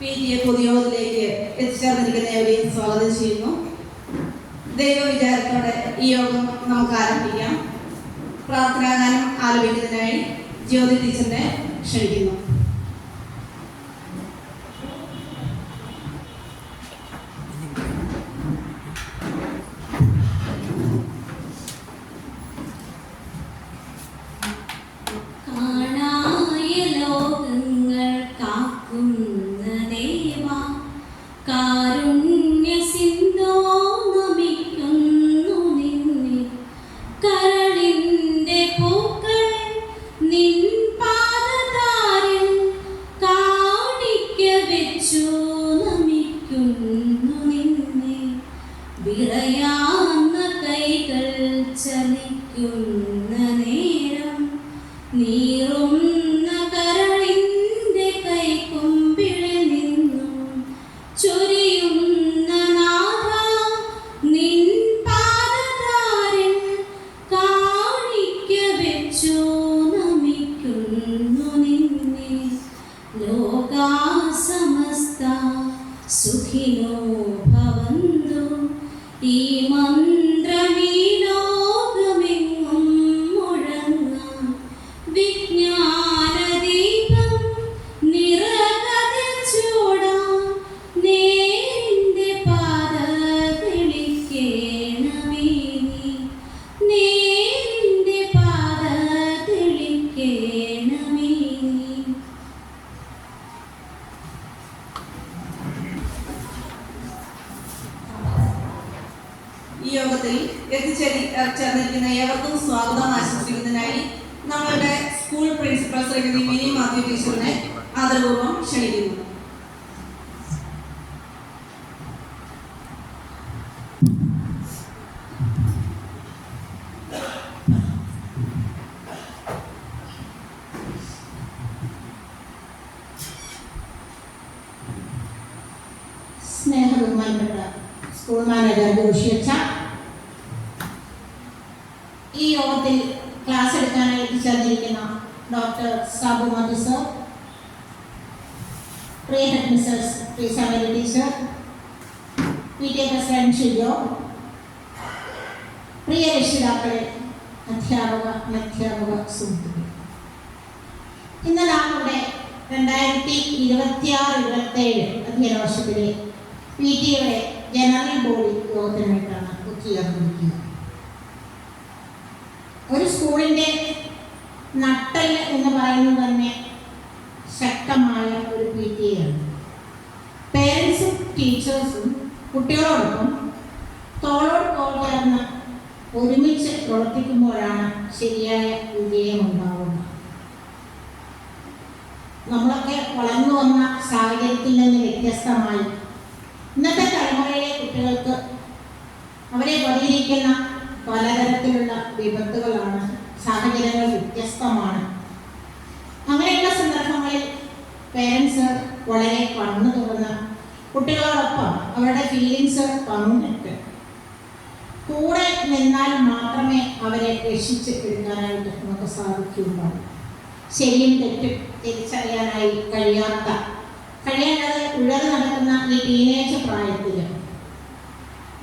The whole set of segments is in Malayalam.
PTA പൊതുയോഗത്തിലേക്ക് എത്തിച്ചേർന്നിരിക്കുന്നവരെയും സ്വാഗതം ചെയ്യുന്നു. ദൈവവിചാരത്തോടെ ഈ യോഗം നമുക്ക് ആരംഭിക്കാം. പ്രാർത്ഥനാഗാനം ആലപിക്കുന്നതിനായി ജ്യോതി ടീച്ചറിനെ ക്ഷണിക്കുന്നു. സുഖിനോ ഭവന്തു. ഈ മന്ത്രമീ ലോകമെങ്ങും മുഴങ്ങാം. വിജ്ഞാനദീപം നിറകതിർ ചൂടാം. നേരിന്റെ പാത തെളിക്കേണമേ നീ. നേരിന്റെ പാത തെളിക്കേണമേ നീ. ഈ യോഗത്തിൽ എത്തിച്ചേർന്നിരിക്കുന്ന ഏവർക്കും സ്വാഗതം ആശംസിക്കുന്നതിനായി നമ്മളുടെ സ്കൂൾ പ്രിൻസിപ്പൽ ശ്രീമതി മിനി മാത്യു ടീച്ചറിനെ ആദരപൂർവ്വം ക്ഷണിക്കുന്നു. സ്നേഹബഹുമാനപ്പെട്ട സ്കൂൾ മാനേജർ ജോഷിയച്ച, ഈ യോഗത്തിൽ ക്ലാസ് എടുക്കാനായി എത്തിച്ചേർന്നിരിക്കുന്ന ഡോക്ടർ സാബു മാത്യു സർ, പ്രിയ ഹെഡ് മിസ്സസ് ശ്രീസാമരി ടീച്ചർ, PTA പ്രസിഡന്റ് ഷിജോ, പ്രിയ രക്ഷിതാക്കളെ, അധ്യാപക സുഹൃത്തുക്കളെ, ഇന്ന് നമ്മുടെ 2026-27 അധ്യയന വർഷത്തിലെ PTAയുടെ ജനറൽ ബോഡി യോഗത്തിനായിട്ടാണ് ഒത്തുചേർന്നിരിക്കുന്നത്. ഒരു സ്കൂളിൻ്റെ നട്ടെല്ല് എന്ന് പറയുന്നത് തന്നെ ശക്തമായ ഒരു PTA ആണ്. പേരൻസും ടീച്ചേഴ്സും കുട്ടികളോടൊപ്പം തോളോട് തോൾ ചേർന്ന് ഒരുമിച്ച് പ്രവർത്തിക്കുമ്പോഴാണ് ശരിയായ വിജയമുണ്ടാവുന്നത്. നമ്മളൊക്കെ വളർന്നു വന്ന സാഹചര്യത്തിൽ നിന്ന് വ്യത്യസ്തമായി ഇന്നത്തെ തലമുറയിലെ കുട്ടികൾക്ക് അവരെ പ്രതികരിക്കുന്ന പലതരത്തിലുള്ള വിപത്തുകളാണ്, സാഹചര്യങ്ങൾ വ്യത്യസ്തമാണ്. അങ്ങനെയുള്ള സന്ദർഭങ്ങളിൽ പേരൻസ് വളരെ കണ്ണു തുറന്ന് കുട്ടികളോടൊപ്പം അവരുടെ ഫീലിങ്സ് പങ്കിട്ട് കൂടെ നിന്നാൽ മാത്രമേ അവരെ രക്ഷിച്ച് എടുക്കാനായിട്ട് നമുക്ക് സാധിക്കുകയുള്ളൂ. ശരിയും തെറ്റും തിരിച്ചറിയാനായി കഴിയാതെ ഉഴറി നടക്കുന്ന ഈ ടീനേജ് പ്രായത്തിൽ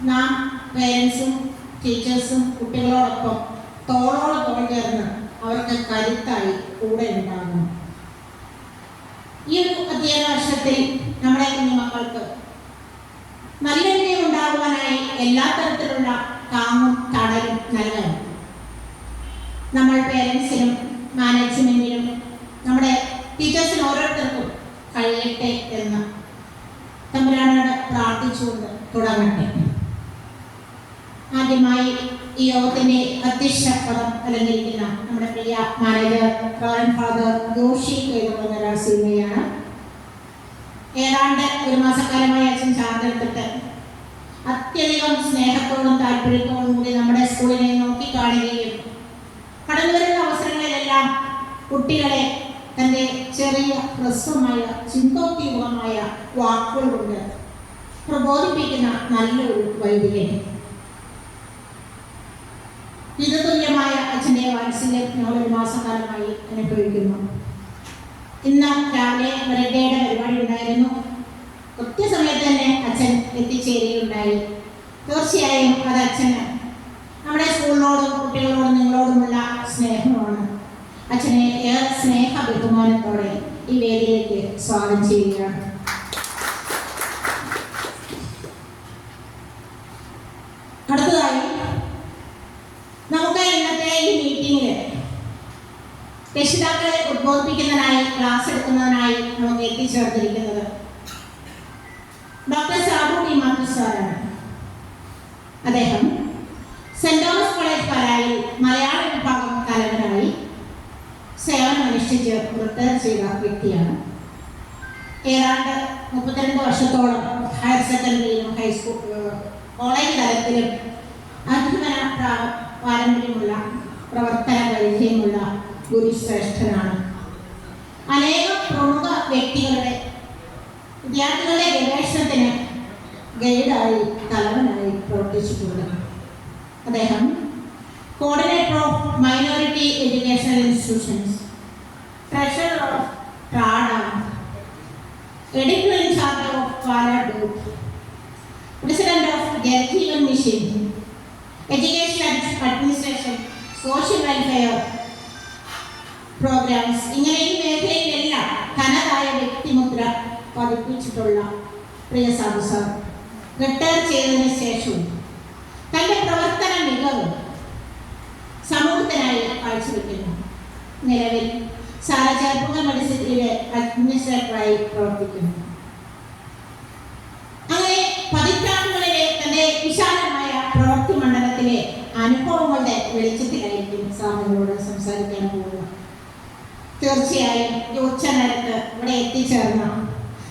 നാം പേരൻസും ടീച്ചേഴ്സും കുട്ടികളോടൊപ്പം തോളോട് തോൾ ചേർന്ന് അവർക്ക് കരുത്തായി കൂടെ ഉണ്ടാകുന്നു. ഈ ഒരു അധ്യയന വർഷത്തിൽ നമ്മുടെ കുഞ്ഞുമക്കൾക്ക് നല്ല വിജയം ഉണ്ടാകുവാനായി എല്ലാ തരത്തിലുള്ള താങ്ങും തണലും നൽകാൻ നമ്മൾ പേരൻസിനും മാനേജ്മെന്റിനും നമ്മുടെ ടീച്ചേഴ്സിനും ഓരോരുത്തർക്കും കഴിയട്ടെ എന്ന് തമ്പുരാനോട് പ്രാർത്ഥിച്ചുകൊണ്ട് തുടങ്ങട്ടെ. ആദ്യമായി ഈ യോഗത്തിന്റെ അധ്യക്ഷ പദം അലങ്കരിക്കുന്ന നമ്മുടെ പ്രിയ മാനേജർ റവറൻഡ് ഫാദർ ജോഷി സീമയാണ്. ഏതാണ്ട് ഒരു മാസക്കാലമായി അച്ഛൻ ചാർജെടുത്തിട്ട് അത്യധികം സ്നേഹത്തോടും താല്പര്യത്തോടും കൂടി നമ്മുടെ സ്കൂളിനെ നോക്കിക്കാണുകയും കടന്നു വരുന്ന അവസരങ്ങളിലെല്ലാം കുട്ടികളെ തൻ്റെ ചെറിയ ഹ്രസ്വമായ ചിന്തോത്തീവമായ വാക്കുകൾ കൊണ്ട് പ്രബോധിപ്പിക്കുന്ന നല്ലൊരു വൈദികൻ. ഇത് തുല്യമായ അച്ഛൻ്റെ വാത്സല്യം ഞങ്ങളൊരു മാസക്കാലമായി അനുഭവിക്കുന്നു. ഇന്ന് രാവിലെ ബർത്ത്ഡേയുടെ പരിപാടി ഉണ്ടായിരുന്നു. ചേരുകയുണ്ടായി. തീർച്ചയായും അത് അച്ഛന് നമ്മുടെ സ്കൂളിനോടും കുട്ടികളോടും നിങ്ങളോടുമുള്ള സ്നേഹമാണ്. അച്ഛനെ ഏറെ സ്നേഹ ബഹുമാനത്തോടെ ഈ വേദിയിലേക്ക് സ്വാഗതം ചെയ്യുകയാണ്. അടുത്തതായി നമുക്ക് ഇന്നത്തെ ഈ മീറ്റിംഗിൽ രക്ഷിതാക്കളെ ഉദ്ബോധിപ്പിക്കുന്നതിനായി ക്ലാസ് എടുക്കുന്നതിനായി നമുക്ക് എത്തിച്ചേർന്നിരിക്കുന്നത് ഡോക്ടർ സാബു ടി മാത്യു സാറാണ്. അദ്ദേഹം സെന്റ് തോമസ് കോളേജ് പാലായിൽ മലയാള വിഭാഗം തലവനായി സേവനമനുഷ്ഠിച്ച് റിട്ടയർ ചെയ്ത വ്യക്തിയാണ്. ഏതാണ്ട് 32 വർഷത്തോളം ഹയർ സെക്കൻഡറിയിലും ഹൈസ്കൂൾ കോളേജ് തലത്തിലും അധ്യാപന പാരമ്പര്യമുള്ള പ്രവർത്തന പരിചയമുള്ള ഗുരുശ്രേഷ്ഠനാണ്. അനേകം പ്രമുഖ വ്യക്തികളുടെ വിദ്യാർത്ഥികളുടെ ഗവേഷണത്തിന് ഗൈഡായി തലവനായി പ്രവർത്തിച്ചിട്ടുണ്ട്. അദ്ദേഹം coordinator of minority educational institutions, treasurer of ട്രാഡ, editor in charge of Pala group, president of Jal Jeevan mission, education administration, social welfare programmes, ഇങ്ങനെ ഈ മേഖലയിലെല്ലാം തനതായ വ്യക്തിമുദ്ര പതിപ്പിച്ചിട്ടുള്ള പ്രിയ സാബു സാർ റിട്ടയർ ചെയ്തതിന് ശേഷവും തൻ്റെ പ്രവർത്തന മികവ് സമൂഹത്തിനായി കാഴ്ചവെക്കുന്നു. നിലവിൽ സാലചാർപ്പുക മെഡിസിറ്റിയിലെ അഡ്മിനിസ്ട്രേറ്ററായി പ്രവർത്തിക്കുന്നു. അങ്ങനെ പതിറ്റാണ്ടുകളിലെ തൻ്റെ വിശാലമായ പ്രവൃത്തി മണ്ഡലത്തിലെ അനുഭവങ്ങളുടെ വെളിച്ചത്തിലായിരിക്കും സാറിനോട് സംസാരിക്കാൻ പോകുക. തീർച്ചയായും ഈ ഉച്ചനേരത്ത് ഇവിടെ എത്തിച്ചേർന്ന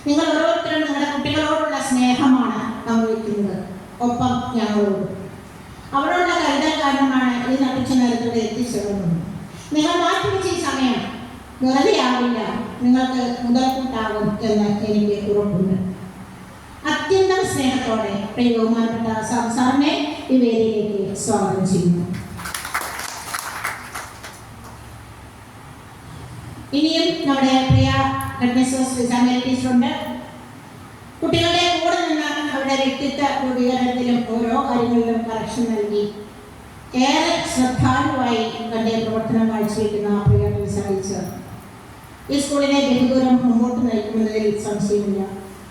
നിങ്ങൾ ഓരോരുത്തരും നിങ്ങളുടെ കുട്ടികളോടുള്ള സ്നേഹമാണ് പങ്കുവയ്ക്കുന്നത്, ഒപ്പം ഞങ്ങളോട് അവരോടുള്ള കരുതൽ കാരണമാണ് ഈ നട്ടുച്ച നേരത്തോടെ എത്തിച്ചേർന്നത്. നിങ്ങൾ മാറ്റിവെച്ച ഈ സമയം വെറുതെ ആവില്ല, നിങ്ങൾക്ക് മുതൽക്കൂട്ടാകും എന്ന് എനിക്ക് ഉറപ്പുണ്ട്. അത്യന്തം സ്നേഹത്തോടെ പ്രിയ ബഹുമാനപ്പെട്ട സാറിനെ ഈ വേദിയിലേക്ക് സ്വാഗതം ചെയ്യുന്നു. ഇനിയും നമ്മുടെ പ്രിയ ഹെഡ്മിസ്ട്രസ് ടീച്ചറുണ്ട്. കുട്ടികളുടെ കൂടെ നിന്ന് അവരുടെ വ്യക്തിത്വ രൂപീകരണത്തിലും ഓരോ കാര്യങ്ങളിലും കറക്ഷൻ നൽകി ഏറെ ശ്രദ്ധാലുവായി തൻ്റെ പ്രവർത്തനം കാഴ്ചവെക്കുന്ന പ്രിയ ടീച്ചർ ഈ സ്കൂളിനെ ബഹുദൂരം മുമ്പോട്ട് നയിക്കുന്നതിൽ സംശയമില്ല.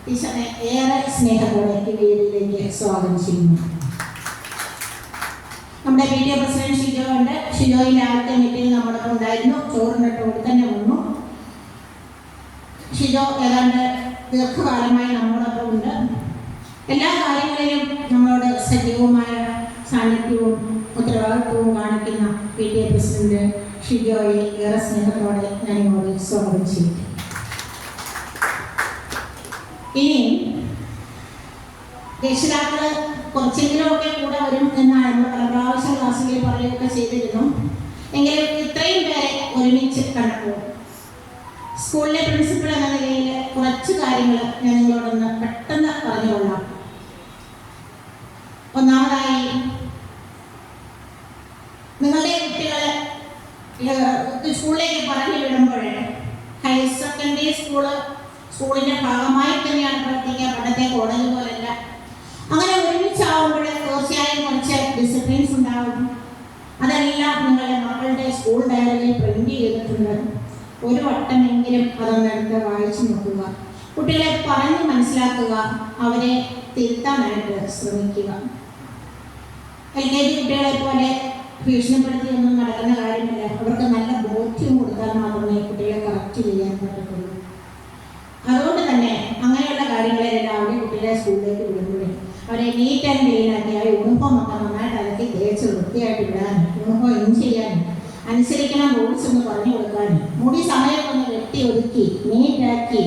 ടീച്ചറിനെ ഏറെ സ്നേഹത്തോടെ ഈ വേദിയിലേക്ക് സ്വാഗതം ചെയ്യുന്നു. നമ്മുടെ P T A president Shijo ഉണ്ട്. ഷിജോയിൻ്റെ ആദ്യത്തെ മീറ്റിംഗ് നമ്മളൊപ്പം ഉണ്ടായിരുന്നു. ചോറിനിട്ട് കൂടി തന്നെ വന്നു. ഷിജോ ഏതാണ്ട് ദീർഘകാലമായി നമ്മളൊപ്പം ഉണ്ട്. എല്ലാ കാര്യങ്ങളിലും നമ്മളോട് സജീവമായ സാന്നിധ്യവും ഉത്തരവാദിത്വവും കാണിക്കുന്ന പി ടി എ പ്രസിഡന്റ് ഷിജോയെ ഏറെ സ്നേഹത്തോടെ ഞാനിങ്ങോട്ട് സ്വാഗതം ചെയ്യും. ഇനിയും രക്ഷിതാക്കള് കുറച്ചെങ്കിലും ഒക്കെ കൂടെ വരും എന്നാണ് നമ്മൾ പല പ്രാവശ്യം ക്ലാസ്സുകളിൽ പറയുകയൊക്കെ ചെയ്തിരുന്നു. എങ്കിലും ഇത്രയും പേരെ ഒരുമിച്ച് കണ്ടപ്പോൾ സ്കൂളിലെ പ്രിൻസിപ്പൾ എന്ന നിലയിൽ കുറച്ച് കാര്യങ്ങൾ ഞാൻ നിങ്ങളോടൊന്ന് പെട്ടെന്ന് പറഞ്ഞുകൊള്ളാം. ഒന്നാമതായി, നിങ്ങളുടെ കുട്ടികളെ സ്കൂളിലേക്ക് പറഞ്ഞു വിടുമ്പോൾ ഹയർ സെക്കൻഡറി സ്കൂളിൻ്റെ ഭാഗമായി തന്നെയാണ് പ്രവർത്തിക്കുക, പണ്ടത്തെ കോളേജ് പോലെയല്ല. അങ്ങനെ ഒരുമിച്ചാവുമ്പോൾ തീർച്ചയായും കുറച്ച് ഡിസിപ്ലിൻസ് ഉണ്ടാകും. അതെല്ലാം നിങ്ങളുടെ മക്കളുടെ സ്കൂൾ ഡയറിയിൽ പ്രിന്റ് ചെയ്തിട്ടുണ്ട്. ഒരു വട്ടമെങ്കിലും അതൊന്നെടുത്ത് വായിച്ചു നോക്കുക. കുട്ടികളെ പറഞ്ഞ് മനസ്സിലാക്കുക, അവരെ തിരുത്താനായിട്ട് ശ്രമിക്കുക. LKG കുട്ടികളെ പോലെ ഭീഷണിപ്പെടുത്തിയൊന്നും നടക്കുന്ന കാര്യമില്ല. അവർക്ക് നല്ല ബോധ്യം കൊടുത്താൽ മാത്രമേ കുട്ടികളെ കറക്റ്റ് ചെയ്യാൻ പറ്റത്തുള്ളൂ. അതുകൊണ്ട് തന്നെ അങ്ങനെയുള്ള കാര്യങ്ങളെ രാവിലെ കുട്ടികളെ സ്കൂളിലേക്ക് വിടുമ്പോഴേ അവരെ നീറ്റ് ആൻഡ് ക്ലീനാക്കി ആ യൂണിഫോം ഒക്കെ നന്നായിട്ട് അലക്കി തേച്ച് വൃത്തിയായിട്ട് വിടാനും യൂണിഫോം ഇൻ ചെയ്യാനും അനുസരിക്കണം റൂൾസ് ഒന്ന് പറഞ്ഞു കൊടുക്കാനും മുടി സമയമൊന്ന് വെട്ടി ഒതുക്കി നീറ്റാക്കി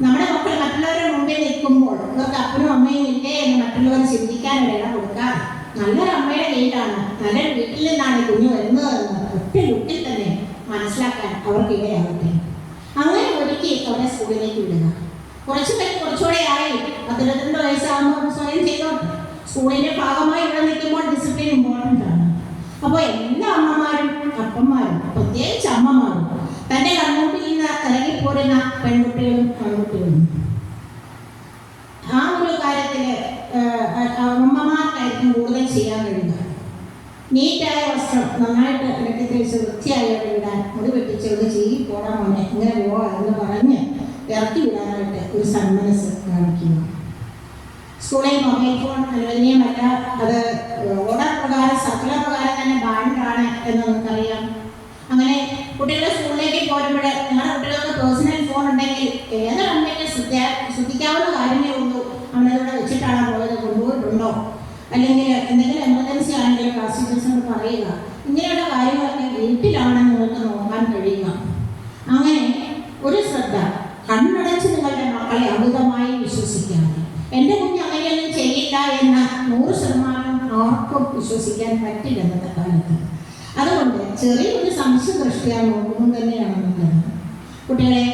നമ്മുടെ മക്കൾ മറ്റുള്ളവരുടെ മുമ്പിൽ നിൽക്കുമ്പോൾ ഇവർക്ക് അപ്പനും അമ്മയും ഇല്ലേ എന്ന് മറ്റുള്ളവർ ചിന്തിക്കാനിട കൊടുക്കാം. നല്ലൊരു അമ്മയുടെ കയ്യിലാണ്, നല്ലൊരു വീട്ടിൽ നിന്നാണ് കുഞ്ഞു വരുന്നതെന്ന് ഒറ്റ ലുക്കിൽ തന്നെ മനസ്സിലാക്കാൻ അവർക്ക് ഇടയാകട്ടെ. അങ്ങനെ ഒരുക്കി അവരെ സ്കൂളിലേക്ക് വിടുക. കുറച്ചുകൂടെ ആയി 12 വയസ്സാകുമ്പോൾ സ്വയം ചെയ്തോട്ടെ. സ്കൂളിൻ്റെ ഭാഗമായി ഇവിടെ നിൽക്കുമ്പോൾ ഡിസിപ്ലിൻ ഇമ്പോർട്ടൻ്റ് ആണ്. അപ്പോൾ എല്ലാ അമ്മമാരും അപ്പന്മാരും പ്രത്യേകിച്ച് അമ്മമാരും തൻ്റെ കൺമുട്ടിൽ നിന്ന് ഇറങ്ങിപ്പോരുന്ന പെൺകുട്ടികളും ആൺകുട്ടികളും ആ ഒരു കാര്യത്തിൽ അമ്മമാർക്കായിരിക്കും കൂടുതൽ ചെയ്യാൻ കഴിയുക. നീറ്റായ വസ്ത്രം നന്നായിട്ട് ഇടയ്ക്ക് തേച്ച് വൃത്തിയായിട്ട് വിടാൻ, മുടി വെട്ടിച്ചെടുത്ത് ചെയ്യി പോടാൻ മോനെ ഇങ്ങനെ പോവാ എന്ന് പറഞ്ഞ് ഇറക്കി വിടാനായിട്ട് ഒരു സന്മനസ് കാണിക്കുക. സ്കൂളിൽ മൊബൈൽ ഫോൺ അനുവദനീയമല്ല. അത് ഓർഡർ പ്രകാരം സർക്കുലർ പ്രകാരം തന്നെ ബാൻഡാണ് എന്ന് നമുക്കറിയാം. അങ്ങനെ കുട്ടികളെ സ്കൂളിലേക്ക് പോരുമ്പോൾ നിങ്ങളുടെ കുട്ടികൾക്ക് പേഴ്സണൽ ഫോൺ ഉണ്ടെങ്കിൽ ഏതൊരു അമ്മയ്ക്ക് ശ്രദ്ധിക്കാവുന്ന കാര്യമേ ഉള്ളൂ. അവനതിവിടെ വെച്ചിട്ടാണ് പോയത്, കൊണ്ടുപോയിട്ടുണ്ടോ, അല്ലെങ്കിൽ എന്തെങ്കിലും എമർജൻസി ആണെങ്കിൽ ക്ലാസ് ടീച്ചേഴ്സിനോട് പറയുക. ഇങ്ങനെയുള്ള കാര്യങ്ങളൊക്കെ വീട്ടിലാണ് നിങ്ങൾക്ക് നോക്കാൻ കഴിയുക. അങ്ങനെ ഒരു ശ്രദ്ധ, കണ്ണടച്ച് നിങ്ങളുടെ മക്കളെ അമിതമായി വിശ്വസിക്കാതെ. എൻ്റെ കുഞ്ഞ് അങ്ങനെയൊന്നും ചെയ്യില്ല എന്ന് 100% ആർക്കും വിശ്വസിക്കാൻ പറ്റില്ല ഇന്നത്തെ കാലത്ത്. അതുകൊണ്ട് ചെറിയൊരു സംശയദൃഷ്ടിയാൽ നോക്കുമ്പോൾ തന്നെയാണ് നല്ലത്. കുട്ടികളെ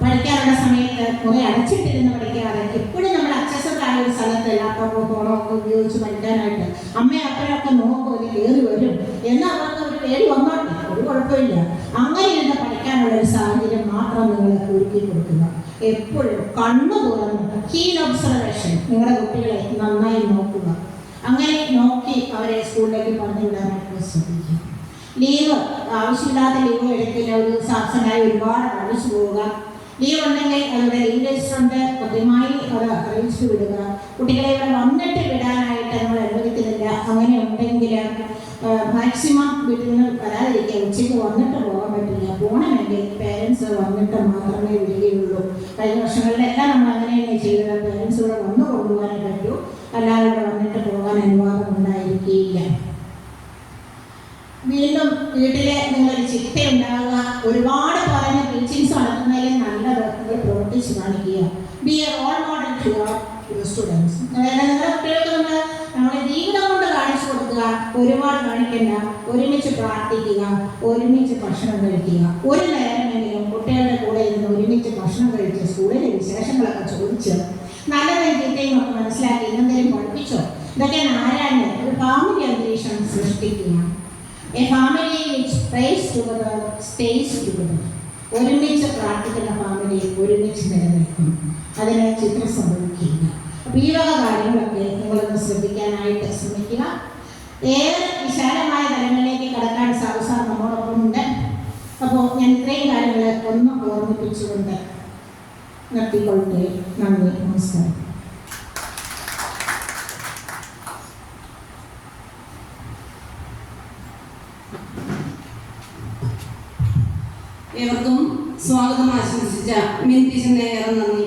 പഠിക്കാനുള്ള സമയത്ത് കുറെ അടച്ചിട്ടിരുന്ന് പഠിക്കാതെ എപ്പോഴും നമ്മൾ അക്സസബിൾ ആയ ഒരു സ്ഥലത്ത് ലാപ്ടോപ്പോ ഫോണോ ഒക്കെ ഉപയോഗിച്ച് പഠിക്കാനായിട്ട് അമ്മയും അപ്പനൊക്കെ നോക്കും, ഇത് കയറി വരും എന്നാൽ അവർക്ക് ഒരു പേടി വന്നോട്ടെ, ഒരു കുഴപ്പമില്ല. അങ്ങനെ ഇരുന്ന് പഠിക്കാനുള്ള ഒരു സാഹചര്യം മാത്രം നിങ്ങൾ ഒരുക്കി കൊടുക്കുക. എപ്പോഴും കണ്ണു തുറന്ന് കീൻ ഒബ്സർവേഷൻ നിങ്ങളുടെ കുട്ടികളെ നന്നായി നോക്കുക. അങ്ങനെ നോക്കി അവരെ സ്കൂളിലേക്ക് പറഞ്ഞു വിടാനായിട്ട് ശ്രദ്ധിക്കുക. ലീവ് ആവശ്യമില്ലാത്ത ലീവ് എടുക്കില്ല. ഒരു സാക്ഷനായി ഒരുപാട് പഠിച്ചു പോവുക. ലീവ് ഉണ്ടെങ്കിൽ അതിവിടെ ലീവ് രജിസ്റ്റർ ഉണ്ട്, കൃത്യമായി അത് അറിയിച്ചു വിടുക. കുട്ടികളെ ഇവിടെ വന്നിട്ട് വിടാനായിട്ട് നമ്മൾ അനുവദിക്കുന്നില്ല. അങ്ങനെ ഉണ്ടെങ്കിൽ മാക്സിമം വീട്ടിൽ നിന്ന് വരാതിരിക്കുക. ഉച്ചയ്ക്ക് വന്നിട്ട് പോകാൻ പറ്റില്ല. പോകണമെങ്കിൽ പേരൻസ് വന്നിട്ട് മാത്രമേ വിടുകയുള്ളൂ. കഴിഞ്ഞ വർഷങ്ങളിലെല്ലാം നമ്മൾ അങ്ങനെയാണ് ചെയ്തത്. പേരൻസ് ഇവിടെ വന്നു കൊണ്ടുപോകാനേ പറ്റൂ, അല്ലാതെ ഇവിടെ വന്നിട്ട് പോകാൻ അനുവാദം ഉണ്ടായിരിക്കില്ല. വീണ്ടും വീട്ടിലെ നിങ്ങളൊരു ചിട്ടയുണ്ടാകുക. ഒരുപാട് പറഞ്ഞ് ടീച്ചിങ്സ് നടത്തുന്നതിൽ നല്ലത് നിങ്ങൾ പ്രവർത്തിച്ച് കാണിക്കുക. Be a role model to your students. അതായത് നിങ്ങളുടെ കുട്ടികൾക്ക് നമ്മുടെ ജീവിതം കൊണ്ട് കാണിച്ചു കൊടുക്കുക. ഒരുപാട് കാണിക്കണ്ട. ഒരുമിച്ച് പ്രാർത്ഥിക്കുക, ഒരുമിച്ച് ഭക്ഷണം കഴിക്കുക. ഒരു നേരമെങ്കിലും കുട്ടികളുടെ കൂടെ ഇരുന്ന് ഒരുമിച്ച് ഭക്ഷണം കഴിച്ച് സ്കൂളിലെ വിശേഷങ്ങളൊക്കെ ചോദിച്ച് നല്ലതും ചീത്തയും ഒക്കെ മനസ്സിലാക്കി എന്തെങ്കിലും പഠിപ്പിച്ചോ. ഇതൊക്കെ ആരാണ് ഒരു ഫാമിലി അന്തരീക്ഷം സൃഷ്ടിക്കുക. A family which prays together stays together. ഒരുമിച്ച് പ്രാർത്ഥിക്കുന്ന ഫാമിലി ഒരുമിച്ച് നിലനിൽക്കും. അതിനെ ചിത്രം സംഭവിക്കില്ല. അപ്പോൾ ഈ വക കാര്യങ്ങളൊക്കെ നിങ്ങളൊന്ന് ശ്രദ്ധിക്കാനായിട്ട് ശ്രമിക്കുക. ഏറെ വിശാലമായ തലങ്ങളിലേക്ക് കടക്കാൻ സാർ നമ്മോടൊപ്പം ഉണ്ട്. അപ്പോൾ ഞാൻ ഇത്രയും കാര്യങ്ങൾ ഒന്ന് ഓർമ്മിപ്പിച്ചുകൊണ്ട് നിർത്തിക്കൊള്ളട്ടെ. നന്ദി, നമസ്കാരം. ഏവർക്കും സ്വാഗതം ആശംസിച്ച മിൻ ടീച്ചറിനെ ഏറെ നന്ദി.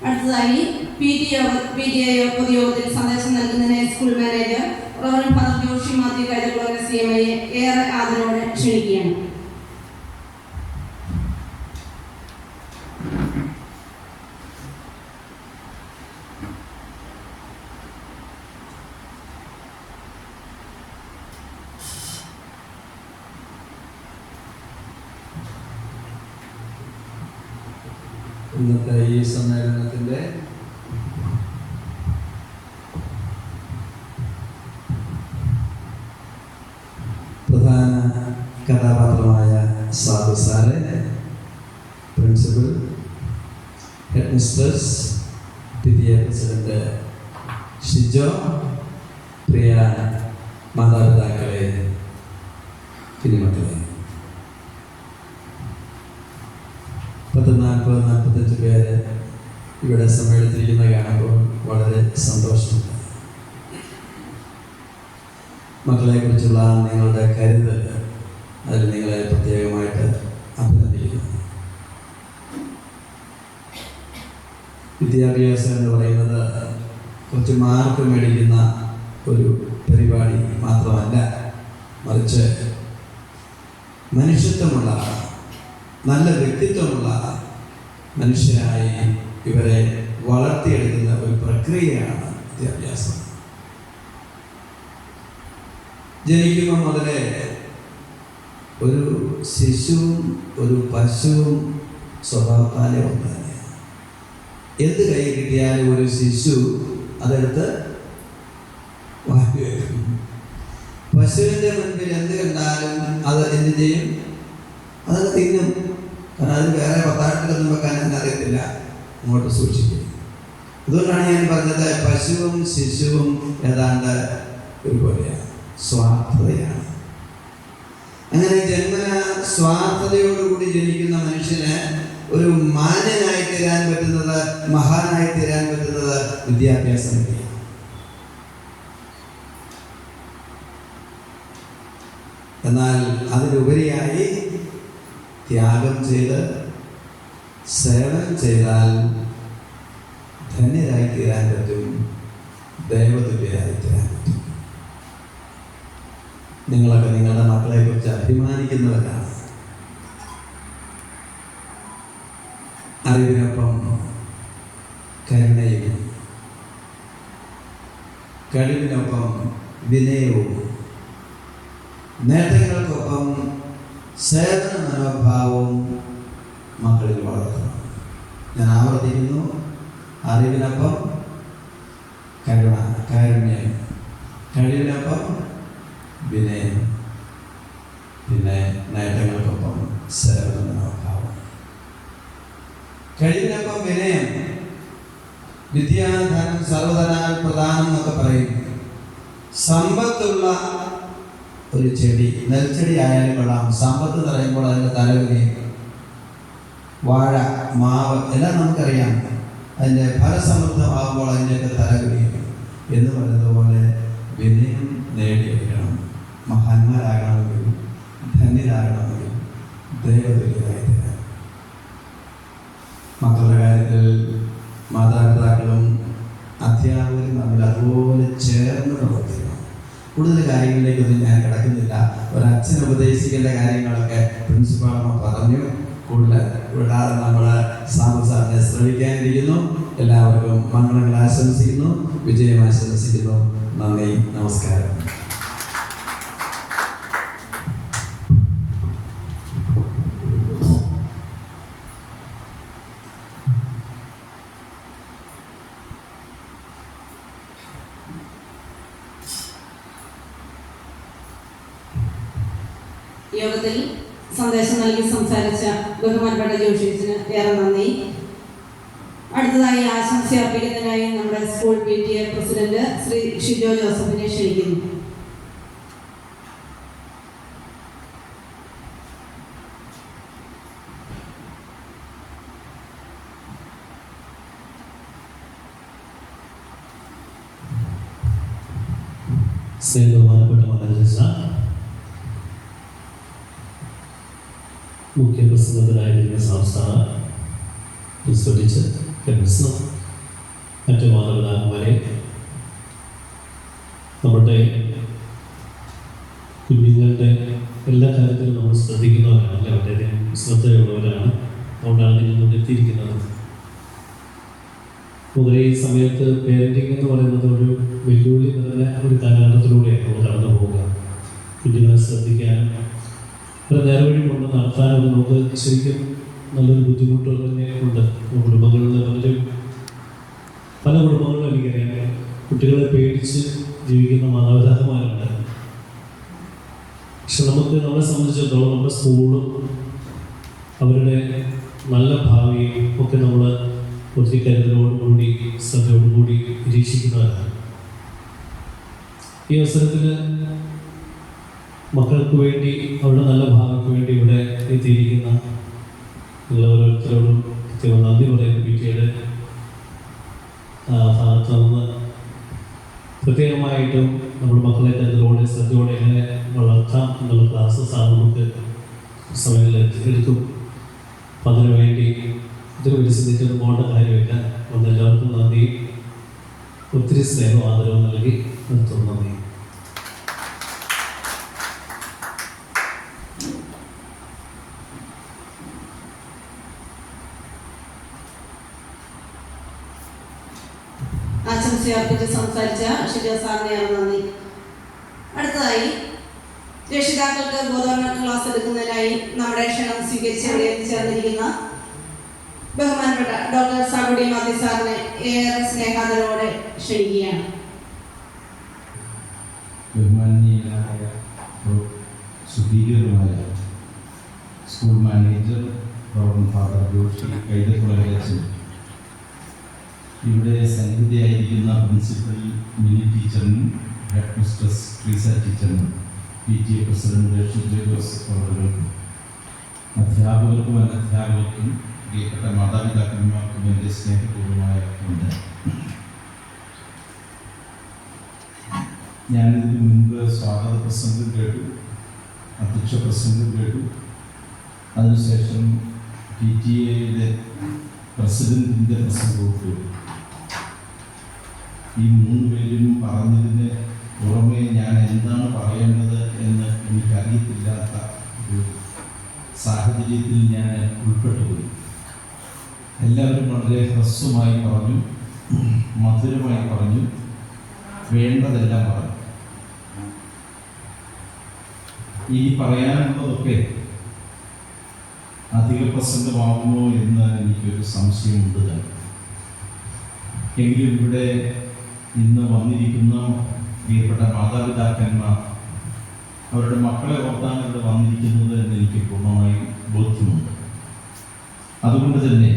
അടുത്തതായി PTA പൊതുയോഗത്തിൽ സന്ദേശം നൽകുന്നതിന് school manager reverend father Joshi Mathew Kaithakulangara CMI ഏറെ ആദരവോടെ ക്ഷണിക്കുകയാണ്. ഇന്നത്തെ ഈ സമ്മേളനത്തിൻ്റെ പ്രധാന കഥാപാത്രമായ Sadhu sir, principal, headmistress, PTA president Shijo, പ്രിയ മാതാപിതാക്കളെ, കുഞ്ഞുമക്കളെ, 40-45 പേര് ഇവിടെ സമ്മേളിച്ചിരിക്കുന്ന കാണുമ്പോൾ വളരെ സന്തോഷമുണ്ട്. മക്കളെ കുറിച്ചുള്ള നിങ്ങളുടെ കരുതൽ അതിൽ നിങ്ങളെ പ്രത്യേകമായിട്ട് അഭിനന്ദിക്കുന്നു. വിദ്യാഭ്യാസം എന്ന് പറയുന്നത് കുറച്ച് മാർക്ക് മേടിക്കുന്ന ഒരു പരിപാടി മാത്രമല്ല, മറിച്ച് മനുഷ്യത്വമുള്ള നല്ല വ്യക്തിത്വമുള്ള മനുഷ്യരായി ഇവരെ വളർത്തിയെടുക്കുന്ന ഒരു പ്രക്രിയയാണ് വിദ്യാഭ്യാസം. ജനിക്കുമ്പോൾ മുതലേ ഒരു ശിശുവും ഒരു പശുവും സ്വഭാവത്താലേ ഒന്ന് തന്നെയാണ്. എന്ത് കൈ കിട്ടിയാലും ഒരു ശിശു അതെടുത്ത് വാങ്ങി വയ്ക്കും. പശുവിൻ്റെ മുൻപിൽ എന്ത് കണ്ടാലും അത് എന്ത് ചെയ്യും? അതൊക്കെ തിന്നും. കാരണം അതിന് വേറെ പത്താഴത്തിലൊന്നും വെക്കാൻ അറിയത്തില്ല. അങ്ങോട്ട് സൂക്ഷിക്കും. അതുകൊണ്ടാണ് ഞാൻ പറഞ്ഞത് പശുവും ശിശുവും ഏതാണ്ട് ഒരുപോലെയാണ്, സ്വാർത്ഥതയാണ്. അങ്ങനെ ജന്മന സ്വാർത്ഥതയോടുകൂടി ജനിക്കുന്ന മനുഷ്യന് ഒരു മാന്യനായി തീരാൻ പറ്റുന്നത്, മഹാനായി തീരാൻ പറ്റുന്നത് വിദ്യാഭ്യാസം വഴിയാണ്. എന്നാൽ അതിലുപരിയായി ത്യാഗം ചെയ്ത് സേവനം ചെയ്താൽ ധന്യരായി തീരാൻ പറ്റും, ദൈവതുല്യരായി തീരാൻ പറ്റും. നിങ്ങളൊക്കെ നിങ്ങളുടെ മക്കളെ കുറിച്ച് അഭിമാനിക്കുന്നവരാണ്. അറിവിനൊപ്പം കരുണയും, കഴിവിനൊപ്പം വിനയവും, നേട്ടങ്ങൾക്കൊപ്പം സേവന മനോഭാവവും മക്കളിൽ വളർത്തണം. ഞാൻ ആവർത്തിക്കുന്നു, അറിവിനൊപ്പം കാരുണ്യം, കഴിവിനൊപ്പം വിനയം, പിന്നെ നേട്ടങ്ങൾക്കൊപ്പം സേവന മനോഭാവം. കഴിവിനൊപ്പം വിനയം. വിദ്യാധനം സർവധനാൽ പ്രധാനം എന്നൊക്കെ പറയും. സമ്പത്തുള്ള ഒരു ചെടി, നെൽച്ചെടി ആയാലും കൊള്ളാം, സമ്പത്ത് പറയുമ്പോൾ അതിൻ്റെ തലവിനയും. വാഴ, മാവ് എല്ലാം നമുക്കറിയാം, അതിൻ്റെ ഫലസമൃദ്ധമാകുമ്പോൾ അതിൻ്റെയൊക്കെ തലവിനയും എന്ന് പറയുന്നതുപോലെ വിനയം നേടിയെടുക്കണം. മഹാന്മാരാകണമെങ്കിൽ, ധന്യരാകണമെങ്കിൽ ദൈവതുല്യരായി തീരാൻ. മക്കളുടെ കാര്യത്തിൽ മാതാപിതാക്കളും അധ്യാപകരും തമ്മിൽ അതുപോലെ ചേർന്ന് പ്രവർത്തിക്കണം. കൂടുതൽ കാര്യങ്ങളിലേക്കൊന്നും ഞാൻ കിടക്കുന്നില്ല. ഒരച്ഛൻ ഉപദേശിക്കേണ്ട കാര്യങ്ങളൊക്കെ പ്രിൻസിപ്പാളമ്മ പറഞ്ഞു. കൂടുതൽ വിടാതെ നമ്മൾ സാറിനെ ശ്രമിക്കാനിരിക്കുന്നു. എല്ലാവർക്കും മംഗളങ്ങൾ ആശംസിക്കുന്നു, വിജയം ആശംസിക്കുന്നു. നന്ദി, നമസ്കാരം. യോഗത്തിൽ സന്ദേശം നൽകി സംസാരിച്ച ബഹുമാനപ്പെട്ട ജോഷിച്ചിന് ഏറെ നന്ദി. അടുത്തതായി ആശംസ അർപ്പിക്കുന്നതിനായി നമ്മുടെ school PTA president Shri Shijo ജോസഫിനെ ക്ഷണിക്കുന്നു. ബഹുമാനപ്പെട്ട മഹാരാജ, മുഖ്യ പ്രസംഗത്തിനായിരിക്കുന്ന സംസ്ഥാന പ്രസിഡന്റ് കെമിസ്, മറ്റു മാതാപിതാക്കന്മാരെ, നമ്മുടെ കുഞ്ഞുങ്ങളുടെ എല്ലാ കാര്യത്തിലും നമ്മൾ ശ്രദ്ധിക്കുന്നവരാണ്, അല്ലെ? വളരെയധികം ശ്രദ്ധയുള്ളവരാണ്. അതുകൊണ്ടാണ് നിങ്ങൾ മുന്നെത്തിയിരിക്കുന്നത്. പൊതുവെ ഈ സമയത്ത് പേരൻറ്റിങ് എന്ന് പറയുന്നത് ഒരു വെല്ലുവിളി നിറഞ്ഞ ഒരു കാലഘട്ടത്തിലൂടെയാണ് നമ്മൾ കടന്നു പോവുക. കുഞ്ഞുങ്ങളെ ശ്രദ്ധിക്കാനും ഒരു നേർവഴി കൊണ്ട് നടത്താനും നമുക്ക് ശരിക്കും നല്ലൊരു ബുദ്ധിമുട്ടുകൾ തന്നെ ഉണ്ട്. കുടുംബങ്ങളിൽ പല കുടുംബങ്ങളിലും എനിക്കറിയാം കുട്ടികളെ പേടിച്ച് ജീവിക്കുന്ന മാതാപിതാക്കന്മാരുണ്ട്. പക്ഷെ നമ്മളെ സംബന്ധിച്ചിടത്തോളം നമ്മുടെ സ്കൂളും അവരുടെ നല്ല ഭാവിയും ഒക്കെ നമ്മൾ ഒത്തിരി കരുതലോടുകൂടി ശ്രദ്ധയോടുകൂടി നിരീക്ഷിക്കുന്നവരാണ്. ഈ അവസരത്തിൽ മക്കൾക്ക് വേണ്ടി, അവരുടെ നല്ല ഭാവിക്ക് വേണ്ടി ഇവിടെ എത്തിയിരിക്കുന്ന നിങ്ങൾ ഓരോരുത്തരോടും കൃത്യമായി നന്ദി പറയുന്നു. PTA-യുടെ ഭാഗത്ത് നിന്ന് പ്രത്യേകമായിട്ടും നമ്മുടെ മക്കളെ കരുതലോടെ ശ്രദ്ധയോടെ എങ്ങനെ വളർത്താം എന്നുള്ള ക്ലാസ്സസാണ് നമുക്ക് സമയങ്ങളിൽ എടുക്കും. അപ്പം അതിനുവേണ്ടി ഇതൊരു വലിയ ചിന്തിച്ചൊന്നും പോകേണ്ട കാര്യമില്ല. അതുകൊണ്ട് എല്ലാവർക്കും നന്ദി, ഒത്തിരി സ്നേഹം ആദരവ് നൽകി നിർത്തുന്നു. നന്ദി. ആശംസ അർപ്പിച്ച് സംസാരിച്ച ഷിജോ സാറിനെ നന്ദി. അടുത്തതായി രക്ഷിതാക്കൾക്ക് ബോധവൽക്കരണ ക്ലാസ് എടുക്കുന്നതിനായി നമ്മുടെ ക്ഷണം സ്വീകരിച്ച് ഇവിടെ എത്തിച്ചേർന്നിരിക്കുന്ന ബഹുമാനപ്പെട്ട ഡോക്ടർ സാബുടി മാത്യു സാറിനെ ഏറെ സ്നേഹാദരവോടെ ക്ഷണിക്കുകയാണ്. ബഹുമാനീയനായ സുധീരമായ school manager reverend father Joshi കൈതക്കുളങ്ങരച്ചൻ, ഇവിടെ സന്നിധിയായിരിക്കുന്ന പ്രിൻസിപ്പൽ മിനി ടീച്ചറിനും ഹെഡ് മിസ്ട്രസ് ട്രീസ ടീച്ചറിനും PTA പ്രസിഡന്റ് ഷിജോസ് അവർക്കും അധ്യാപകർക്കും അനധ്യാപകർക്കും പ്രിയപ്പെട്ട മാതാപിതാക്കന്മാർക്കും എൻ്റെ സ്നേഹപൂർവമായ ഉണ്ട്. ഞാനിതിന് മുൻപ് സ്വാഗത പ്രസംഗം കേട്ടു, അധ്യക്ഷ പ്രസംഗം കേട്ടു. അതിനുശേഷം PTA പ്രസിഡന്റിൻ്റെ പ്രസംഗവും കേട്ടു. ഈ 3 പേരും പറഞ്ഞതിന് പുറമെ ഞാൻ എന്താണ് പറയേണ്ടത് എന്ന് എനിക്കറിയത്തില്ലാത്ത ഒരു സാഹചര്യത്തിൽ ഞാൻ ഉൾപ്പെട്ടുപോയി. എല്ലാവരും വളരെ ഹ്രസ്വമായി പറഞ്ഞു, മധുരമായി പറഞ്ഞു, വേണ്ടതെല്ലാം പറഞ്ഞു. ഇനി പറയാനുള്ളതൊക്കെ അധിക പ്രസംഗമാകുമോ എന്ന് എനിക്കൊരു സംശയമുണ്ട് തന്നെ. എങ്കിലും ഇവിടെ ഇന്ന് വന്നിരിക്കുന്ന പ്രിയപ്പെട്ട മാതാപിതാക്കന്മാർ അവരുടെ മക്കളെ ഓർത്താണ് ഇവിടെ വന്നിരിക്കുന്നത് എന്ന് എനിക്ക് പൂർണ്ണമായി ബോധ്യമുണ്ട്. അതുകൊണ്ട് തന്നെ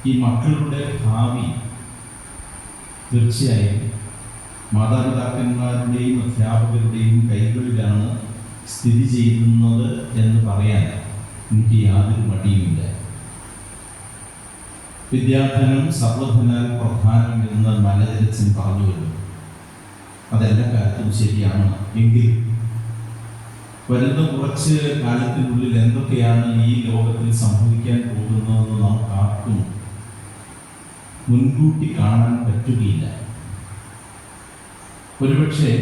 ഈ മക്കളുടെ ഭാവി തീർച്ചയായും മാതാപിതാക്കന്മാരുടെയും അധ്യാപകരുടെയും കൈകളിലാണ് സ്ഥിതി ചെയ്യുന്നത് എന്ന് പറയാൻ എനിക്ക് യാതൊരു മടിയുമില്ല. വിദ്യാധനം സർവധനാൽ പ്രധാനം എന്ന് മനോജരച്ചൻ പറഞ്ഞു വരുന്നു. അതെല്ലാ കാലത്തും ശരിയാണ്. എങ്കിലും വരുന്ന കുറച്ച് കാലത്തിനുള്ളിൽ എന്തൊക്കെയാണ് ഈ ലോകത്തിൽ സംഭവിക്കാൻ പോകുന്നതെന്ന് നമുക്ക് ആർക്കും മുൻകൂട്ടി കാണാൻ പറ്റുകയില്ല. ഒരുപക്ഷെ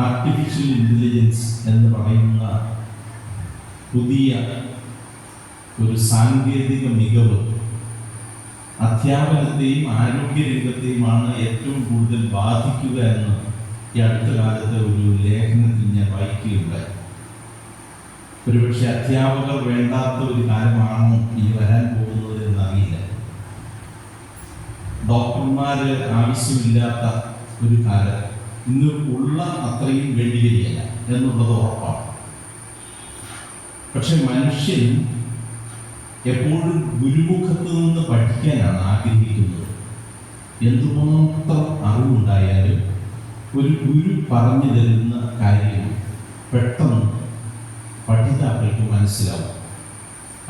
ആർട്ടിഫിഷ്യൽ ഇൻ്റലിജൻസ് എന്ന് പറയുന്ന പുതിയ ഒരു സാങ്കേതിക മികവ് അധ്യാപനത്തെയും ആരോഗ്യരംഗത്തെയുമാണ് ഏറ്റവും കൂടുതൽ ബാധിക്കുക എന്ന് ഈ അടുത്ത കാലത്ത് ഒരു ലേഖനത്തിൽ ഞാൻ വായിക്കുകയുണ്ടായി. ഒരുപക്ഷെ അധ്യാപകർ വേണ്ടാത്ത ഒരു കാലമാണോ ഇനി വരാൻ പോകുന്നത് എന്നറിയില്ല. ഡോക്ടർമാർ ആവശ്യമില്ലാത്ത ഒരു കാലം ഇന്ന് ഉള്ള അത്രയും വേണ്ടിവരികയില്ല എന്നുള്ളത് ഉറപ്പാണ്. പക്ഷെ മനുഷ്യൻ എപ്പോഴും ഗുരുമുഖത്ത് നിന്ന് പഠിക്കാനാണ് ആഗ്രഹിക്കുന്നത്. എന്തുമാത്രം അറിവുണ്ടായാലും ഒരു ഗുരു പറഞ്ഞു തരുന്ന കാര്യം പെട്ടെന്ന് പഠിതാക്കൾക്ക് മനസ്സിലാവും.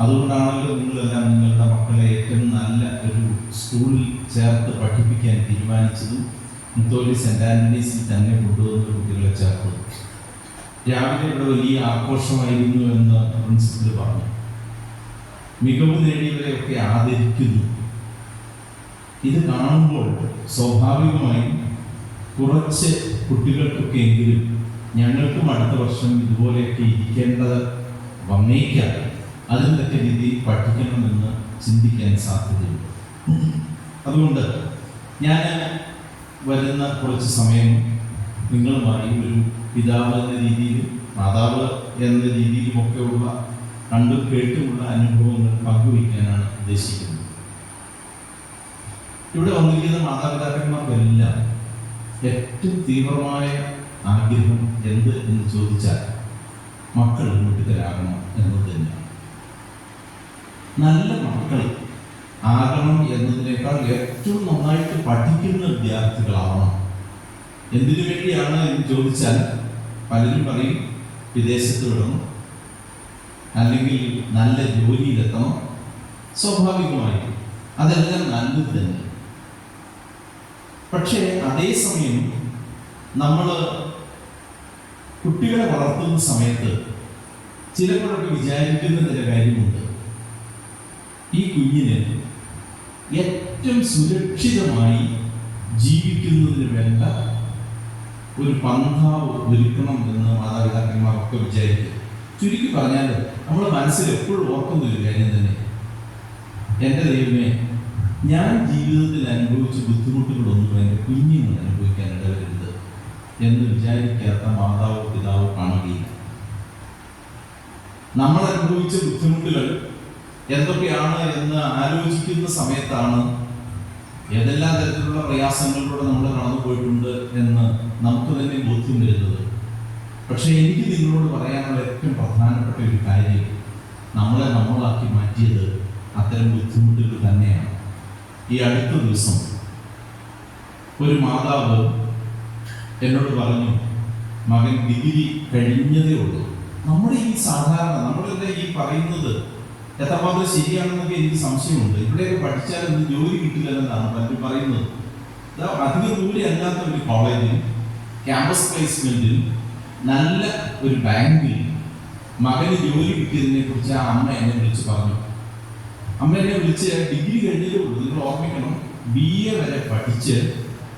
അതുകൊണ്ടാണല്ലോ നിങ്ങളെല്ലാം നിങ്ങളുടെ മക്കളെ ഏറ്റവും നല്ല ഒരു സ്കൂളിൽ ചേർത്ത് പഠിപ്പിക്കാൻ തീരുമാനിച്ചതും മുത്തോലി സെൻറ് ആൻ്റണീസിൽ തന്നെ കൊണ്ടുവന്ന കുട്ടികളെ ചേർത്തത്. രാവിലെ ഇവിടെ വലിയ ആഘോഷമായിരുന്നു എന്ന് പ്രിൻസിപ്പൽ പറഞ്ഞു. മികവ് നേടിയവരെയൊക്കെ ആദരിക്കുന്നു. ഇത് കാണുമ്പോൾ സ്വാഭാവികമായും കുറച്ച് കുട്ടികൾക്കൊക്കെ എങ്കിലും ഞങ്ങൾക്കും അടുത്ത വർഷം ഇതുപോലെയൊക്കെ ഇരിക്കേണ്ടത് വന്നേക്കാം, അതിന് തക്ക രീതിയിൽ പഠിക്കണമെന്ന് ചിന്തിക്കാൻ സാധ്യതയുണ്ട്. അതുകൊണ്ട് ഞാൻ വരുന്ന കുറച്ച് സമയം നിങ്ങളുമായി ഒരു പിതാവ് എന്ന രീതിയിലും മാതാവ് എന്ന രീതിയിലുമൊക്കെയുള്ള കണ്ടും കേട്ടുമുള്ള അനുഭവങ്ങൾ പങ്കുവയ്ക്കാനാണ് ഉദ്ദേശിക്കുന്നത്. ഇവിടെ വന്നിരിക്കുന്ന മാതാപിതാക്കന്മാർക്കെല്ലാം ഏറ്റവും തീവ്രമായ ആഗ്രഹം എന്ത് എന്ന് ചോദിച്ചാൽ മക്കൾ മിടുക്കരാകണം എന്നത് തന്നെയാണ്. നല്ല മക്കൾ ആകണം എന്നതിനേക്കാൾ ഏറ്റവും നന്നായിട്ട് പഠിക്കുന്ന വിദ്യാർത്ഥികളാവണം. എന്തിനു വേണ്ടിയാണ് എന്ന് ചോദിച്ചാൽ പലരും പറയും വിദേശത്ത് വിടണം, അല്ലെങ്കിൽ നല്ല ജോലിയിലെത്തണം. സ്വാഭാവികമായിട്ടും അതെല്ലാം നല്ലത് തന്നെ. പക്ഷേ അതേസമയം നമ്മൾ കുട്ടികളെ വളർത്തുന്ന സമയത്ത് ചിലപ്പോഴൊക്കെ വിചാരിക്കുന്ന ചില കാര്യമുണ്ട്. ഈ കുഞ്ഞിന് ഏറ്റവും സുരക്ഷിതമായി ജീവിക്കുന്നതിന് വേണ്ട ഒരു പന്ഥാവ് ഒരുക്കണം എന്ന് മാതാപിതാക്കന്മാരൊക്കെ വിചാരിക്കും. ചുരുക്കി പറഞ്ഞാൽ നമ്മൾ മനസ്സിൽ എപ്പോഴും ഓർക്കുന്ന ഒരു കാര്യം തന്നെ, എൻ്റെ ദൈവമേ, ഞാൻ ജീവിതത്തിൽ അനുഭവിച്ച ബുദ്ധിമുട്ടുകളൊന്നും എൻ്റെ കുഞ്ഞുങ്ങൾ അനുഭവിക്കാൻ ഇടവരുത് എന്ന് വിചാരിക്കാത്ത മാതാവോ പിതാവോ കാണുകയില്ല. നമ്മൾ അനുഭവിച്ച ബുദ്ധിമുട്ടുകൾ എന്തൊക്കെയാണ് എന്ന് ആലോചിക്കുന്ന സമയത്താണ് ഏതെല്ലാം തരത്തിലുള്ള പ്രയാസങ്ങളിലൂടെ നമ്മൾ കടന്നു പോയിട്ടുണ്ട് എന്ന് നമുക്ക് തന്നെ ബോധ്യം വരുന്നത്. പക്ഷെ എനിക്ക് നിങ്ങളോട് പറയാനുള്ള ഏറ്റവും പ്രധാനപ്പെട്ട ഒരു കാര്യം, നമ്മളെ നമ്മളാക്കി മാറ്റിയത് അത്തരം ബുദ്ധിമുട്ടുകൾ തന്നെയാണ്. ഈ അടുത്ത ദിവസം ഒരു മാതാവ് എന്നോട് പറഞ്ഞു, മകൻ ഡിഗ്രി കഴിഞ്ഞതേ ഉള്ളൂ. നമ്മുടെ ഈ സാധാരണ നമ്മളെല്ലാം ഈ പറയുന്നത് എത്രമാത്രം ശരിയാണെന്നൊക്കെ എനിക്ക് സംശയമുണ്ട്. ഇവിടെയൊക്കെ പഠിച്ചാലൊന്നും ജോലി കിട്ടില്ലെന്നാണ് പലരും പറയുന്നത്. അധിക ദൂരെ അല്ലാത്ത ഒരു കോളേജിൽ ക്യാമ്പസ് പ്ലേസ്മെന്റിൽ നല്ല ഒരു ബാങ്കിൽ മകന് ജോലി കിട്ടിയതിനെ കുറിച്ച് ആ അമ്മ എന്നെ വിളിച്ച് പറഞ്ഞു. അമ്മ എന്നെ വിളിച്ച് ഡിഗ്രി കഴിഞ്ഞതേ ഉള്ളൂ, നിങ്ങൾ ഓർമ്മിക്കണം, BA വരെ പഠിച്ച്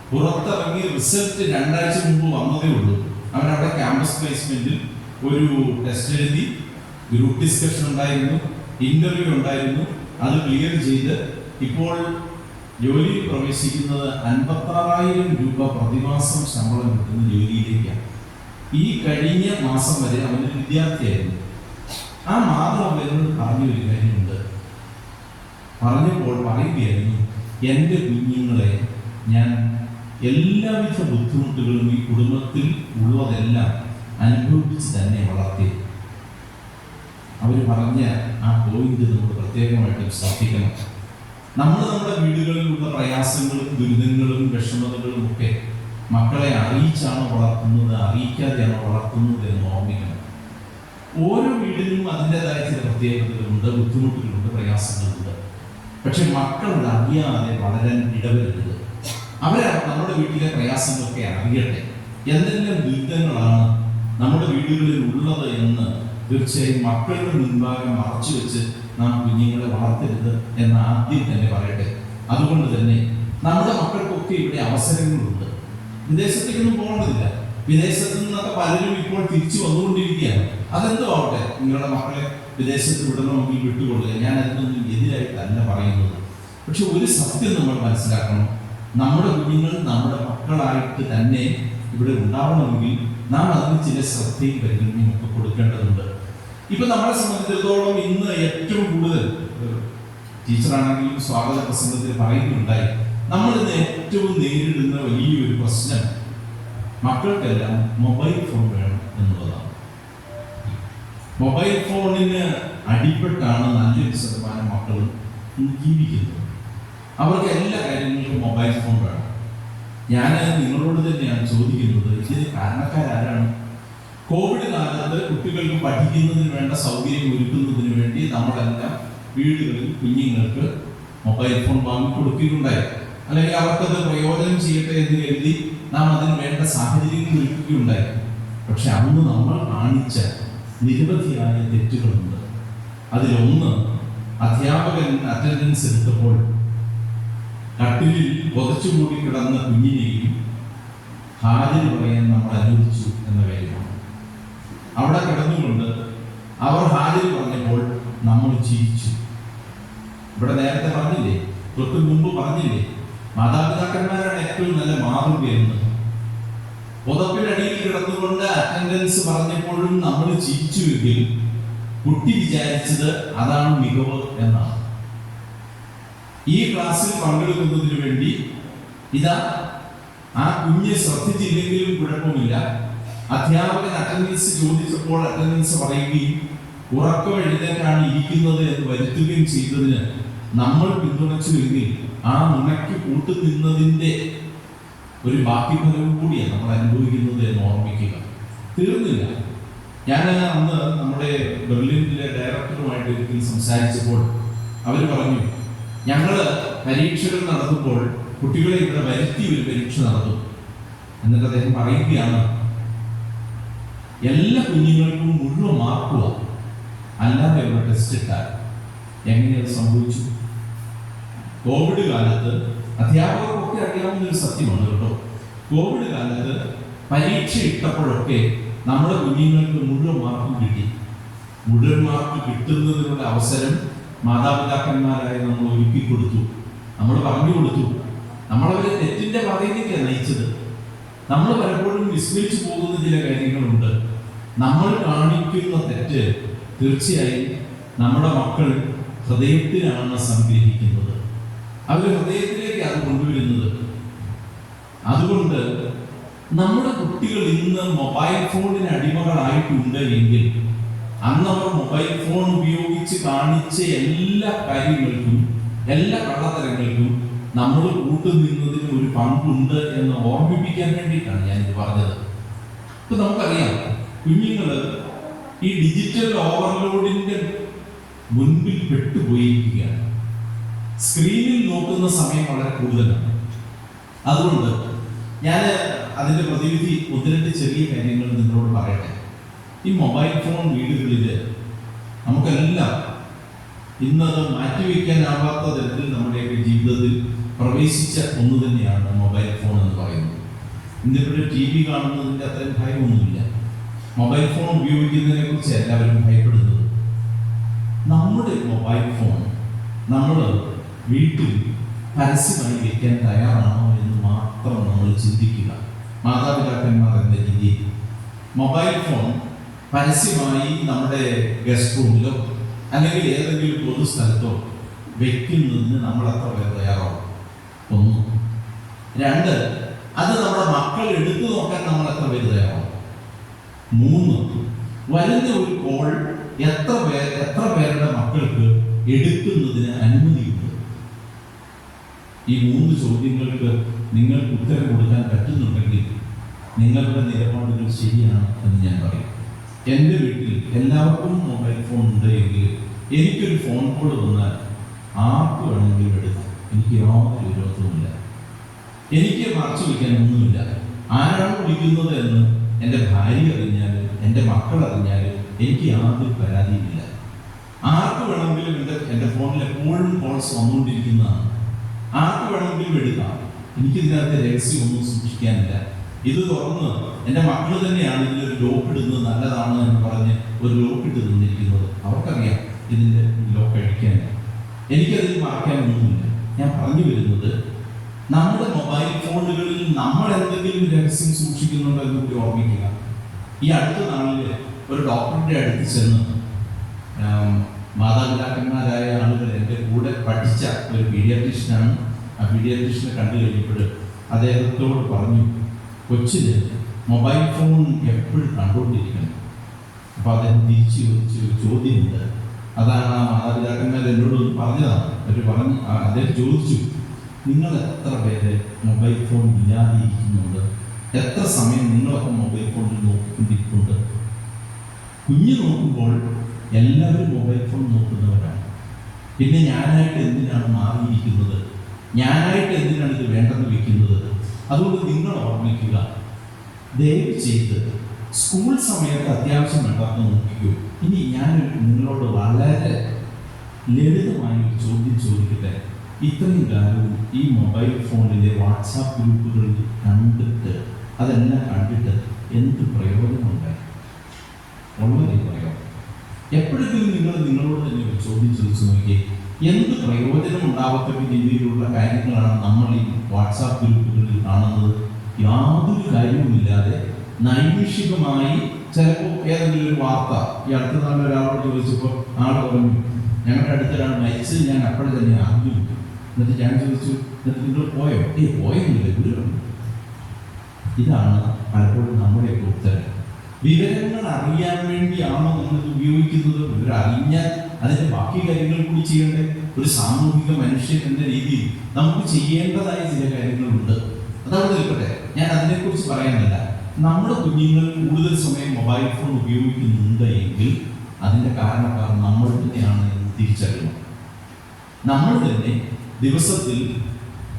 പുറത്തിറങ്ങി റിസൾട്ട് 2 ആഴ്ച മുമ്പ് വന്നതേ ഉള്ളൂ. അവരവിടെ ക്യാമ്പസ് പ്ലേസ്മെന്റിൽ ഒരു ടെസ്റ്റ് എഴുതി, ഗ്രൂപ്പ് ഡിസ്കഷൻ ഉണ്ടായിരുന്നു, ഇന്റർവ്യൂ ഉണ്ടായിരുന്നു, അത് ക്ലിയർ ചെയ്ത് ഇപ്പോൾ ജോലിയിൽ പ്രവേശിക്കുന്നത് 56,000 രൂപ പ്രതിമാസം ശമ്പളം കിട്ടുന്ന ജോലിയിലേക്കാണ്. ഈ കഴിഞ്ഞ മാസം വരെ അവനൊരു വിദ്യാർത്ഥിയായിരുന്നു. ആ മാതാവ് എന്നോട് പറഞ്ഞൊരു കാര്യമുണ്ട്. പറഞ്ഞപ്പോൾ പറയുകയായിരുന്നു, എൻ്റെ കുഞ്ഞുങ്ങളെ ഞാൻ എല്ലാവിധ ബുദ്ധിമുട്ടുകളും ഈ കുടുംബത്തിൽ ഉള്ളതെല്ലാം അനുഭവിച്ച് തന്നെ വളർത്തി. അവർ പറഞ്ഞ ആ പോയിന്റ് നമ്മൾ പ്രത്യേകമായിട്ടും ശ്രദ്ധിക്കണം. നമ്മൾ നമ്മുടെ വീടുകളിലുള്ള പ്രയാസങ്ങളും ദുരിതങ്ങളും വിഷമതകളും ഒക്കെ മക്കളെ അറിയിച്ചാണോ വളർത്തുന്നത്, അറിയിക്കാതെയാണോ വളർത്തുന്നത് എന്ന് ഓർമ്മിക്കണം. ഓരോ വീടിനും അതിൻ്റെതായ ചില പ്രത്യേകതകളുണ്ട്, ബുദ്ധിമുട്ടുകളുണ്ട്, പ്രയാസങ്ങളുണ്ട്. പക്ഷെ മക്കൾ അത് അറിയാതെ വളരാൻ ഇടവരുന്നത്. നമ്മുടെ വീട്ടിലെ പ്രയാസങ്ങളൊക്കെ അറിയട്ടെ. എന്തെല്ലാം ദുരിതങ്ങളാണ് നമ്മുടെ വീടുകളിൽ ഉള്ളത് എന്ന് തീർച്ചയായും മക്കളുടെ മുൻപാകെ മറച്ചു വെച്ച് നാം കുഞ്ഞുങ്ങളെ വളർത്തരുത് എന്ന് ആദ്യം തന്നെ പറയട്ടെ. അതുകൊണ്ട് തന്നെ നമ്മുടെ മക്കൾക്കൊക്കെ ഇവിടെ അവസരങ്ങളുണ്ട്. വിദേശത്തേക്കൊന്നും പോകേണ്ടതില്ല. വിദേശത്ത് നിന്നൊക്കെ പലരും ഇപ്പോൾ തിരിച്ചു വന്നുകൊണ്ടിരിക്കുകയാണ്. അതെന്തോ ആവട്ടെ, നിങ്ങളുടെ മക്കളെ വിദേശത്ത് വിടണമെങ്കിൽ വിട്ടുകൊള്ളുക. ഞാൻ അതിനൊന്നും എതിരായിട്ടല്ല പറയുന്നത്. പക്ഷെ ഒരു സത്യം നമ്മൾ മനസ്സിലാക്കണം, നമ്മുടെ കുഞ്ഞുങ്ങൾ നമ്മുടെ മക്കളായിട്ട് തന്നെ ഇവിടെ ഉണ്ടാവണമെങ്കിൽ നാം അതിന് ചില ശ്രദ്ധയും പരിഗണനയും ഒക്കെ കൊടുക്കേണ്ടതുണ്ട്. ഇപ്പൊ നമ്മളെ സംബന്ധിച്ചിടത്തോളം ഇന്ന് ഏറ്റവും കൂടുതൽ ടീച്ചറാണെങ്കിലും സ്വാഗത പ്രസംഗത്തിൽ പറയുന്നുണ്ടായി, നമ്മൾ ഇന്ന് ഏറ്റവും നേരിടുന്ന വലിയൊരു പ്രശ്നം മക്കൾക്കെല്ലാം മൊബൈൽ ഫോൺ വേണം എന്നുള്ളതാണ്. മൊബൈൽ ഫോണിന് അടിപ്പെട്ടാണ് നല്ലൊരു ശതമാനം മക്കളും ജീവിക്കുന്നത്. അവർക്ക് എല്ലാ കാര്യങ്ങൾക്കും മൊബൈൽ ഫോൺ വേണം. ഞാൻ നിങ്ങളോട് തന്നെയാണ് ചോദിക്കുന്നത്, ഇതിന് കാരണക്കാരാരാണ്? കോവിഡ് കാലത്ത് കുട്ടികൾക്ക് പഠിക്കുന്നതിന് വേണ്ട സൗകര്യം ഒരുക്കുന്നതിന് വേണ്ടി നമ്മളെല്ലാം വീടുകളിൽ കുഞ്ഞുങ്ങൾക്ക് മൊബൈൽ ഫോൺ വാങ്ങിക്കൊടുക്കുകയുണ്ടായി. അല്ലെങ്കിൽ അവർക്കത് പ്രയോജനം ചെയ്യട്ടെ എന്ന് കരുതി നാം അതിന് വേണ്ട സാഹചര്യങ്ങൾ ഒരുക്കുകയുണ്ടായി. പക്ഷെ അന്ന് നമ്മൾ കാണിച്ച നിരവധിയായ തെറ്റുകളുണ്ട്. അതിലൊന്ന്, അധ്യാപകൻ അറ്റൻഡൻസ് എടുത്തപ്പോൾ കട്ടിലിൽ പുതച്ചുകൂടി കിടന്ന കുഞ്ഞിനെയും ഹാജർ പറയാൻ നമ്മൾ അനുവദിച്ചു എന്ന കാര്യമാണ്. അവിടെ കിടന്നുകൊണ്ട് അവർ ഹാജർ പറഞ്ഞപ്പോൾ നമ്മൾ ചിരിച്ചു. ഇവിടെ നേരത്തെ പറഞ്ഞില്ലേ, തൊട്ട് മുമ്പ് പറഞ്ഞില്ലേ, മാതാപിതാക്കന്മാരാണ് ഏറ്റവും നല്ല മാതൃകയെന്ന്. പുതപ്പിനടിയിൽ കിടന്നുകൊണ്ട് അറ്റൻഡൻസ് പറഞ്ഞപ്പോഴും നമ്മൾ ചിരിച്ചുവെങ്കിൽ കുട്ടി വിചാരിച്ചത് അതാണ് മികവ് എന്നാണ്. ഈ ക്ലാസ്സിൽ പങ്കെടുക്കുന്നതിന് വേണ്ടി ഇതാ ആ കുഞ്ഞ് ശ്രദ്ധിച്ചില്ലെങ്കിലും കുഴപ്പമില്ല, അധ്യാപകൻ അറ്റൻഡൻസ് ചോദിച്ചപ്പോൾ അറ്റൻഡൻസ് പറയുകയും ഉറക്കം എഴുന്നേറ്റാണ് ഇരിക്കുന്നത് എന്ന് വരുത്തുകയും ചെയ്തതിന് നമ്മൾ പിന്തുണച്ചുവെങ്കിൽ ആ നുണയ്ക്ക് കൂട്ടുനിന്നതിൻ്റെ ഒരു ബാക്കി ഫലവും കൂടിയാണ് നമ്മൾ അനുഭവിക്കുന്നത് എന്ന് ഓർമ്മിക്കുക. തീർന്നില്ല. ഞാൻ അന്ന് നമ്മുടെ ബെർലിനിലെ ഡയറക്ടറുമായിട്ട് ഒരിക്കൽ സംസാരിച്ചപ്പോൾ അവർ പറഞ്ഞു, ഞങ്ങൾ പരീക്ഷകൾ നടത്തുമ്പോൾ കുട്ടികളെ ഇവിടെ വരുത്തി ഒരു പരീക്ഷ നടത്തും. എന്നിട്ട് അദ്ദേഹം പറയുകയാണ്, എല്ലാ കുഞ്ഞുങ്ങൾക്കും മുഴുവൻ മാർക്കുക, അല്ലാതെ ഒരു ടെസ്റ്റ് ഇട്ടാൽ എങ്ങനെയത് സംഭവിച്ചു? കോവിഡ് കാലത്ത് അധ്യാപകർക്കൊക്കെ അറിയാവുന്ന ഒരു സത്യമാണ് കേട്ടോ. കോവിഡ് കാലത്ത് പരീക്ഷ ഇട്ടപ്പോഴൊക്കെ നമ്മുടെ കുഞ്ഞുങ്ങൾക്ക് മുഴുവൻ മാർക്ക് കിട്ടി. മുഴുവൻ മാർക്ക് കിട്ടുന്നതിനുള്ള അവസരം മാതാപിതാക്കന്മാരായി നമ്മൾ ഒരുക്കി കൊടുത്തു, നമ്മൾ പറഞ്ഞു കൊടുത്തു. നമ്മളവരെ തെറ്റിന്റെ പാതയിലേക്കാണ് നയിച്ചത്. നമ്മൾ പലപ്പോഴും വിസ്മരിച്ചു പോകുന്ന ചില കാര്യങ്ങളുണ്ട്. നമ്മൾ കാണിക്കുന്ന തെറ്റ് തീർച്ചയായും നമ്മുടെ മക്കൾ ഹൃദയത്തിലാണ് സംഗ്രഹിക്കുന്നത്. അവർ ഹൃദയത്തിലേക്ക് അത് കൊണ്ടുവരുന്നത്. അതുകൊണ്ട് നമ്മുടെ കുട്ടികൾ ഇന്ന് മൊബൈൽ ഫോണിന് അടിമകളായിട്ടുണ്ട് എങ്കിൽ അന്ന് അവർ മൊബൈൽ ഫോൺ ഉപയോഗിച്ച് കാണിച്ച എല്ലാ കാര്യങ്ങൾക്കും, എല്ലാ കള്ളത്തരങ്ങൾക്കും നമ്മൾ കൂട്ടുനിന്നതിന് ഒരു പങ്കുണ്ട് എന്ന് ഓർമ്മിപ്പിക്കാൻ വേണ്ടിയിട്ടാണ് ഞാനിത് പറഞ്ഞത്. ഇപ്പൊ നമുക്കറിയാം, കുഞ്ഞുങ്ങള് ഈ ഡിജിറ്റൽ ഓവർലോഡിന്റെ മുൻപിൽ പെട്ടുപോയിരിക്കുകയാണ്. സ്ക്രീനിൽ നോക്കുന്ന സമയം വളരെ കൂടുതലാണ്. അതുകൊണ്ട് ഞാൻ അതിന്റെ പ്രതിവിധി 1-2 ചെറിയ കാര്യങ്ങൾ നിങ്ങളോട് പറയട്ടെ. ഈ മൊബൈൽ ഫോൺ വീടുകളിൽ നമുക്കെല്ലാം ഇന്നത് മാറ്റിവെക്കാനാവാത്ത തരത്തിൽ നമ്മുടെയൊക്കെ ജീവിതത്തിൽ പ്രവേശിച്ച ഒന്ന് തന്നെയാണ് മൊബൈൽ ഫോൺ എന്ന് പറയുന്നത്. ഇന്നിവിടെ TV കാണുന്നതിൻ്റെ അത്രയും ഭയമൊന്നുമില്ല. മൊബൈൽ ഫോൺ ഉപയോഗിക്കുന്നതിനെ കുറിച്ച് എല്ലാവരും ഭയപ്പെടുന്നത്. നമ്മുടെ മൊബൈൽ ഫോൺ നമ്മൾ വീട്ടിൽ പരസ്യമായി വെക്കാൻ തയ്യാറാണോ എന്ന് മാത്രം നമ്മൾ ചിന്തിക്കുക. മാതാപിതാക്കന്മാർ എന്ന രീതിയിൽ മൊബൈൽ ഫോൺ പരസ്യമായി നമ്മുടെ ഗസ്റ്റ് റൂമിലോ അല്ലെങ്കിൽ ഏതെങ്കിലും പൊതുസ്ഥലത്തോ വെക്കുന്നതിന് നമ്മൾ എത്ര പേർ തയ്യാറാവും? 1. 2, അത് നമ്മുടെ മക്കൾ എടുത്തു നോക്കാൻ നമ്മൾ എത്ര പേര് തയ്യാറാവും? 3, വരുന്ന ഒരു കോൾ എത്ര പേരുടെ മക്കൾക്ക് എടുക്കുന്നതിന് അനുമതിയുണ്ട്? ഈ 3 ചോദ്യങ്ങൾക്ക് നിങ്ങൾക്ക് ഉത്തരം കൊടുക്കാൻ പറ്റുന്നുണ്ടെങ്കിൽ നിങ്ങളുടെ നിലപാടുകൾ ശരിയാണ് എന്ന് ഞാൻ പറയും. എൻ്റെ വീട്ടിൽ എല്ലാവർക്കും മൊബൈൽ ഫോൺ ഉണ്ട് എങ്കിൽ എനിക്കൊരു ഫോൺ കോൾ വന്നാൽ ആർക്ക് വേണമെങ്കിലും എടുക്കാം. എനിക്ക് യാതൊരു വിരോധവുമില്ല. എനിക്ക് മറച്ചു വയ്ക്കാൻ ഒന്നുമില്ല. ആരാണ് വിളിക്കുന്നത് എന്ന് എൻ്റെ ഭാര്യ അറിഞ്ഞാലും എൻ്റെ മക്കൾ അറിഞ്ഞാലും എനിക്ക് യാതൊരു പരാതിയുമില്ല. ആർക്ക് വേണമെങ്കിലും എൻ്റെ ഫോണിൽ എപ്പോഴും കോൾസ് വന്നുകൊണ്ടിരിക്കുന്നതാണ്. ആർക്ക് വേണമെങ്കിലും എടുക്കാം. എനിക്കിതിനകത്ത് രഹസ്യമൊന്നും സൂക്ഷിക്കാനില്ല. ഇത് തുറന്ന് എൻ്റെ മക്കൾ തന്നെയാണ് ഇതിലൊരു ലോക്ക് ഇടുന്നത് നല്ലതാണ് എന്ന് പറഞ്ഞ് ഒരു ലോക്ക് ഇട്ട് തന്നിരിക്കുന്നത്. അവർക്കറിയാം ഇതിൻ്റെ ലോക്ക് അടിക്കാൻ. എനിക്കതിൽ മറക്കാനൊന്നുമില്ല. ഞാൻ പറഞ്ഞു വരുന്നത്, നമ്മുടെ മൊബൈൽ ഫോണുകളിൽ നമ്മൾ എന്തെങ്കിലും രഹസ്യം സൂക്ഷിക്കുന്നുണ്ടോ എന്ന് കൂടി ഓർമ്മിക്കുക. ഈ അടുത്ത നാളിൽ ഒരു ഡോക്ടറുടെ അടുത്ത് ചെന്ന് മാതാപിതാക്കന്മാരായ ആളുകൾ എൻ്റെ കൂടെ പഠിച്ച ഒരു പീഡിയാട്രീഷ്യനാണ്. ആ പീഡിയാട്രീഷ്യനെ കണ്ടു കഴിഞ്ഞപ്പോൾ അദ്ദേഹത്തോട് പറഞ്ഞു, കൊച്ചിന് മൊബൈൽ ഫോൺ എപ്പോഴും കണ്ടുകൊണ്ടിരിക്കണം. അപ്പോൾ അദ്ദേഹം തിരിച്ചു ചോദിച്ച ഒരു ചോദ്യമുണ്ട്. അതാണ് ആ മാതാപിതാക്കന്മാർ എന്നോട് പറഞ്ഞതാണ്. അദ്ദേഹം ചോദിച്ചു, നിങ്ങൾ എത്ര പേര് മൊബൈൽ ഫോൺ ഇല്ലാതിരിക്കുന്നുണ്ട്? എത്ര സമയം നിങ്ങളൊക്കെ മൊബൈൽ ഫോണിൽ നോക്കിക്കൊണ്ടിരിക്കുന്നുണ്ട്? കുഞ്ഞ് നോക്കുമ്പോൾ എല്ലാവരും മൊബൈൽ ഫോൺ നോക്കുന്നവരാണ്. പിന്നെ ഞാനായിട്ട് എന്തിനാണ് മാറിയിരിക്കുന്നത്? ഞാനായിട്ട് എന്തിനാണ് ഇത് വേണ്ടെന്ന് വെക്കുന്നത്? അതുകൊണ്ട് നിങ്ങൾ ഓർമ്മിക്കുക, ദയവ് ചെയ്ത് സ്കൂൾ സമയത്ത് അത്യാവശ്യം വേണ്ടെന്ന് നോക്കിക്കൂ. ഇനി ഞാൻ നിങ്ങളോട് വളരെ ലളിതമായ ഒരു ചോദ്യം ചോദിക്കട്ടെ. ഇത്രയും കാലവും ഈ മൊബൈൽ ഫോണിലെ വാട്സാപ്പ് ഗ്രൂപ്പുകളിൽ കണ്ടിട്ട് അതെല്ലാം കണ്ടിട്ട് എന്ത് പ്രയോജനമുണ്ടായി? വളരെ പ്രയോജനം. എപ്പോഴെങ്കിലും നിങ്ങളോട് തന്നെ ഒരു ചോദ്യം ചോദിച്ചു നോക്കിയേ, എന്ത് പ്രയോജനം ഉണ്ടാവത്തക്ക രീതിയിലുള്ള കാര്യങ്ങളാണ് നമ്മൾ ഈ വാട്സാപ്പ് ഗ്രൂപ്പുകളിൽ കാണുന്നത്? യാതൊരു കാര്യവുമില്ലാതെ നൈമിഷികമായി ചിലപ്പോൾ ഏതെങ്കിലും ഒരു വാർത്ത. ഈ അടുത്ത നാളിൽ ഒരാളോട് ചോദിച്ചപ്പോൾ ആൾ പറഞ്ഞു, ഞങ്ങളുടെ അടുത്തൊരാൾ മരിച്ചത് ഞാൻ അപ്പോഴെ തന്നെ അറിഞ്ഞു. എന്നിട്ട് ഞാൻ ചോദിച്ചു, എന്നിട്ട് നിങ്ങൾ പോയോ? പോയൊന്നുമില്ല, ഗുരുവുണ്ട്. ഇതാണ് പലപ്പോഴും നമ്മുടെയൊക്കെ ഉത്തരം. വിവരങ്ങൾ അറിയാൻ വേണ്ടിയാണോ നമ്മളിത് ഉപയോഗിക്കുന്നത്? വിവരം അറിഞ്ഞാൽ അതിൻ്റെ ബാക്കി കാര്യങ്ങൾ കൂടി ചെയ്യേണ്ടേ? ഒരു സാമൂഹിക മനുഷ്യൻ എന്ന രീതിയിൽ നമുക്ക് ചെയ്യേണ്ടതായ ചില കാര്യങ്ങളുണ്ട്. അതവിടെ നിൽക്കട്ടെ, ഞാൻ അതിനെക്കുറിച്ച് പറയാനല്ല. നമ്മുടെ കുഞ്ഞുങ്ങൾ കൂടുതൽ സമയം മൊബൈൽ ഫോൺ ഉപയോഗിക്കുന്നുണ്ട് എങ്കിൽ അതിൻ്റെ കാരണക്കാർ നമ്മൾ തന്നെയാണ് എന്ന് തിരിച്ചറിയണം. നമ്മൾ തന്നെ ദിവസത്തിൽ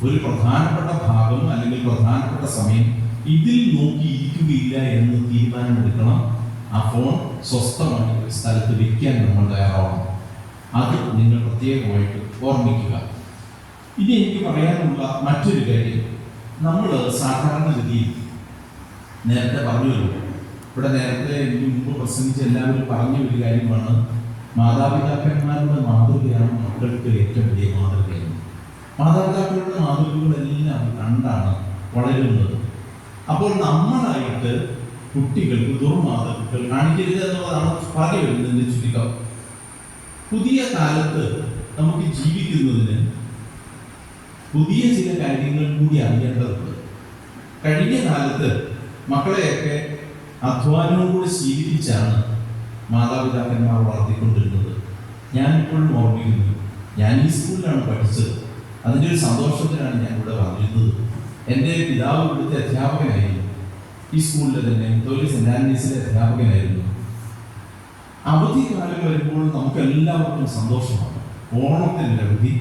ഒരു പ്രധാനപ്പെട്ട ഭാഗം അല്ലെങ്കിൽ പ്രധാനപ്പെട്ട സമയം ഇതിൽ നോക്കിയിരിക്കുകയില്ല എന്ന് തീരുമാനമെടുക്കണം. ആ ഫോൺ സ്വസ്ഥമായി ഒരു സ്ഥലത്ത് വെക്കാൻ നമ്മൾ തയ്യാറാവണം. അത് നിങ്ങൾ പ്രത്യേകമായിട്ട് ഓർമ്മിക്കുക. ഇനി എനിക്ക് പറയാനുള്ള മറ്റൊരു കാര്യം, നമ്മൾ സാധാരണഗതിയിൽ നേരത്തെ പറഞ്ഞല്ലോ, ഇവിടെ നേരത്തെ എനിക്ക് മുമ്പ് പ്രസംഗിച്ച എല്ലാവരും പറഞ്ഞ ഒരു കാര്യമാണ്, മാതാപിതാക്കന്മാരുടെ മാതൃകയാണ് മക്കൾക്ക് ഏറ്റവും വലിയ മാതൃകയാണ്. മാതാപിതാക്കളുടെ മാതൃകകളെല്ലാം കണ്ടാണ് വളരുന്നത്. അപ്പോൾ നമ്മളായിട്ട് കുട്ടികൾക്ക് ദുർമാതൃകകൾ കാണിക്കരുത് എന്നുള്ളതാണ് പറഞ്ഞു വരുന്നതിൻ്റെ ചുരുക്കം. പുതിയ കാലത്ത് നമുക്ക് ജീവിക്കുന്നതിന് പുതിയ ചില കാര്യങ്ങൾ കൂടി അറിയേണ്ടതുണ്ട്. കഴിഞ്ഞ കാലത്ത് മക്കളെയൊക്കെ അധ്വാനവും കൂടി ശീലിപ്പിച്ചാണ് മാതാപിതാക്കന്മാർ വളർത്തിക്കൊണ്ടിരുന്നത്. ഞാനിപ്പോഴും ഓർമ്മിക്കുന്നു, ഞാൻ ഈ സ്കൂളിലാണ് പഠിച്ചത്. അതിൻ്റെ ഒരു സന്തോഷത്തിനാണ് ഞാൻ ഇവിടെ വന്നിരുന്നത്. എൻ്റെ പിതാവ് ഇവിടുത്തെ അധ്യാപകനായിരുന്നു, ഈ സ്കൂളിലെ തന്നെ മുത്തോലി സെന്റ് ആന്റണീസിലെ അധ്യാപകനായിരുന്നു. അവധിക്കാലം വരുമ്പോൾ നമുക്ക് എല്ലാവർക്കും സന്തോഷമാണ്. ഓണത്തിൻ്റെ അവധി,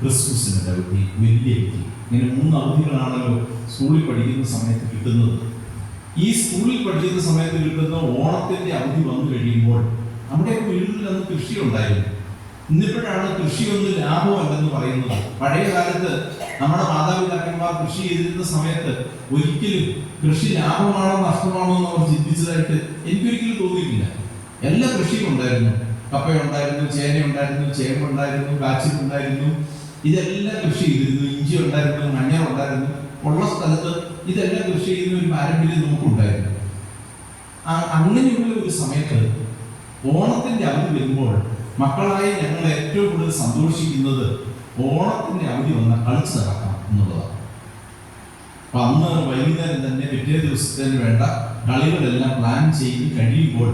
ക്രിസ്മസിൻ്റെ അവധി, വലിയ അവധി, ഇങ്ങനെ 3 അവധികളാണല്ലോ സ്കൂളിൽ പഠിക്കുന്ന സമയത്ത് കിട്ടുന്നത്. ഈ സ്കൂളിൽ പഠിക്കുന്ന സമയത്ത് കിട്ടുന്ന ഓണത്തിൻ്റെ അവധി വന്നു കഴിയുമ്പോൾ നമ്മുടെ വീട്ടിൽ അന്ന് കൃഷി ഉണ്ടായിരുന്നു. ഇന്നിപ്പോഴാണ് കൃഷിയൊന്നും ലാഭമല്ലെന്ന് പറയുന്നത്. പഴയ കാലത്ത് നമ്മുടെ മാതാപിതാക്കന്മാർ കൃഷി ചെയ്തിരുന്ന സമയത്ത് ഒരിക്കലും കൃഷി ലാഭമാണോ നഷ്ടമാണോ എന്ന് അവർ ചിന്തിച്ചതായിട്ട് എനിക്കൊരിക്കലും തോന്നിയിട്ടില്ല. എല്ലാ കൃഷിയും ഉണ്ടായിരുന്നു. കപ്പയുണ്ടായിരുന്നു, ചേനയുണ്ടായിരുന്നു, ചേമ്പുണ്ടായിരുന്നു, കാച്ചിലുണ്ടായിരുന്നു, ഇതെല്ലാം കൃഷി ചെയ്തിരുന്നു. ഇഞ്ചി ഉണ്ടായിരുന്നു, മഞ്ഞൾ ഉണ്ടായിരുന്നു. ഉള്ള സ്ഥലത്ത് ഇതെല്ലാം കൃഷി ചെയ്യുന്ന ഒരു പാരമ്പര്യം നമുക്കുണ്ടായിരുന്നു. അങ്ങനെയുള്ള ഒരു സമയത്ത് ഓണത്തിന്റെ അവധി വരുമ്പോൾ മക്കളായി ഞങ്ങൾ ഏറ്റവും കൂടുതൽ സന്തോഷിക്കുന്നത് ഓണത്തിന്റെ അവധി വന്നാൽ കളിച്ചു നടക്കാം എന്നുള്ളതാണ്. അപ്പൊ അന്ന് വൈകുന്നേരം തന്നെ പിറ്റേ ദിവസത്തിന് വേണ്ട കളികളെല്ലാം പ്ലാൻ ചെയ്ത് കഴിയുമ്പോൾ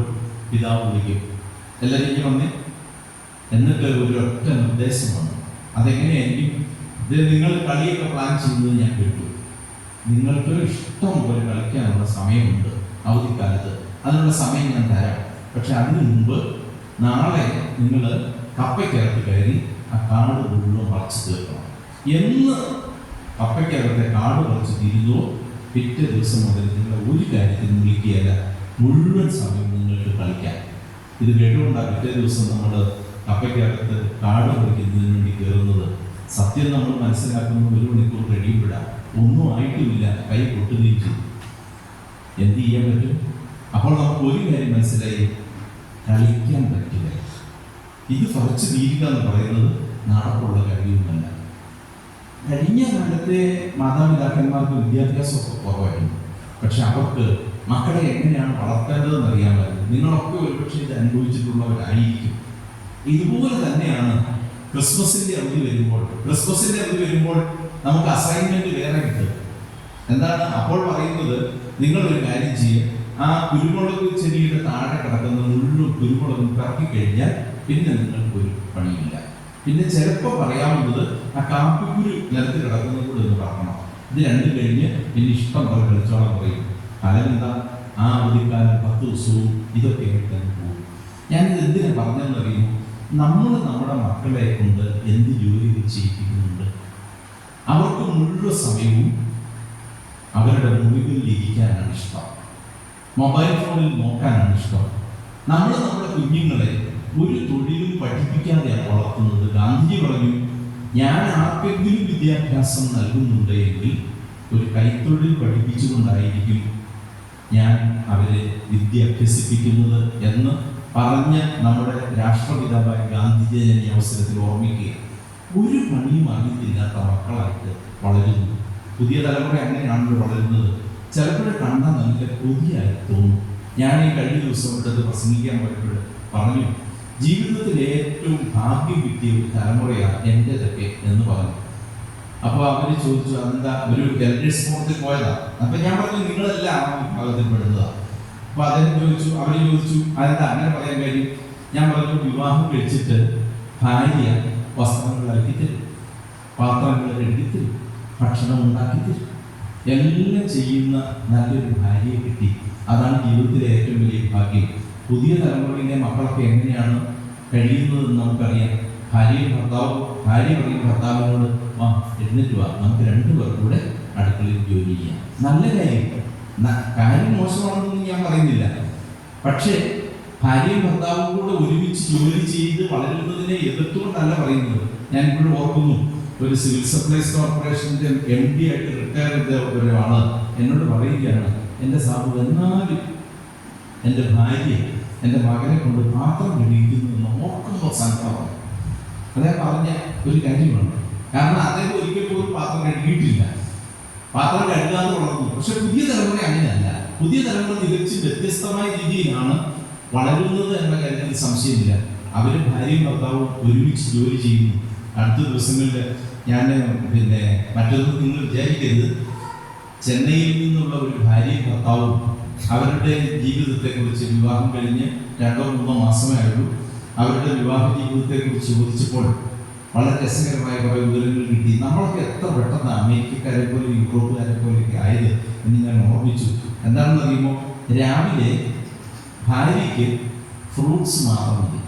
പിതാവ് വിളിക്കും, എല്ലാവരും ഇങ്ങനെ വന്നേ. എന്നിട്ട് ഒരു ഒറ്റ നിർദ്ദേശം വന്നു. അതെങ്ങനെയായിരിക്കും? ഇത് നിങ്ങൾ കളിയൊക്കെ പ്ലാൻ ചെയ്യുന്നത് ഞാൻ കേട്ടു. നിങ്ങൾക്ക് ഇഷ്ടം പോലെ കളിക്കാനുള്ള സമയമുണ്ട് അവധിക്കാലത്ത്, അതിനുള്ള സമയം ഞാൻ തരാം. പക്ഷെ അതിനു മുമ്പ് നാളെ നിങ്ങൾ കപ്പയ്ക്കകത്ത് കയറി ആ കാട് മുഴുവൻ പറിച്ചു തീർക്കണം. എന്ന് കപ്പയ്ക്കകത്തെ കാട് പറിച്ച് തീരുന്നോ പിറ്റേ ദിവസം മുതൽ നിങ്ങൾ ഒരു കാര്യത്തിനും വിളിക്കുകയല്ല, മുഴുവൻ സമയം നിങ്ങൾക്ക് കളിക്കാൻ. ഇത് കേട്ടുകൊണ്ടാണ് പിറ്റേ ദിവസം നമ്മൾ കപ്പയ്ക്കകത്ത് കാട് പറിക്കുന്നതിന് വേണ്ടി കയറുന്നത്. സത്യം നമ്മൾ മനസ്സിലാക്കുന്നത് 1 മണിക്കൂർ കഴിയുമ്പോഴാണ്. ഒന്നും ആയിട്ടുമില്ല, കൈ പൊട്ടുകയും ചെയ്യും. എന്ത് ചെയ്യാൻ പറ്റും? അപ്പോൾ നമുക്ക് ഒരു കാര്യം മനസ്സിലായി, കളിക്കാൻ പറ്റില്ല. ഇത് പറിച്ച് തീരുക എന്ന് പറയുന്നത് നടപ്പുള്ള കഴിയുമല്ല. കഴിഞ്ഞ കാലത്തെ മാതാപിതാക്കന്മാർക്ക് വിദ്യാഭ്യാസമൊക്കെ കുറവായിരുന്നു. പക്ഷെ അവർക്ക് മക്കളെ എങ്ങനെയാണ് വളർത്തേണ്ടതെന്ന് അറിയാമായിരുന്നു. നിങ്ങളൊക്കെ ഒരുപക്ഷെ ഇത് അനുഭവിച്ചിട്ടുള്ളവരായിരിക്കും. ഇതുപോലെ തന്നെയാണ് ക്രിസ്മസിന്റെ അവധി വരുമ്പോൾ നമുക്ക് അസൈൻമെന്റ് വേറെ കിട്ടും. എന്താണ് അപ്പോൾ പറയുന്നത്? നിങ്ങളൊരു കാര്യം ചെയ്യുക, ആ കുരുമുളക് ചെടിയുടെ താഴെ കിടക്കുന്ന മുഴുവൻ കുരുമുളകും കറക്കി കഴിഞ്ഞാൽ പിന്നെ നിങ്ങൾക്ക് ഒരു പണിയില്ല. പിന്നെ ചിലപ്പോൾ പറയാവുന്നത് ആ കാപ്പിക്കുരു നിലത്ത് കിടക്കുന്നത് കൂടെ ഒന്ന് പറക്കണം. ഇത് 2 കഴിഞ്ഞ് പിന്നെ ഇഷ്ടം പോലെ കളിച്ചോളം പറയും. ഫലമെന്താ? ആ അവധിക്കാലം 10 ദിവസവും ഇതൊക്കെ ആയിട്ട് പോകും. ഞാനിത് എന്തിനാ പറഞ്ഞതെന്ന് അറിയുമോ? നമ്മൾ നമ്മുടെ മക്കളെ കൊണ്ട് എന്ത് ജോലികൾ ചെയ്യിപ്പിക്കുന്നുണ്ട്? അവർക്ക് മുഴുവൻ സമയവും അവരുടെ മുറികളിൽ ഇരിക്കാനാണ് ഇഷ്ടം, മൊബൈൽ ഫോണിൽ നോക്കാനാണ് ഇഷ്ടം. നമ്മൾ നമ്മുടെ കുഞ്ഞുങ്ങളെ ഒരു തൊഴിലും പഠിപ്പിക്കാതെയാണ് വളർത്തുന്നത്. ഗാന്ധിജി പറഞ്ഞു, ഞാൻ ആർക്കെങ്കിലും വിദ്യാഭ്യാസം നൽകുന്നുണ്ടെങ്കിൽ ഒരു കൈത്തൊഴിൽ പഠിപ്പിച്ചുകൊണ്ടായിരിക്കും ഞാൻ അവരെ വിദ്യ അഭ്യസിപ്പിക്കുന്നത് എന്ന് പറഞ്ഞ നമ്മുടെ രാഷ്ട്രപിതാവായ ഗാന്ധിജിയെ ഈ അവസരത്തിൽ ഓർമ്മിക്കുക. ഒരു പണിയും അറിയത്തില്ലാത്ത മക്കളായിട്ട് വളരുന്നു. പുതിയ തലമുറ അങ്ങനെയാണല്ലോ വളരുന്നത്. ചിലപ്പോൾ കണ്ടാൽ നല്ല കൊതിയായി തോന്നും. ഞാൻ ഈ കഴിഞ്ഞ ദിവസം ഇവിടുത്തെ പ്രസംഗിക്കാൻ പോയപ്പോൾ പറഞ്ഞു, ജീവിതത്തിൽ ഏറ്റവും ഭാഗ്യം കിട്ടിയ ഒരു തലമുറയാണ് എൻ്റെതൊക്കെ എന്ന് പറഞ്ഞു. അപ്പോൾ അവർ ചോദിച്ചു, അതെന്താ? ഒരു ഗെൽഡേഴ്സ് സ്പോർട്ടിൽ പോയതാ. അപ്പം ഞാൻ പറഞ്ഞു, നിങ്ങളെല്ലാം ആ വിഭാഗത്തിൽ പെടുന്നതാണ്. അപ്പോൾ അവർ ചോദിച്ചു, അതെന്താ അങ്ങനെ പറയാൻ കഴിയും? ഞാൻ പറഞ്ഞു, വിവാഹം കഴിച്ചിട്ട് ഭാര്യ വസ്ത്രങ്ങൾ അലക്കിത്തരും, പാത്രങ്ങൾ കഴുകിത്തരും, ഭക്ഷണം ഉണ്ടാക്കിത്തരും, എല്ലാം ചെയ്യുന്ന നല്ലൊരു ഭാര്യയെ കിട്ടി. അതാണ് ജീവിതത്തിലെ ഏറ്റവും വലിയ ഭാഗ്യം. പുതിയ തലമുറയിലെ മക്കളൊക്കെ എങ്ങനെയാണ് കഴിയുന്നതെന്ന് നമുക്കറിയാം. ഭാര്യ പറയും ഭർത്താവിനോട്, എഴുന്നേറ്റ് വാ, നമുക്ക് 2 പേർ കൂടെ അടുക്കളയിൽ ജോലി ചെയ്യാം. നല്ല കാര്യം മോശമാണെന്നൊന്നും ഞാൻ പറയുന്നില്ല. പക്ഷേ ഭാര്യയും ഭർത്താവും കൂടെ ഒരുമിച്ച് ജോലി ചെയ്ത് വളരുന്നതിനെ എതിർത്തുകൊണ്ടല്ല പറയുന്നത്. ഞാൻ ഇപ്പോഴും ഓർക്കുന്നു, ഒരു സിവിൽ സപ്ലൈസ് കോർപ്പറേഷൻ്റെ MD ആയിട്ട് റിട്ടയർ ചെയ്ത ഒരാള് എന്നോട് പറയുകയാണ്, എൻ്റെ സാബു, എന്നാലും എൻ്റെ ഭാര്യ എൻ്റെ മകനെ കൊണ്ട് പാത്രം കഴിക്കുന്നു എന്ന് ഓർക്കുമ്പോൾ സങ്കടമാണ്. അദ്ദേഹം പറഞ്ഞ ഒരു കാര്യമാണ്. കാരണം അദ്ദേഹം ഒരിക്കൽ പോലും പാത്രം കഴുകിയിട്ടില്ല, പാത്രം കഴുകാതെ വളർന്നു. പക്ഷെ പുതിയ തലമുറ അങ്ങനെയല്ല. പുതിയ തലമുറ തികച്ചും വ്യത്യസ്തമായ രീതിയിലാണ് വളരുന്നത് എന്ന കാര്യത്തിൽ സംശയമില്ല. അവർ ഭാര്യയും ഭർത്താവും ഒരുമിച്ച് ജോലി ചെയ്യുന്നു. അടുത്ത ദിവസങ്ങളിൽ ഞാൻ മറ്റൊന്നും നിങ്ങൾ വിചാരിക്കരുത്, ചെന്നൈയിൽ നിന്നുള്ള ഒരു ഭാര്യയും ഭർത്താവും അവരുടെ ജീവിതത്തെക്കുറിച്ച്, വിവാഹം കഴിഞ്ഞ് 2-3 മാസമേ ആയുള്ളൂ, അവരുടെ വിവാഹ ജീവിതത്തെക്കുറിച്ച് ചോദിച്ചപ്പോൾ വളരെ രസകരമായ കുറേ വിവരങ്ങൾ കിട്ടി. നമ്മളൊക്കെ എത്ര പെട്ടെന്ന് അമേരിക്കക്കാരെ പോലെ യൂറോപ്പുകാരെ പോലെയൊക്കെ ആയത് എന്ന് ഞാൻ ഓർമ്മിച്ചു. എന്താണെന്ന് അറിയുമ്പോൾ രാവിലെ ഭാര്യയ്ക്ക് ഫ്രൂട്ട്സ് മാത്രം മതി.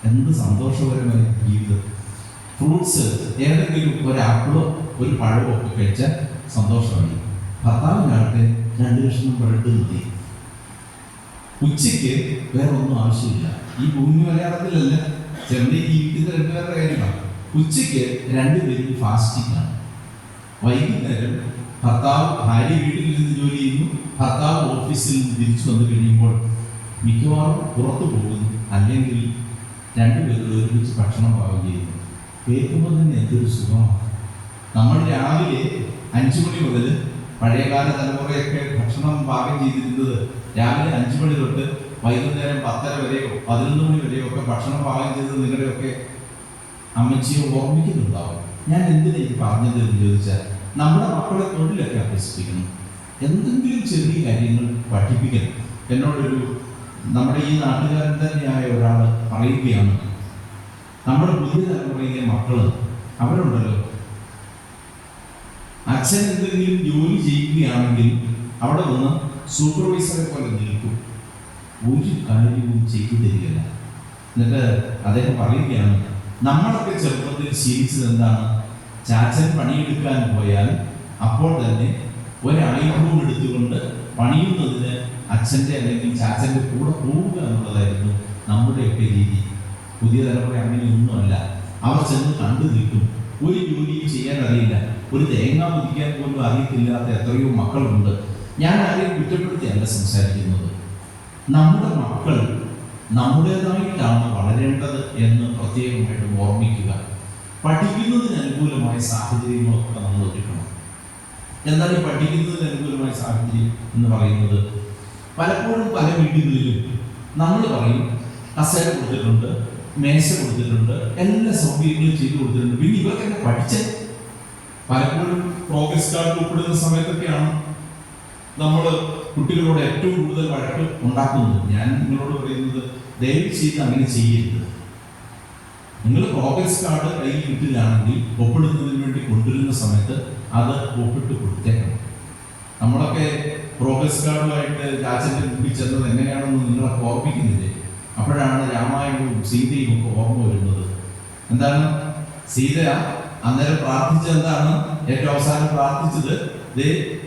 എന്ത് സന്തോഷകരമായ ജീവിതം. ഫ്രൂട്ട്സ് ഏതെങ്കിലും ഒരു ആപ്പിളോ ഒരു പഴമോ ഒക്കെ കഴിച്ചാൽ സന്തോഷമായി. ഭർത്താവിനാകട്ടെ 2 കഷ്ണം ബ്രെഡ് മതി. ഉച്ചയ്ക്ക് വേറെ ഒന്നും ആവശ്യമില്ല. ഈ ഭൂമി മലയാളത്തിലല്ല, ചെറിയ ജീവിക്കുന്ന 2 പേരുടെ കാര്യമാണ്. ഉച്ചയ്ക്ക് 2 പേരും ഫാസ്റ്റിംഗ് ആണ്. വൈകുന്നേരം ഭാര്യ വീട്ടിൽ നിന്ന് ജോലി ചെയ്യുന്നു, ഭർത്താവ് ഓഫീസിൽ നിന്ന് തിരിച്ചു വന്നു കഴിയുമ്പോൾ മിക്കവാറും പുറത്തു പോകുന്നു, അല്ലെങ്കിൽ 2 പേരും ഒരുമിച്ച് ഭക്ഷണം പാകം ചെയ്യുന്നു. കേൾക്കുമ്പോൾ തന്നെ എന്തൊരു സുഖമാണ്. നമ്മൾ രാവിലെ 5 മണി മുതൽ പഴയകാല തലമുറയൊക്കെ ഭക്ഷണം പാകം ചെയ്തിരുന്നത് രാവിലെ 5 മണി തൊട്ട് വൈകുന്നേരം 10:30 വരെയോ 11 മണി വരെയോ ഒക്കെ ഭക്ഷണം പാകം ചെയ്തത് നിങ്ങളുടെയൊക്കെ അമ്മച്ചിയെ ഓർമ്മിക്കുന്നുണ്ടാവും. ഞാൻ എന്തിനാ ഇത് പറഞ്ഞത് എന്ന് ചോദിച്ചാൽ, നമ്മുടെ മക്കളെ തൊഴിലൊക്കെ അഭ്യസിപ്പിക്കണം, എന്തെങ്കിലും ചെറിയ കാര്യങ്ങൾ പഠിപ്പിക്കണം. എന്നോടൊരു നമ്മുടെ ഈ നാട്ടുകാരൻ തന്നെയായ ഒരാൾ പറയുകയാണ്, നമ്മുടെ പുതിയ തലമുറയിലെ മക്കൾ അവരുണ്ടല്ലോ, അച്ഛൻ എന്തെങ്കിലും ജോലി ചെയ്യുകയാണെങ്കിൽ അവിടെ വന്ന് സൂപ്പർവൈസറെ പോലെ നിൽക്കും, ഒരു കാര്യവും ചെയ്തു തരികയില്ല. എന്നിട്ട് അദ്ദേഹം പറയുകയാണ്, നമ്മളൊക്കെ ചെറുപ്പത്തിൽ ശീലിച്ചത് എന്താണ്? ചാച്ചൻ പണിയെടുക്കാൻ പോയാൽ അപ്പോൾ തന്നെ ഒരായുധവും എടുത്തുകൊണ്ട് പണിയുന്നതിന് അച്ഛൻ്റെ അല്ലെങ്കിൽ ചാച്ചൻ്റെ കൂടെ പോവുക എന്നുള്ളതായിരുന്നു നമ്മുടെയൊക്കെ രീതി. പുതിയ തലമുറ അങ്ങനെയൊന്നുമല്ല. അവർ ചെന്ന് കണ്ടു നിൽക്കും, ഒരു ജോലിയും ചെയ്യാൻ അറിയില്ല, ഒരു തേങ്ങ മുതിക്കാൻ പോലും അറിയത്തില്ലാത്ത എത്രയോ മക്കളുണ്ട്. ഞാൻ ആരെയും കുറ്റപ്പെടുത്തിയല്ല സംസാരിക്കുന്നത്. നമ്മുടെ മക്കൾ നമ്മുടേതായിട്ടാണ് വളരേണ്ടത് എന്ന് പ്രത്യേകമായിട്ട് ഓർമ്മിക്കുക. പഠിക്കുന്നതിന് അനുകൂലമായ സാഹചര്യങ്ങളൊക്കെ നമ്മൾ ഒരുക്കണം. എന്താണ് ഈ പഠിക്കുന്നതിന് അനുകൂലമായ സാഹചര്യം എന്ന് പറയുന്നത്? പലപ്പോഴും പല വീടുകളിലും നമ്മൾ പറയും കസേര കൊടുത്തിട്ടുണ്ട്, മേശ കൊടുത്തിട്ടുണ്ട്, എല്ലാ സൗകര്യങ്ങളും ചെയ്തു കൊടുത്തിട്ടുണ്ട്, പിന്നെ ഇവർക്കെന്നെ പഠിച്ച. പലപ്പോഴും പ്രോഗ്രസ് കാർഡ് ഉൾപ്പെടുന്ന സമയത്തൊക്കെയാണ് നമ്മൾ കുട്ടികളോട് ഏറ്റവും കൂടുതൽ വഴക്ക് ഉണ്ടാക്കുന്നത്. ഞാൻ നിങ്ങളോട് പറയുന്നത്, ദയവ് ചെയ്ത് അങ്ങനെ ചെയ്യരുത്. നിങ്ങൾ പ്രോഗ്രസ് കാർഡ് കയ്യിൽ കിട്ടുകയാണെങ്കിൽ ഒപ്പിടുന്നതിന് വേണ്ടി കൊണ്ടുവരുന്ന സമയത്ത് അത് ഒപ്പിട്ട് കൊടുത്തേക്കണം. നമ്മളൊക്കെ പ്രോഗ്രസ് കാർഡുമായിട്ട് ചാച്ചൻ്റെ മുമ്പിൽ ചെന്നത് എങ്ങനെയാണെന്ന് നിങ്ങളൊക്കെ ഓർമ്മിക്കുന്നില്ലേ? അപ്പോഴാണ് രാമായണവും സീതയും ഒക്കെ ഓർമ്മ വരുന്നത്. എന്താണ് സീത അന്നേരം പ്രാർത്ഥിച്ചത്? എന്താണ് ഏറ്റവും അവസാനം പ്രാർത്ഥിച്ചത്?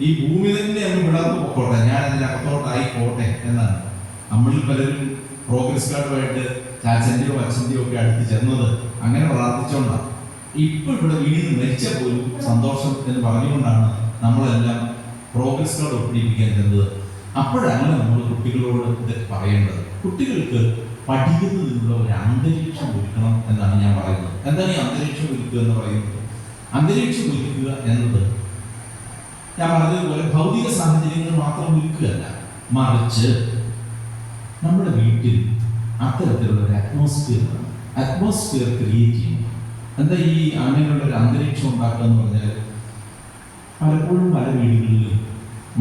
ഈ ഭൂമി തന്നെ അങ്ങ് വിളർന്നു പൊക്കോട്ടെ, ഞാൻ അതിനകത്തോട്ടായി പോട്ടെ എന്നാണ്. നമ്മളിൽ പലരും പ്രോഗ്രസ് കാർഡുമായിട്ട് ചാച്ചൻ്റെയോ അച്ഛൻ്റെയോ ഒക്കെ അടുത്ത് ചെന്നത് അങ്ങനെ പ്രാർത്ഥിച്ചുകൊണ്ടാണ്. ഇപ്പൊ ഇവിടെ വീട് മരിച്ച പോലും സന്തോഷം എന്ന് പറഞ്ഞുകൊണ്ടാണ് നമ്മളെല്ലാം പ്രോഗ്രസ് കാർഡ് ഒപ്പിടിപ്പിക്കാൻ ചെന്നത്. അപ്പോഴല്ല നമ്മൾ കുട്ടികളോട് ഇത് പറയേണ്ടത്. കുട്ടികൾക്ക് പഠിക്കുന്നതിനുള്ള ഒരു അന്തരീക്ഷം ഒരുക്കണം എന്നാണ് ഞാൻ പറയുന്നത്. എന്താണ് ഈ അന്തരീക്ഷം ഒരുക്കുക എന്ന് പറയുന്നത്? അന്തരീക്ഷം ഒരുക്കുക എന്നത് ഞാൻ പറഞ്ഞതുപോലെ ഭൗതിക സാഹചര്യങ്ങൾ മാത്രം ഒരുക്കുകയല്ല, മറിച്ച് നമ്മുടെ വീട്ടിൽ അത്തരത്തിലുള്ള ഒരു അറ്റ്മോസ്ഫിയർ ക്രിയേറ്റ് ചെയ്യണം. എന്താ ഈ അങ്ങനെയുള്ള ഒരു അന്തരീക്ഷം ഉണ്ടാക്കുക എന്ന് പറഞ്ഞാൽ, പലപ്പോഴും പല വീടുകളിലും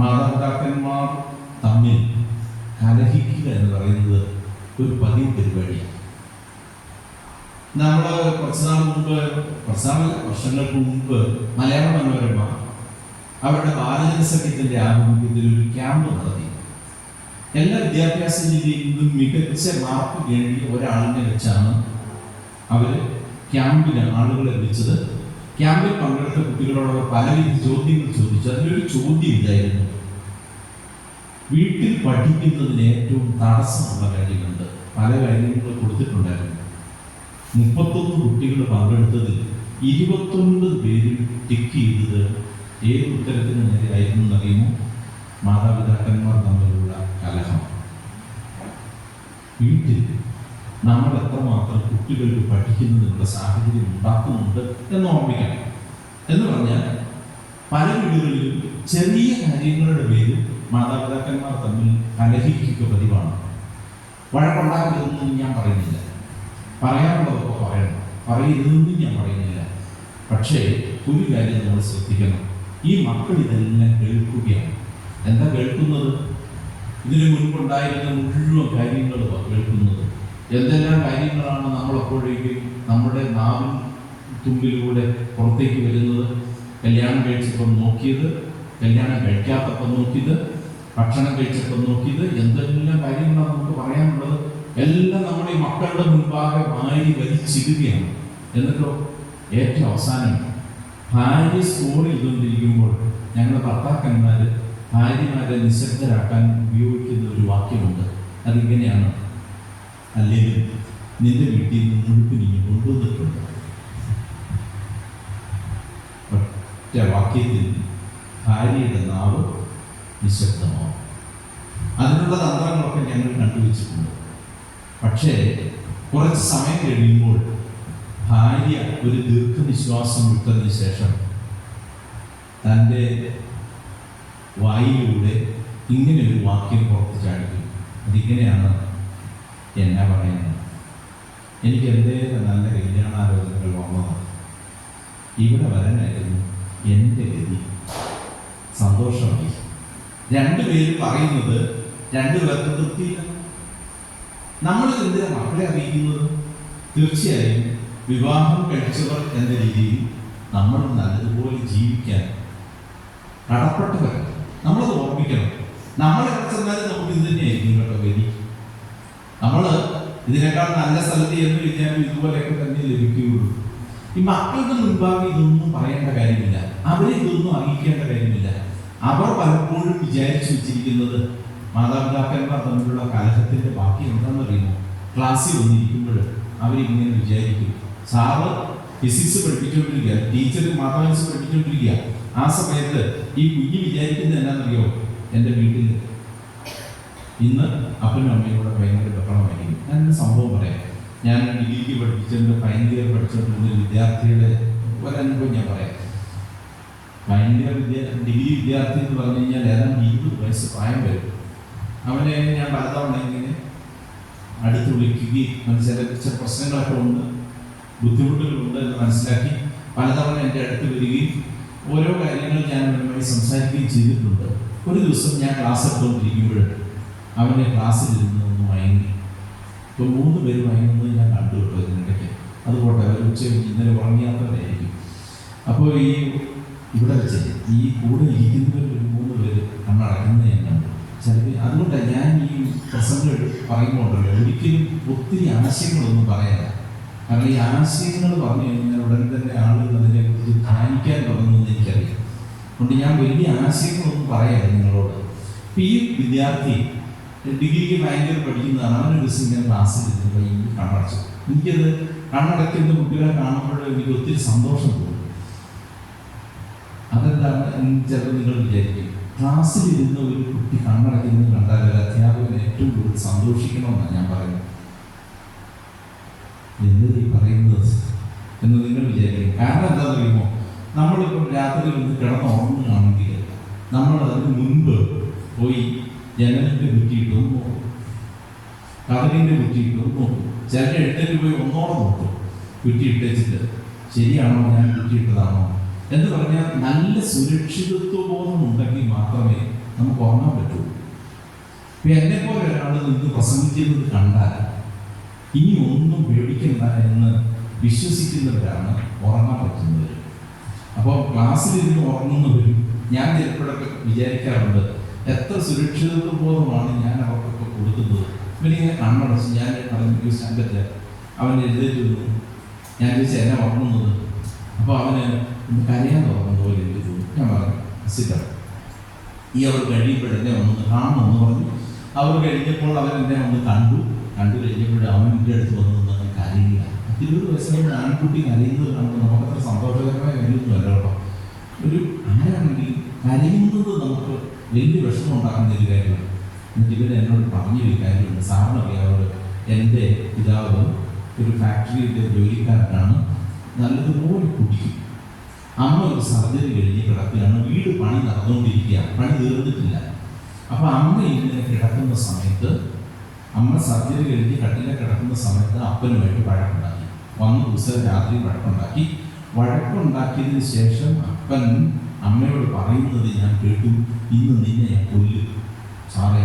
മാതാപിതാക്കന്മാർ തമ്മിൽ കലഹിക്കുക എന്ന് പറയുന്നത് ഒരു പതിവ് പരിപാടിയാണ്. നമ്മൾ വർഷങ്ങൾക്ക് മുമ്പ് മലയാള മനോരമ അവരുടെ ബാലജനസഖ്യത്തിൻ്റെ ആഭിമുഖ്യത്തിൽ ഒരു ക്യാമ്പ് നടത്തി. എല്ലാ വിദ്യാഭ്യാസ രീതിയിലും മികച്ച മാർക്ക് നേടിയ ഒരാളിനെ വെച്ചാണ് അവർ ക്യാമ്പിന് ആളുകളെ വിളിച്ചത്. ക്യാമ്പിൽ പങ്കെടുത്ത കുട്ടികളോട് പലവിധ ചോദ്യങ്ങൾ ചോദിച്ചു. അതിലൊരു ചോദ്യം ഇതായിരുന്നു: വീട്ടിൽ പഠിക്കുന്നതിന് ഏറ്റവും തടസ്സമുള്ള കാര്യങ്ങളുണ്ട്. പല കാര്യങ്ങൾ കൊടുത്തിട്ടുണ്ടായിരുന്നു. 31 കുട്ടികൾ പങ്കെടുത്തതിൽ 29 പേരും ടിക്ക് ചെയ്തത് ഏത് ഉത്തരത്തിന് നേരെയായിരുന്നു എന്നറിയുമോ? മാതാപിതാക്കന്മാർ തമ്മിലുള്ള കലഹം. വീട്ടിൽ നമ്മൾ എത്രമാത്രം കുട്ടികൾക്ക് പഠിക്കുന്നതിനുള്ള സാഹചര്യം ഉണ്ടാക്കുന്നുണ്ട് എന്ന് ഓർമ്മിക്കണം. എന്ന് പറഞ്ഞാൽ പല വീടുകളിലും ചെറിയ കാര്യങ്ങളുടെ പേരിൽ മാതാപിതാക്കന്മാർ തമ്മിൽ കലഹിക്കുക പതിവാണ്. വഴക്കുണ്ടാക്കരുതെന്നും ഞാൻ പറയുന്നില്ല, പറയാനുള്ളതൊക്കെ പറയണം, പറയരുതെന്നും ഞാൻ പറയുന്നില്ല. പക്ഷേ ഒരു കാര്യം നമ്മൾ ശ്രദ്ധിക്കണം, ഈ മക്കൾ ഇതെല്ലാം കേൾക്കുകയാണ്. എന്താ കേൾക്കുന്നത്? ഇതിനു മുൻപുണ്ടായിരുന്ന മുഴുവൻ കാര്യങ്ങളും കേൾക്കുന്നത്. എന്തെല്ലാം കാര്യങ്ങളാണ് നമ്മളപ്പോഴേക്കും നമ്മുടെ നാവിൻ തുമ്പിലൂടെ പുറത്തേക്ക് വരുന്നത്, കല്യാണം കഴിച്ചപ്പം നോക്കിയത്, കല്യാണം കഴിക്കാത്തപ്പം നോക്കിയത്, ഭക്ഷണം കഴിച്ചപ്പം നോക്കിയത്, എന്തെല്ലാം കാര്യങ്ങളാണ് നമുക്ക് പറയാനുള്ളത്. എല്ലാം നമ്മുടെ ഈ മക്കളുടെ മുൻപാകെ വാരി വലിച്ചിടുകയാണ്. എന്നിട്ടോ ഏറ്റവും അവസാനം ഭാര്യ സ്കോർ ചെയ്തുകൊണ്ടിരിക്കുമ്പോൾ ഞങ്ങളുടെ ഭർത്താക്കന്മാർ ഭാര്യമാരെ നിശബ്ദരാക്കാൻ ഉപയോഗിക്കുന്ന ഒരു വാക്യമുണ്ട്. അതിങ്ങനെയാണ്: അല്ലെങ്കിൽ നിന്റെ വീട്ടിൽ നിന്ന് മുഴുപ്പിനി കൊണ്ടുവന്നിട്ടുണ്ട്. ഒറ്റ വാക്യത്തിൽ ഭാര്യയുടെ നാവ് നിശബ്ദമാവും. അതിനുള്ള തന്ത്രങ്ങളൊക്കെ ഞങ്ങൾ കണ്ടുവച്ചിട്ടുണ്ട്. പക്ഷേ കുറച്ച് സമയം കഴിയുമ്പോൾ ഭാര്യ ഒരു ദീർഘനിശ്വാസം വിട്ടതിന് ശേഷം തൻ്റെ വായിലൂടെ ഇങ്ങനെ ഒരു വാക്യം പുറത്ത് ചാടിക്കും. അതിങ്ങനെയാണ്: എന്നാ പറയുന്നത്, എനിക്ക് എന്തേലും നല്ല കല്യാണാലോചനകൾ വന്നതാണ്, ഇവിടെ വരാനായിരുന്നു എൻ്റെ ഗതി, സന്തോഷമായി. രണ്ടുപേരും പറയുന്നത് രണ്ടുപേർക്കും തൃപ്തിയില്ല. നമ്മൾ എന്തിനാ മക്കളെ അറിയിക്കുന്നത്? തീർച്ചയായും വിവാഹം കഴിച്ചവർ എന്ന രീതിയിൽ നമ്മൾ നല്ലതുപോലെ ജീവിക്കാൻ കടപ്പെട്ടവർ. നമ്മളത് ഓർമ്മിക്കണം. നമ്മൾ എവിടെ ചെന്നാലും നമുക്ക് ഇത് തന്നെയായിരിക്കും കേട്ടോ ഗതി. നമ്മൾ ഇതിനേക്കാൾ നല്ല സ്ഥലത്ത് ചെന്ന് കഴിഞ്ഞാൽ ഇതുപോലെയൊക്കെ തന്നെ ലഭിക്കുകയുള്ളൂ. ഈ മക്കളുടെ മുൻപാകെ ഇതൊന്നും പറയേണ്ട കാര്യമില്ല, അവരെ ഇതൊന്നും അറിയിക്കേണ്ട കാര്യമില്ല. അവർ പലപ്പോഴും വിചാരിച്ചു വെച്ചിരിക്കുന്നത് മാതാപിതാക്കന്മാർ തമ്മിലുള്ള കലഹത്തിന്റെ ബാക്കി എന്താണെന്ന് അറിയുമോ? ക്ലാസ്സിൽ വന്നിരിക്കുമ്പോൾ അവരിങ്ങനെ വിചാരിക്കും, സാറ് ഫിസിക്സ് പഠിപ്പിച്ചുകൊണ്ടിരിക്കുക, ടീച്ചർ മാത്തമാറ്റിക്സ് പഠിപ്പിച്ചുകൊണ്ടിരിക്കുക. ആ സമയത്ത് ഈ കുഞ്ഞ് വിചാരിക്കുന്നത് എന്നാണെന്നറിയോ? എൻ്റെ വീട്ടിൽ ഇന്ന് അപ്പനും അമ്മയും കൂടെ ഭയങ്കര ബഹളമായിരിക്കും. ഞാനൊരു സംഭവം പറയാം. ഞാൻ ഡിഗ്രിക്ക് പഠിപ്പിച്ചതിൻ്റെ ഫൈനൽ ഇയർ പഠിച്ചുകൊണ്ടിരുന്ന വിദ്യാർത്ഥിയുടെ ഒരനുഭവം ഞാൻ പറയാം. ഡിഗ്രി വിദ്യാർത്ഥി എന്ന് പറഞ്ഞു കഴിഞ്ഞാൽ ഏതാണ്ട് 20 വയസ്സ് പ്രായം വരും. അവനെ ഞാൻ പലതവണ ഇങ്ങനെ അടുത്ത് വിളിക്കുകയും ചില പ്രശ്നങ്ങളൊക്കെ ഉണ്ട്, ബുദ്ധിമുട്ടുകളുണ്ട് എന്ന് മനസ്സിലാക്കി പലതവണ എൻ്റെ അടുത്ത് വരികയും ഓരോ കാര്യങ്ങൾ ഞാൻ അവനുമായി സംസാരിക്കുകയും ചെയ്തിട്ടുണ്ട്. ഒരു ദിവസം ഞാൻ ക്ലാസ് എടുത്തുകൊണ്ടിരിക്കുമ്പോൾ അവൻ്റെ ക്ലാസ്സിലിരുന്ന് ഒന്ന് മയങ്ങി. ഇപ്പോൾ 3 പേര് മയങ്ങുന്നത് ഞാൻ കണ്ടു കേട്ടോ ഇതിനിടയ്ക്ക്. അതുകൊണ്ട് അവർ ഇന്നലെ ഉറങ്ങിയാത്തവരായിരിക്കും. അപ്പോൾ ഇവിടെ വെച്ച് ഈ കൂടെ ഇരിക്കുന്നവർ 3 പേര് കണ്ണടക്കുന്നത് ഞാൻ കണ്ടു. ചിലപ്പോൾ അതുകൊണ്ടാണ് ഞാൻ ഈ പ്രസംഗം പറയുമ്പോണ്ടല്ലോ ഒരിക്കലും ഒത്തിരി ആശയങ്ങളൊന്നും പറയാനില്ല. കാരണം ഈ ആശയങ്ങൾ പറഞ്ഞു കഴിഞ്ഞാൽ ഉടൻ തന്നെ ആളുകൾ അതിനെക്കുറിച്ച് ധ്യാനിക്കാൻ തുടങ്ങുമെന്ന് എനിക്കറിയാം. അതുകൊണ്ട് ഞാൻ വലിയ ആശയങ്ങളൊന്നും പറയാനില്ല നിങ്ങളോട്. ഇപ്പം ഈ വിദ്യാർത്ഥി ഡിഗ്രിക്ക് ഭയങ്കര പഠിക്കുന്നതാണ്. അവനൊരു ദിവസം ഞാൻ ക്ലാസ്സിൽ ഇരുന്നപ്പോൾ ഈ കണ്ണടച്ചു. എനിക്കത് കണ്ണടയ്ക്കുന്ന കുട്ടികളെ കാണുമ്പോൾ എനിക്ക് ഒത്തിരി സന്തോഷം തോന്നും. അതെന്താണ് ചിലപ്പോൾ നിങ്ങൾ വിചാരിക്കും, ക്ലാസ്സിലിരുന്ന ഒരു കുട്ടി കണ്ണടയ്ക്കുന്നത് കണ്ടാൽ ഒരു അധ്യാപകൻ ഏറ്റവും കൂടുതൽ സന്തോഷിക്കണമെന്നാണ് ഞാൻ പറയുന്നത്. എന്നത് ഈ പറയുന്നത് എന്ന് നിങ്ങൾ വിചാരിക്കും. കാരണം എന്താണെന്ന് അറിയുമോ? നമ്മളിപ്പോൾ രാത്രി ഒന്ന് കിടന്നുറങ്ങുകയാണെങ്കിൽ നമ്മൾ അതിന് മുൻപ് പോയി ജനലിൻ്റെ കുറ്റിയിട്ടും നോക്കും, കതകിൻ്റെ കുറ്റിയിട്ടും നോക്കും. ചില എഴുന്നേറ്റ് പോയി ഒന്നോടെ നോക്കും കുറ്റിയിട്ടിട്ട് ശരിയാണോ, ഞാൻ കുറ്റിയിട്ടതാണോ എന്ന് പറഞ്ഞാൽ നല്ല സുരക്ഷിതത്വ ബോധം ഉണ്ടെങ്കിൽ മാത്രമേ നമുക്ക് ഉറങ്ങാൻ പറ്റുള്ളൂ. ഇപ്പം എന്നെപ്പോലെ ഒരാൾ നിന്ന് പ്രസംഗിക്കുന്നത് കണ്ടാൽ ഇനി ഒന്നും പേടിക്കണ്ട എന്ന് വിശ്വസിക്കുന്നവരാണ് ഉറങ്ങാൻ പറ്റുന്നവർ. അപ്പോൾ ക്ലാസ്സിലിരുന്ന് ഉറങ്ങുന്നവരും ഞാൻ ചിലപ്പോഴൊക്കെ വിചാരിക്കാറുണ്ട്, എത്ര സുരക്ഷിതത്വ ബോധമാണ് ഞാൻ അവർക്കൊക്കെ കൊടുക്കുന്നത്. ഇവനിങ്ങനെ കണ്ണടച്ച് ഞാൻ പറഞ്ഞു സ്റ്റാൻഡല്ല, അവൻ എഴുന്നേറ്റ് വന്നു. ഞാൻ ചോദിച്ചാൽ എന്നെ ഉറങ്ങുന്നത്. അപ്പോൾ അവന് കരയാൻ തുറക്കുന്ന പോലെ എനിക്ക് തോന്നി. ഞാൻ പറഞ്ഞു സിറ്റർ. ഈ അവർ കഴിയുമ്പോൾ എന്നെ ഒന്ന് കാണണമെന്ന് പറഞ്ഞു. അവർ കഴിഞ്ഞപ്പോൾ അവരെന്നെ ഒന്ന് കണ്ടു കഴിഞ്ഞപ്പോൾ അവൻ്റെ അടുത്ത് വന്നു നിന്ന് കരയുക. 20 വയസ്സുള്ള ആൺകുട്ടി കരയുന്നത് കാണുമ്പോൾ നമുക്കത്ര സന്തോഷകരമായ കാര്യമൊന്നുമല്ല കേട്ടോ. ഒരു ആരാണെങ്കിൽ കരയുന്നത് നമുക്ക് വലിയ വിഷമം ഉണ്ടാകുന്ന ഒരു കാര്യമാണ്. എന്നിട്ട് ഇവർ എന്നോട് പറഞ്ഞൊരു കാര്യമുണ്ട്. സാറിന് അറിയാവുന്നത് എൻ്റെ പിതാവ് ഒരു ഫാക്ടറിയിലെ ജോലിക്കാരനാണ്, നല്ലതുപോലെ കുടിക്കും. അമ്മ ഒരു സർജറി കഴിഞ്ഞ് കിടക്കുകയാണ്, വീട് പണി നടന്നുകൊണ്ടിരിക്കുകയാണ്, പണി തീർന്നിട്ടില്ല. അപ്പോൾ അമ്മ ഇങ്ങനെ കിടക്കുന്ന സമയത്ത്, അമ്മ സർജറി കഴിഞ്ഞ് കട്ടിലെ കിടക്കുന്ന സമയത്ത് അപ്പനുമായിട്ട് വഴക്കുണ്ടാക്കി. വന്ന ദിവസം രാത്രി വഴക്കുണ്ടാക്കിയതിന് ശേഷം അപ്പൻ അമ്മയോട് പറയുന്നത് ഞാൻ കേട്ടു, ഇന്ന് നിന്നെ ഞാൻ കൊല്ലും. സാറേ,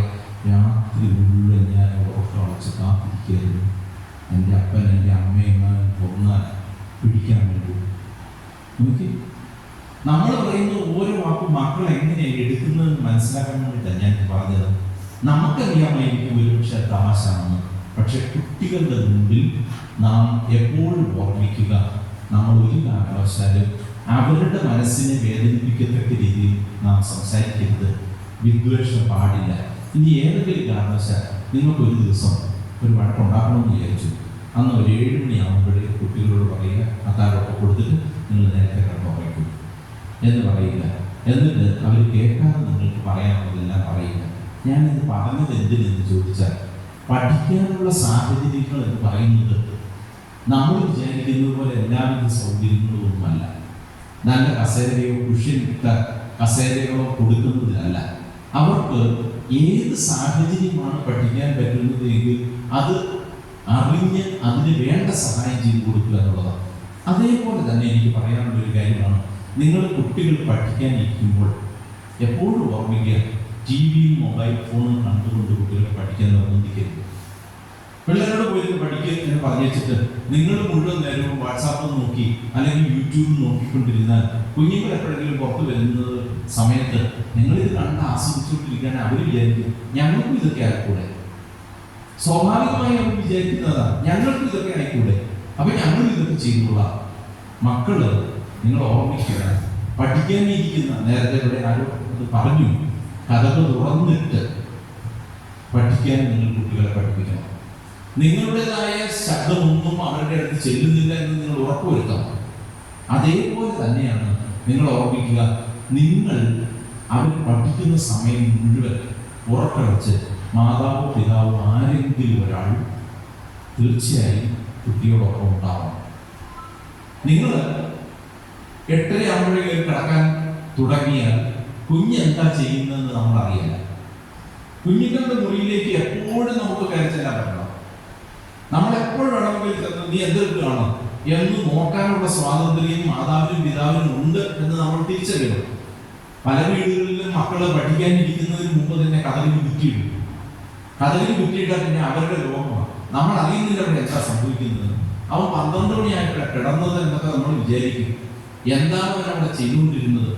രാത്രി മുഴുവൻ ഞാൻ ഉറക്കം അടച്ച് കാത്തിരിക്കുകയായിരുന്നു. എൻ്റെ അപ്പൻ എൻ്റെ അമ്മയെങ്ങാനും കൊന്നാൽ പിടിക്കാൻ വേണ്ടി നോക്കി നമ്മൾ പറയുന്ന ഓരോ വാക്കും മക്കൾ എങ്ങനെയാണ് എടുക്കുന്നതെന്ന് മനസ്സിലാക്കാൻ വേണ്ടിയിട്ടാണ് ഞാൻ പറഞ്ഞത്. നമുക്കറിയാമായിരിക്കും ഒരുപക്ഷെ തമാശാണെന്ന്, പക്ഷെ കുട്ടികളുടെ മുമ്പിൽ നാം എപ്പോഴും ഓർമ്മിക്കുക, നമ്മൾ ഒരു കാരണവശാലും അവരുടെ മനസ്സിനെ വേദനിപ്പിക്കത്തക്ക രീതിയിൽ നാം സംസാരിക്കരുത്. വിദ്വേഷം പാടില്ല. ഇനി ഏതെങ്കിലും കാരണവശാൽ നിങ്ങൾക്കൊരു ദിവസം ഒരു വഴക്കുണ്ടാക്കണമെന്ന് വിചാരിച്ചു, അന്ന് ഒരു 7 മണിയാകുമ്പോഴേ കുട്ടികളോട് പറയുക, അത്താഴമൊക്കെ കൊടുത്തിട്ട് നിങ്ങൾ നേരത്തെ കിടന്നുറങ്ങിക്കും എന്ന് പറയുക. എന്നിട്ട് അവർ കേൾക്കാതെ നിങ്ങൾക്ക് പറയാനുള്ളതെല്ലാം പറയുക. ഞാനിത് പറഞ്ഞത് എന്തിനെന്ന് ചോദിച്ചാൽ, പഠിക്കാനുള്ള സാഹചര്യങ്ങൾ എന്ന് പറയുന്നത് നമ്മൾ വിചാരിക്കുന്നത് പോലെ എല്ലാവിധ സൗകര്യങ്ങളും ഒന്നുമല്ല. നല്ല കസേരയോ കുഷ്യനിട്ട കസേരകളോ കൊടുക്കുന്നതിലല്ല. അവർക്ക് ഏത് സാഹചര്യമാണ് പഠിക്കാൻ പറ്റുന്നത് എങ്കിൽ അത് അറിഞ്ഞ് അതിന് വേണ്ട സഹായം ചെയ്തു കൊടുക്കുക എന്നുള്ളതാണ്. അതേപോലെ തന്നെ എനിക്ക് പറയാനുള്ള ഒരു കാര്യമാണ്, നിങ്ങൾ കുട്ടികൾ പഠിക്കാനിരിക്കുമ്പോൾ എപ്പോഴും ഓർമ്മിക്കുക, ടിവിയും മൊബൈൽ ഫോണും കണ്ടുകൊണ്ട് കുട്ടികളെ പഠിക്കാൻ നിർബന്ധിക്കരുത്. പിള്ളേരോട് പോയിട്ട് പഠിക്കുക എന്ന് പറഞ്ഞു വെച്ചിട്ട് നിങ്ങൾ മുഴുവൻ നേരവും വാട്സാപ്പ് നോക്കി അല്ലെങ്കിൽ യൂട്യൂബ് നോക്കിക്കൊണ്ടിരുന്നാൽ കുഞ്ഞുങ്ങൾ എപ്പോഴെങ്കിലും പുറത്ത് വരുന്നത് സമയത്ത് നിങ്ങളിത് കണ്ട് ആസ്വദിച്ചുകൊണ്ടിരിക്കാൻ അവർ വിചാരിക്കും ഞങ്ങൾക്കും ഇതൊക്കെ ആയിക്കൂടെ. സ്വാഭാവികമായി അവർ വിചാരിക്കുന്നതാണ് ഞങ്ങൾക്കും ഇതൊക്കെ ആയിക്കൂടെ, അപ്പൊ ഞങ്ങൾ ഇതൊക്കെ ചെയ്തുകൊള്ളാം. മക്കള് നിങ്ങൾ ഓർമ്മിക്കുക, പഠിക്കാനിരിക്കുന്ന നേരത്തെ ഇവിടെ ആരോ പറഞ്ഞു, കഥകൾ തുറന്നിട്ട് പഠിക്കാൻ നിങ്ങൾ കുട്ടികളെ പഠിപ്പിക്കണം. നിങ്ങളുടേതായ ശബ്ദമൊന്നും അവരുടെ അടുത്ത് ചെല്ലുന്നില്ല എന്ന് നിങ്ങൾ ഉറപ്പുവരുത്തണം. അതേപോലെ തന്നെയാണ് നിങ്ങൾ ഓർമ്മിക്കുക, നിങ്ങൾ അവർ പഠിക്കുന്ന സമയം മുഴുവൻ ഉറക്കടച്ച് മാതാവോ പിതാവോ ആരെങ്കിലും ഒരാൾ തീർച്ചയായും കുട്ടിയോടൊപ്പം ഉണ്ടാവണം. നിങ്ങൾ 8:30 ആകുമ്പോഴേക്കും കിടക്കാൻ തുടങ്ങിയാൽ കുഞ്ഞെന്താ ചെയ്യുന്നതെന്ന് നമ്മൾ അറിയില്ല. കുഞ്ഞുങ്ങളുടെ മുറിയിലേക്ക് എപ്പോഴും നമുക്ക് കയറി ചെല്ലാൻ പറ്റണം. നമ്മൾ എപ്പോഴും വേണമെങ്കിൽ ചെന്ന് നീ എന്തെടുക്കുകയാണോ എന്ന് നോക്കാനുള്ള സ്വാതന്ത്ര്യം മാതാവിനും പിതാവിനും ഉണ്ട് എന്ന് നമ്മൾ തിരിച്ചറിയണം. പല വീടുകളിലും മക്കള് പഠിക്കാനിരിക്കുന്നതിന് മുമ്പ് തന്നെ കഥകിന് കുറ്റിയിടും. കഥകിന് കുറ്റിയിട്ടാൽ പിന്നെ അവരുടെ ലോകമാണ്. നമ്മൾ അറിയുന്നില്ല അവിടെ എന്താ സംഭവിക്കുന്നത്. അവൻ 12 മണിയായിട്ട് കിടന്നത് എന്നൊക്കെ നമ്മൾ വിചാരിക്കും. എന്താണ് അവൻ അവിടെ ചെയ്തുകൊണ്ടിരുന്നത്,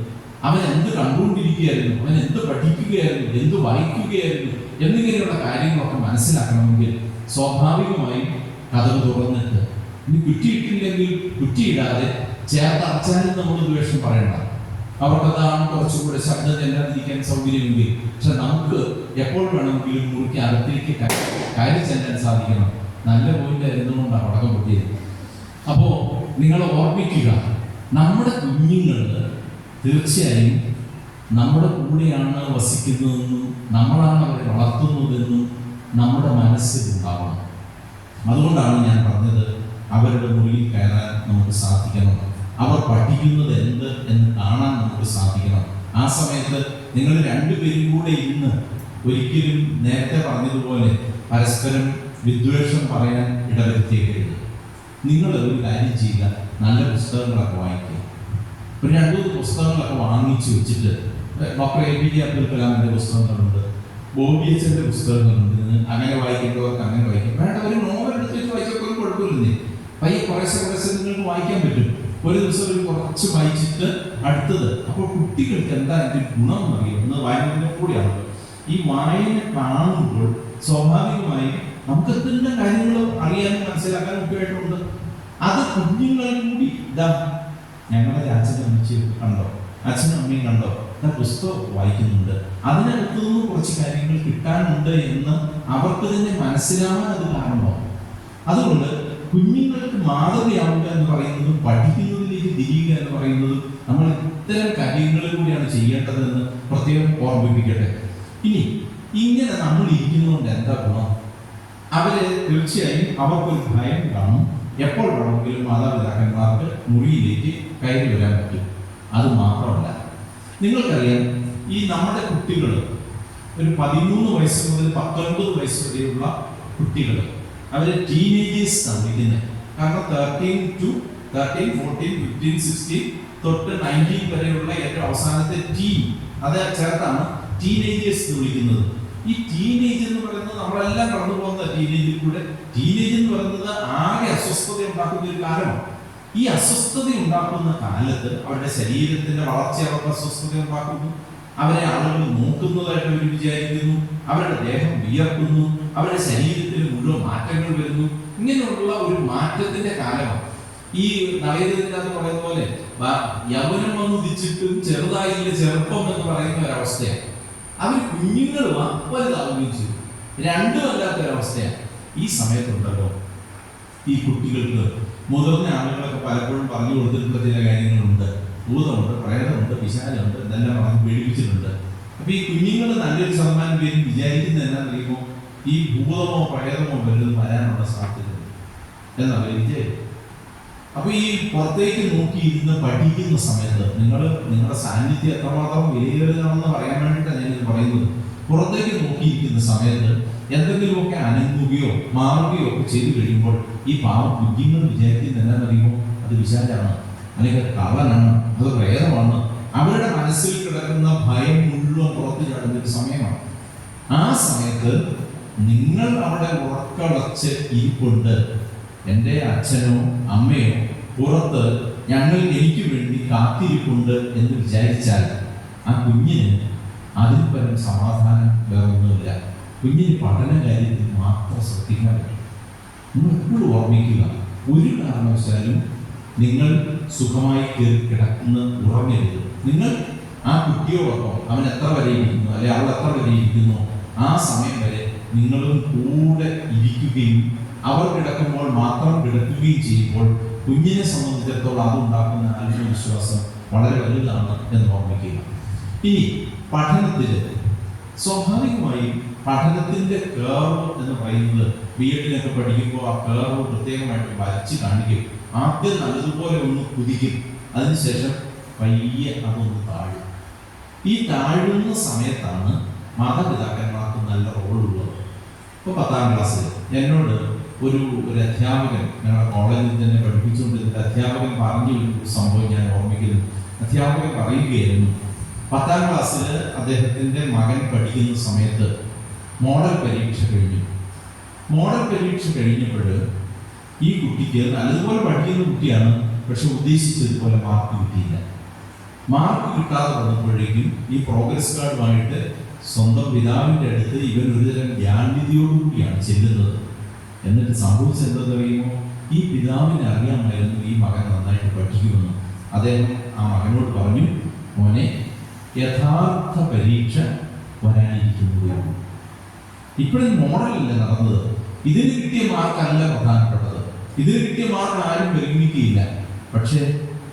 അവൻ എന്ത് കണ്ടുകൊണ്ടിരിക്കുകയായിരുന്നു, അവൻ എന്ത് പഠിക്കുകയായിരുന്നു, എന്ത് വായിക്കുകയായിരുന്നു എന്നിങ്ങനെയുള്ള കാര്യങ്ങളൊക്കെ മനസ്സിലാക്കണമെങ്കിൽ സ്വാഭാവികമായും കഥകൾ തുറന്നിട്ട് ഇനി കുറ്റിയിട്ടില്ലെങ്കിൽ കുറ്റിയിടാതെ ചേർത്തടച്ചാലും നമ്മൾ ദ്വേഷം പറയണ്ട. അവർക്കതാണ് കുറച്ചുകൂടെ ശബ്ദം ചെല്ലാതിരിക്കാൻ സൗകര്യമെങ്കിൽ. പക്ഷെ നമുക്ക് എപ്പോൾ വേണമെങ്കിലും മുറിക്ക് അകത്തേക്ക് കയറി ചെല്ലാൻ സാധിക്കണം. നല്ല പോയിന്റ് ആയിരുന്നുകൊണ്ടാണ് പടക്കം പൊട്ടിയത്. അപ്പോ നിങ്ങൾ ഓർമ്മിക്കുക, നമ്മുടെ കുഞ്ഞുങ്ങൾ തീർച്ചയായും നമ്മുടെ കൂടെയാണ് വസിക്കുന്നതെന്നും നമ്മളാണ് അവരെ വളർത്തുന്നതെന്നും നമ്മുടെ മനസ്സിലുണ്ടാവണം. അതുകൊണ്ടാണ് ഞാൻ പറഞ്ഞത്, അവരുടെ മുറിയിൽ കയറാൻ നമുക്ക് സാധിക്കണം. അവർ പഠിക്കുന്നത് എന്ത് എന്ന് കാണാൻ നമുക്ക് സാധിക്കണം. ആ സമയത്ത് നിങ്ങൾ 2 പേരും കൂടെ ഇന്ന് ഒരിക്കലും നേരത്തെ പറഞ്ഞതുപോലെ പരസ്പരം വിദ്വേഷം പറയാൻ ഇടവരുത്തിയേക്കരുത്. നിങ്ങൾ ഒരു കാര്യം ചെയ്യുക, നല്ല പുസ്തകങ്ങളൊക്കെ വായിക്കുക. ഒരു 2-3 പുസ്തകങ്ങളൊക്കെ വാങ്ങിച്ചു വെച്ചിട്ട്, ഡോക്ടർ APJ അബ്ദുൽ കലാമിന്റെ പുസ്തകങ്ങളുണ്ട്, ബോബി അച്ഛൻ്റെ പുസ്തകങ്ങളുണ്ട്. അങ്ങനെ വായിക്കേണ്ടവർക്ക് അങ്ങനെ വായിക്കും. വേണ്ട, ഒരു നോവൽ എടുത്ത് വെച്ച് വായിച്ചൊക്കെ ഒരു കുഴപ്പമില്ലേ. പയ്യെ കുറേശ്ശെ നിങ്ങൾക്ക് വായിക്കാൻ പറ്റും. ഒരു ദിവസം ഒരു കുറച്ച് വായിച്ചിട്ട് അടുത്തത്. അപ്പോൾ കുട്ടികൾക്ക് എന്താ എൻ്റെ ഗുണം എന്നറിയാം. ഒന്ന് വായനയുടെ കൂടിയാണ്. ഈ വായന കാണുമ്പോൾ സ്വാഭാവികമായും നമുക്ക് എന്തെല്ലാം കാര്യങ്ങൾ അറിയാനും മനസ്സിലാക്കാനും ഒക്കെ ആയിട്ടുണ്ട്. അത് കുഞ്ഞുങ്ങളിൽ കൂടി ഇതാ ഞങ്ങളുടെ അച്ഛനും അമ്മച്ചിയും കണ്ടോ, അച്ഛനും അമ്മയും കണ്ടോ, പുസ്തകം വായിക്കുന്നുണ്ട്, അതിനകത്തു നിന്ന് കുറച്ച് കാര്യങ്ങൾ കിട്ടാനുണ്ട് എന്ന് അവർക്ക് തന്നെ മനസ്സിലാവാൻ അത് കാരണമാവും. അതുകൊണ്ട് കുഞ്ഞുങ്ങൾക്ക് മാതൃകയാവുക എന്ന് പറയുന്നതും പഠിക്കുന്നതിലേക്ക് തിരിയുക എന്ന് പറയുന്നതും നമ്മൾ ഇത്തരം കാര്യങ്ങളിലൂടെയാണ് ചെയ്യേണ്ടതെന്ന് പ്രത്യേകം ഓർമ്മിപ്പിക്കട്ടെ. ഇനി ഇങ്ങനെ നമ്മൾ ഇരിക്കുന്നതുകൊണ്ട് എന്താ ഗുണം? അവര് തീർച്ചയായും അവർക്കൊരു ഭയം കാണും. എപ്പോൾ വേണമെങ്കിലും മാതാപിതാക്കന്മാർക്ക് മുറിയിലേക്ക് കയറി വരാൻ പറ്റും. അത് മാത്രമല്ല, നിങ്ങൾക്കറിയാം, ഈ നമ്മുടെ കുട്ടികൾ ഒരു 13 വയസ്സ് മുതൽ 19 വയസ്സ് വരെയുള്ള കുട്ടികൾ അവര് ടീനേജേഴ്സ് ആണ് വിളിക്കുന്നത്. കാരണം 13 to 13, 14, 15, 16 തൊട്ട് 19 വരെയുള്ള ഏറ്റവും അവസാനത്തെ ടീൻ, അത് ചേർത്താണ് ടീനേജേഴ്സ് എന്ന് വിളിക്കുന്നത്. ഈ ടീനേജ് എന്ന് പറയുന്നത് നമ്മളെല്ലാം കടന്നു പോകുന്ന ടീനേജിൽ കൂടെ. ടീനേജ് എന്ന് പറയുന്നത് ആകെ അസ്വസ്ഥത ഉണ്ടാക്കുന്ന ഒരു കാലമാണ്. ഈ അസ്വസ്ഥത ഉണ്ടാക്കുന്ന കാലത്ത് അവരുടെ ശരീരത്തിന്റെ വളർച്ച അവർക്ക് അസ്വസ്ഥത ഉണ്ടാക്കുന്നു. അവരെ ആളുകൾ നോക്കുന്നതായിട്ട് അവർ വിചാരിക്കുന്നു. അവരുടെ ദേഹം വിയർക്കുന്നു. അവരുടെ ശരീരത്തിൽ മുഴുവൻ മാറ്റങ്ങൾ വരുന്നു. ഇങ്ങനെയുള്ള ഒരു മാറ്റത്തിന്റെ കാലമാണ്. ഈ നവീകരണത്തിനകത്ത് പറയുന്ന പോലെ യൗവനം വന്ന് ഉദിച്ചിട്ടും ചെറുതായില്ല ചെറുപ്പം എന്ന് പറയുന്ന ഒരവസ്ഥയാണ്. അവർ കുഞ്ഞുങ്ങളും വലുതാവുകയും ചെയ്തു. രണ്ടും അല്ലാത്ത ഒരവസ്ഥയാണ്. ഈ സമയത്തുണ്ടല്ലോ ഈ കുട്ടികൾക്ക് മുതിർന്ന ആളുകളൊക്കെ പലപ്പോഴും പറഞ്ഞു കൊടുത്തിട്ടുള്ള ചില കാര്യങ്ങളുണ്ട്. ഭൂതമുണ്ട്, പ്രേതമുണ്ട്, പിശാചുണ്ട്, ഇതെല്ലാം പറഞ്ഞ് പേടിപ്പിച്ചിട്ടുണ്ട്. അപ്പൊ ഈ കുഞ്ഞുങ്ങൾ നല്ലൊരു ശതമാനം പേരും വിചാരിക്കുന്നത് എന്നാ അറിയുമോ, ഈ ഭൂതമോ പ്രേതമോ വല്ലതും വരാനുള്ള സാധ്യതയുണ്ട് എന്നാ വിചാരിക്കും. അപ്പൊ ഈ പുറത്തേക്ക് നോക്കിയിരുന്ന് പഠിക്കുന്ന സമയത്ത് നിങ്ങളുടെ സാന്നിധ്യം എത്രമാത്രം വിലയേറിയതാണെന്ന് പറയാൻ വേണ്ടിയിട്ടാണ് ഞാനിത് പറയുന്നത്. പുറത്തേക്ക് നോക്കിയിരിക്കുന്ന സമയത്ത് എന്തെങ്കിലുമൊക്കെ അനങ്ങുകയോ മാറുകയോ ഒക്കെ ചെയ്തു കഴിയുമ്പോൾ ഈ പാവം കുഞ്ഞുങ്ങൾ വിചാരിക്കുന്ന എന്താണെന്നറിയുമോ, അത് വിശാലാണ്, അല്ലെങ്കിൽ കള്ളനാണ്, അത് പ്രേതമാണ്. അവരുടെ മനസ്സിൽ കിടക്കുന്ന ഭയം മുഴുവൻ പുറത്തു ചാടുന്ന ഒരു സമയമാണ്. ആ സമയത്ത് നിങ്ങൾ അവിടെ ഉറക്കളച്ച് ഇരിപ്പുണ്ട്. എൻ്റെ അച്ഛനോ അമ്മയോ പുറത്ത് എനിക്ക് വേണ്ടി കാത്തിരിപ്പുണ്ട് എന്ന് വിചാരിച്ചാൽ ആ കുഞ്ഞിന് അതിൽ പരം സമാധാനം വേറൊന്നുമില്ല. കുഞ്ഞിന് പഠന കാര്യത്തിൽ മാത്രം ശ്രദ്ധിക്കാൻ പറ്റും. നിങ്ങൾ എപ്പോഴും ഓർമ്മിക്കുക, ഒരു കാരണവശാലും നിങ്ങൾ സുഖമായി കയറി കിടക്കുന്ന ഉറങ്ങരുത്. നിങ്ങൾ ആ കുട്ടിയോടൊപ്പം അവൻ എത്ര വരെ ഇരിക്കുന്നു അല്ലെ അവൾ എത്ര വരെ ഇരിക്കുന്നു ആ സമയം വരെ നിങ്ങളും കൂടെ ഇരിക്കുകയും അവർ കിടക്കുമ്പോൾ മാത്രം കിടക്കുകയും ചെയ്യുമ്പോൾ കുഞ്ഞിനെ സംബന്ധിച്ചിടത്തോളം അതുണ്ടാക്കുന്ന ആത്മവിശ്വാസം വളരെ വലുതാണ് എന്ന് ഓർമ്മിക്കുക. ഇനി പഠനത്തിൽ സ്വാഭാവികമായും പഠനത്തിന്റെ കേർവ് എന്ന് പറയുന്നത് ബി.എഡിനൊക്കെ പഠിക്കുമ്പോൾ ആ കേർവ് പ്രത്യേകമായിട്ട് വരച്ച് കാണിക്കും. ആദ്യം നല്ലതുപോലെ ഒന്ന് കുതിക്കും, അതിനുശേഷം പയ്യെ അതൊന്ന് താഴും. ഈ താഴുന്ന സമയത്താണ് മാതാപിതാക്കന്മാർക്ക് നല്ല റോളുള്ളത്. ഇപ്പോൾ 10ാം ക്ലാസ്സിൽ എന്നോട് ഒരു അധ്യാപകൻ, ഞങ്ങളുടെ കോളേജിൽ തന്നെ പഠിപ്പിച്ചുകൊണ്ടിരുന്ന അധ്യാപകൻ പറഞ്ഞു ഒരു സംഭവം ഞാൻ ഓർമ്മിക്കുന്നു. അധ്യാപകൻ പറയുകയായിരുന്നു, 10ാം ക്ലാസ്സിൽ അദ്ദേഹത്തിൻ്റെ മകൻ പഠിക്കുന്ന സമയത്ത് മോഡൽ പരീക്ഷ കഴിഞ്ഞു. മോഡൽ പരീക്ഷ കഴിഞ്ഞപ്പോൾ ഈ കുട്ടിക്ക് നല്ലതുപോലെ പഠിക്കുന്ന കുട്ടിയാണ്, പക്ഷെ ഉദ്ദേശിച്ചതുപോലെ മാർക്ക് കിട്ടിയില്ല. മാർക്ക് കിട്ടാതെ വന്നപ്പോഴേക്കും ഈ പ്രോഗ്രസ് കാർഡുമായിട്ട് സ്വന്തം പിതാവിൻ്റെ അടുത്ത് ഇവൻ ഒരുതരം ജ്ഞാനനിധിയോടുകൂടിയാണ് ചെല്ലുന്നത്. എന്നിട്ട് സംഭവിച്ചെന്തെന്ന് അറിയുമോ, ഈ പിതാവിനെ അറിയാമായിരുന്നു ഈ മകൻ നന്നായിട്ട് പഠിക്കുമെന്ന്. അദ്ദേഹം ആ മകനോട് പറഞ്ഞു, മോനെ യഥാർത്ഥ പരീക്ഷ വരാനിരിക്കുന്നു. ഇപ്പോഴും മോഡലല്ല നടന്നത്. ഇതിന് കിട്ടിയ മാർക്കല്ല പ്രധാനപ്പെട്ടത്, ഇതിന് കിട്ടിയ മാർക്ക് ആരും പരിഗണിക്കുകയില്ല. പക്ഷേ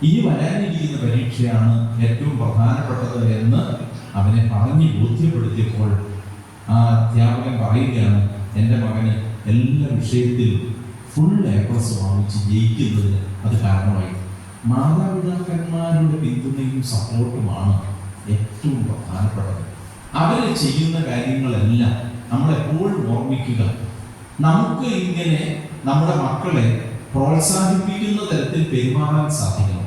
ഇനി വരാനിരിക്കുന്ന പരീക്ഷയാണ് ഏറ്റവും പ്രധാനപ്പെട്ടത് എന്ന് അവനെ പറഞ്ഞ് ബോധ്യപ്പെടുത്തിയപ്പോൾ ആ അധ്യാപകൻ പറയുകയാണ്, എൻ്റെ മകന് എല്ലാ വിഷയത്തിലും ഫുൾ A+ വാങ്ങിച്ച് ജയിക്കുന്നതിന് അത് കാരണമായി. മാതാപിതാക്കന്മാരുടെ പിന്തുണയും സപ്പോർട്ടുമാണ് ഏറ്റവും പ്രധാനപ്പെട്ടത്. അവർ ചെയ്യുന്ന കാര്യങ്ങളെല്ലാം നമ്മളെപ്പോഴും ഓർമ്മിക്കുക. നമുക്ക് ഇങ്ങനെ നമ്മുടെ മക്കളെ പ്രോത്സാഹിപ്പിക്കുന്ന തരത്തിൽ പെരുമാറാൻ സാധിക്കണം.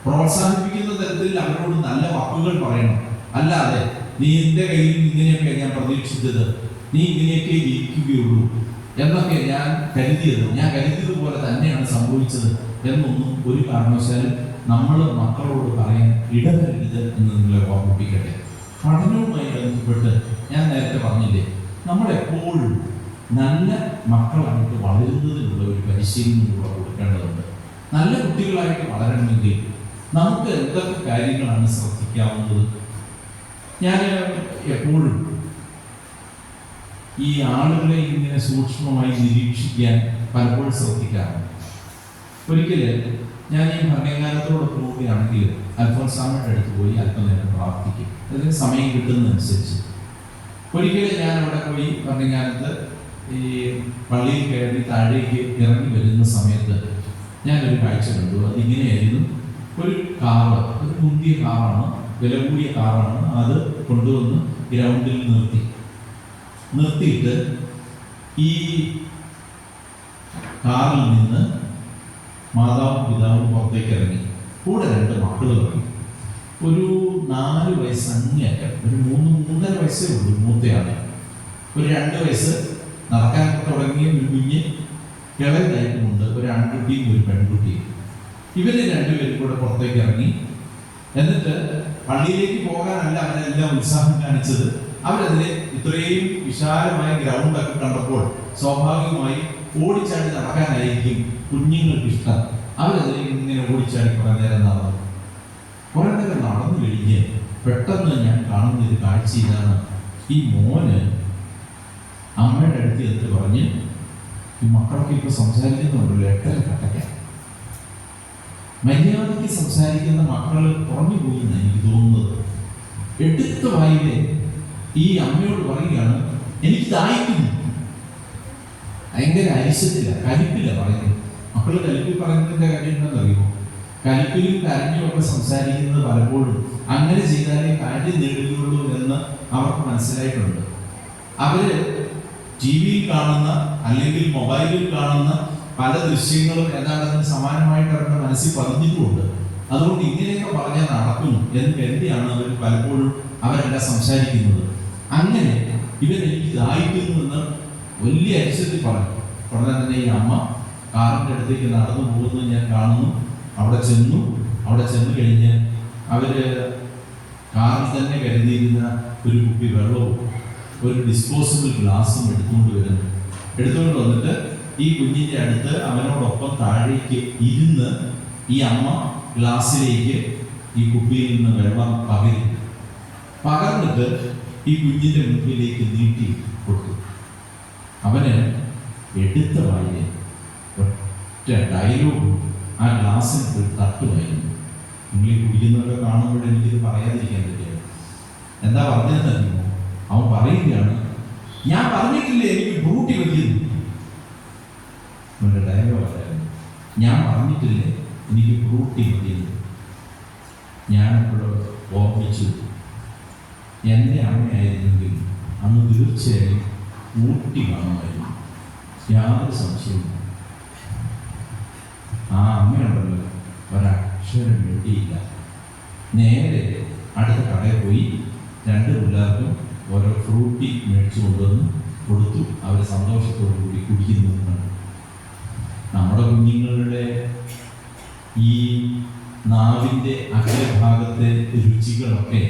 പ്രോത്സാഹിപ്പിക്കുന്ന തരത്തിൽ അവരോട് നല്ല വാക്കുകൾ പറയണം. അല്ലാതെ നീ എൻ്റെ കയ്യിൽ ഇങ്ങനെയൊക്കെ ഞാൻ പ്രതീക്ഷിച്ചത്, നീ ഇങ്ങനെയൊക്കെ ജയിക്കുകയുള്ളൂ എന്നൊക്കെ ഞാൻ കരുതിയതുപോലെ തന്നെയാണ് സംഭവിച്ചത് എന്നൊന്നും ഒരു കാരണവശാലും നമ്മൾ മക്കളോട് പറയാൻ ഇടവരരുത് എന്ന് നിങ്ങളെ ഓർമ്മിപ്പിക്കട്ടെ. പഠനവുമായി ബന്ധപ്പെട്ട് ഞാൻ നേരത്തെ പറഞ്ഞില്ലേ, നമ്മളെപ്പോഴും നല്ല മക്കളായിട്ട് വളരുന്നതിനുള്ള ഒരു പരിശീലനം കൂടെ കൊടുക്കേണ്ടതുണ്ട്. നല്ല കുട്ടികളായിട്ട് വളരണമെങ്കിൽ നമുക്ക് എന്തൊക്കെ കാര്യങ്ങളാണ് ശ്രദ്ധിക്കാവുന്നത്? ഞാൻ എപ്പോഴും ഈ ആളുകളെ ഇങ്ങനെ സൂക്ഷ്മമായി നിരീക്ഷിക്കാൻ പലപ്പോഴും ശ്രദ്ധിക്കാറുണ്ട്. ഒരിക്കൽ ഞാൻ ഈ ഭരണകാലത്തോടെ പോവുകയാണെങ്കിൽ അൽഫോൻസാമ്മയുടെ അടുത്ത് പോയി അല്പനേരം പ്രാർത്ഥിക്കും, അതിന് സമയം കിട്ടുന്നതനുസരിച്ച്. ഒരിക്കലും ഞാൻ അവിടെ പോയി ഭരണകാലത്ത് ഈ പള്ളിയിൽ കയറി താഴേക്ക് ഇറങ്ങി വരുന്ന സമയത്ത് ഞാനൊരു കാഴ്ച കണ്ടു. അതിങ്ങനെയായിരുന്നു, ഒരു കാറ്, ഒരു മുന്തിയ കാറാണ്, വില കൂടിയ കാറാണ്. അത് കൊണ്ടുവന്ന് ഗ്രൗണ്ടിൽ നിർത്തിയിട്ട് ഈ കാറിൽ നിന്ന് മാതാവും പിതാവും പുറത്തേക്ക് ഇറങ്ങി. കൂടെ 2 മക്കൾ ഇറങ്ങി. ഒരു 4 വയസ്സ് അങ്ങേറ്റം, ഒരു 3-3.5 വയസ്സേ ഉള്ളൂ മൂത്തയാണ്. ഒരു 2 വയസ്സ് നടക്കാൻ തുടങ്ങിയ ഒരു കുഞ്ഞ്, ഇളയതായിട്ടുമുണ്ട്, ഒരു ആൺകുട്ടിയും ഒരു പെൺകുട്ടിയും. ഇവര് രണ്ടുപേരും കൂടെ പുറത്തേക്ക് ഇറങ്ങി. എന്നിട്ട് പള്ളിയിലേക്ക് പോകാനല്ല അവരെല്ലാം ഉത്സാഹം കാണിച്ചത്. അവരതിലെ ഇത്രയും വിശാലമായ ഗ്രൗണ്ടൊക്കെ കണ്ടപ്പോൾ സ്വാഭാവികമായി ഓടിച്ചാടി നടക്കാനായിരിക്കും കുഞ്ഞുങ്ങൾക്ക് ഇഷ്ടം. അവരതിൽ ഇങ്ങനെ ഓടിച്ചാടി കുറെ നേരം നടന്നു. കുറെ നേരം നടന്നു കഴിഞ്ഞ് പെട്ടെന്ന് ഞാൻ കാണുന്ന ഒരു കാഴ്ച ഇതാണ്. ഈ മോന് അമ്മയുടെ അടുത്ത് എന്നിട്ട് പറഞ്ഞ്, ഈ മക്കളൊക്കെ ഇപ്പൊ സംസാരിക്കുന്നുണ്ടല്ലോ, 8:30 കട്ടയ്ക്ക. മര്യാദയ്ക്ക് സംസാരിക്കുന്ന മക്കൾ കുറഞ്ഞു പോയി എന്നാണ് എനിക്ക് തോന്നുന്നത്. എടുത്ത വായിലെ ഈ അമ്മയോട് പറയുകയാണ്, എനിക്ക് ദാഹിക്കുന്നു. ഭയങ്കര അരിശത്തില്ല, കലിപ്പില്ല പറയുന്നത്. മക്കള് കലിപ്പിൽ പറയുന്നതിന്റെ കാര്യം എന്താണെന്നറിയുമോ? കലിപ്പിലും കരഞ്ഞും ഒക്കെ സംസാരിക്കുന്നത് പലപ്പോഴും അങ്ങനെ ചെയ്താലേ കാര്യം നേടുകയുള്ളൂ എന്ന് അവർക്ക് മനസ്സിലായിട്ടുണ്ട്. അവര് ടിവിയിൽ കാണുന്ന അല്ലെങ്കിൽ മൊബൈലിൽ കാണുന്ന പല ദൃശ്യങ്ങളും ഏതാണ്ടെന്ന് സമാനമായിട്ട് അവരുടെ മനസ്സിൽ പതിഞ്ഞിട്ടുമുണ്ട്. അതുകൊണ്ട് ഇങ്ങനെയൊക്കെ പറഞ്ഞാൽ നടക്കുന്നു എന്ന് കരുതിയാണ് അവർ പലപ്പോഴും അവരെല്ലാം സംസാരിക്കുന്നത്. അങ്ങനെ ഇവരെനിക്ക് ദാഹിക്കുന്നു എന്ന് വലിയ അരിശത്തിൽ പറഞ്ഞു. ഉടനെ തന്നെ ഈ അമ്മ കാറിൻ്റെ അടുത്തേക്ക് നടന്നു പോകുന്നത് ഞാൻ കാണുന്നു. അവിടെ ചെന്ന് കഴിഞ്ഞ് അവര് കാറിൽ തന്നെ കരുതിയിരുന്ന ഒരു കുപ്പി വെള്ളവും ഒരു ഡിസ്പോസിബിൾ ഗ്ലാസും എടുത്തുകൊണ്ട് വന്നിട്ട് ഈ കുഞ്ഞിൻ്റെ അടുത്ത് അവനോടൊപ്പം താഴേക്ക് ഇരുന്ന് ഈ അമ്മ ഗ്ലാസ്സിലേക്ക് ഈ കുപ്പിയിൽ നിന്ന് വെള്ളം പകർന്നിട്ട് ഈ കുഞ്ഞിൻ്റെ മുമ്പിലേക്ക് നീട്ടി കൊടുത്തു. അവന് എടുത്ത വായിലെ ഒറ്റ ഡയലോഗ് ആ ഗ്ലാസ്സിന് പോയി തട്ടുമായിരുന്നു. നിങ്ങൾ കുടിക്കുന്നതൊക്കെ കാണുമ്പോൾ എനിക്കിത് പറയാതിരിക്കാൻ പറ്റില്ല. എന്താ പറഞ്ഞതെന്നറിയുമോ? അവൻ പറയുകയാണ്, ഞാൻ പറഞ്ഞിട്ടില്ലേ എനിക്ക് ബ്രൂട്ടി പറ്റിയെന്ന്. അവൻ്റെ ഡയലോഗ് ആയിരുന്നു, ഞാൻ പറഞ്ഞിട്ടില്ലേ എനിക്ക് ബ്രൂട്ടി മതിയെന്ന്. ഞാനപ്പോഴും ഓർമ്മിച്ചു, എൻ്റെ അമ്മയായിരുന്നെങ്കിൽ അന്ന് തീർച്ചയായും ഊട്ടി കാണുമായിരുന്നു, യാതൊരു സംശയവും. ആ അമ്മയുണ്ടല്ലോ ഒരക്ഷരം വേണ്ടിയില്ല. നേരെ അടുത്ത കടയിൽ പോയി 2 പിള്ളേർക്കും ഓരോ ഫ്രൂട്ടി മേടിച്ചു കൊണ്ടുവന്ന് കൊടുത്തു. അവർ സന്തോഷത്തോടു കൂടി കുടിക്കുന്നതാണ്. നമ്മുടെ കുഞ്ഞുങ്ങളുടെ ഈ നാവിൻ്റെ അഗ്രഭാഗത്തെ രുചികളൊക്കെ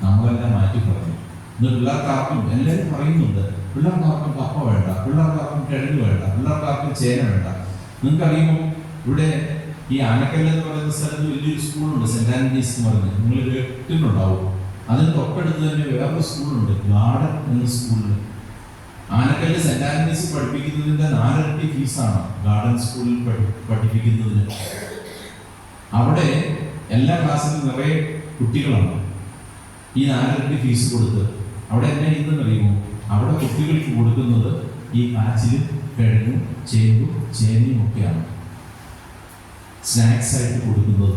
നമ്മളെല്ലാം മാറ്റി പറഞ്ഞു. ഇന്ന് പിള്ളേർക്കാർക്കും എല്ലാവരും പറയുന്നുണ്ട്, പിള്ളേർക്കാർക്കും കപ്പ വേണ്ട, പിള്ളേർക്കാർക്കും കിഴങ്ങ് വേണ്ട, പിള്ളേർക്കാർക്കും ചേന വേണ്ട. നിങ്ങൾക്കറിയുമോ, ഇവിടെ ഈ ആനക്കല്ല് എന്ന് പറയുന്ന സ്ഥലത്ത് വലിയൊരു സ്കൂളുണ്ട്, സെന്റ് ആന്റണീസ് എന്ന് പറഞ്ഞ്, നിങ്ങൾ കേട്ടിട്ടുണ്ടാവും. അതിന് തൊട്ടടുത്ത് തന്നെ വേറൊരു സ്കൂളുണ്ട്, ഗാർഡൻ എന്ന സ്കൂളിൽ. ആനക്കല്ല് സെന്റ് ആന്റണീസ് പഠിപ്പിക്കുന്നതിൻ്റെ 4 ഇരട്ടി ഫീസാണ് ഗാർഡൻ സ്കൂളിൽ പഠിപ്പിക്കുന്നതിന്. അവിടെ എല്ലാ ക്ലാസ്സിലും നിറയെ കുട്ടികളാണ്. ഈ 4 ഇരട്ടി ഫീസ് കൊടുത്ത് അവിടെ എന്നെ ഇന്നെന്നറിയുമോ, അവിടെ കുട്ടികൾക്ക് കൊടുക്കുന്നത് ഈ കാച്ചിലും കിഴങ്ങും ചേമ്പും ചേനയും ഒക്കെയാണ് സ്നാക്സ് ആയിട്ട് കൊടുക്കുന്നത്.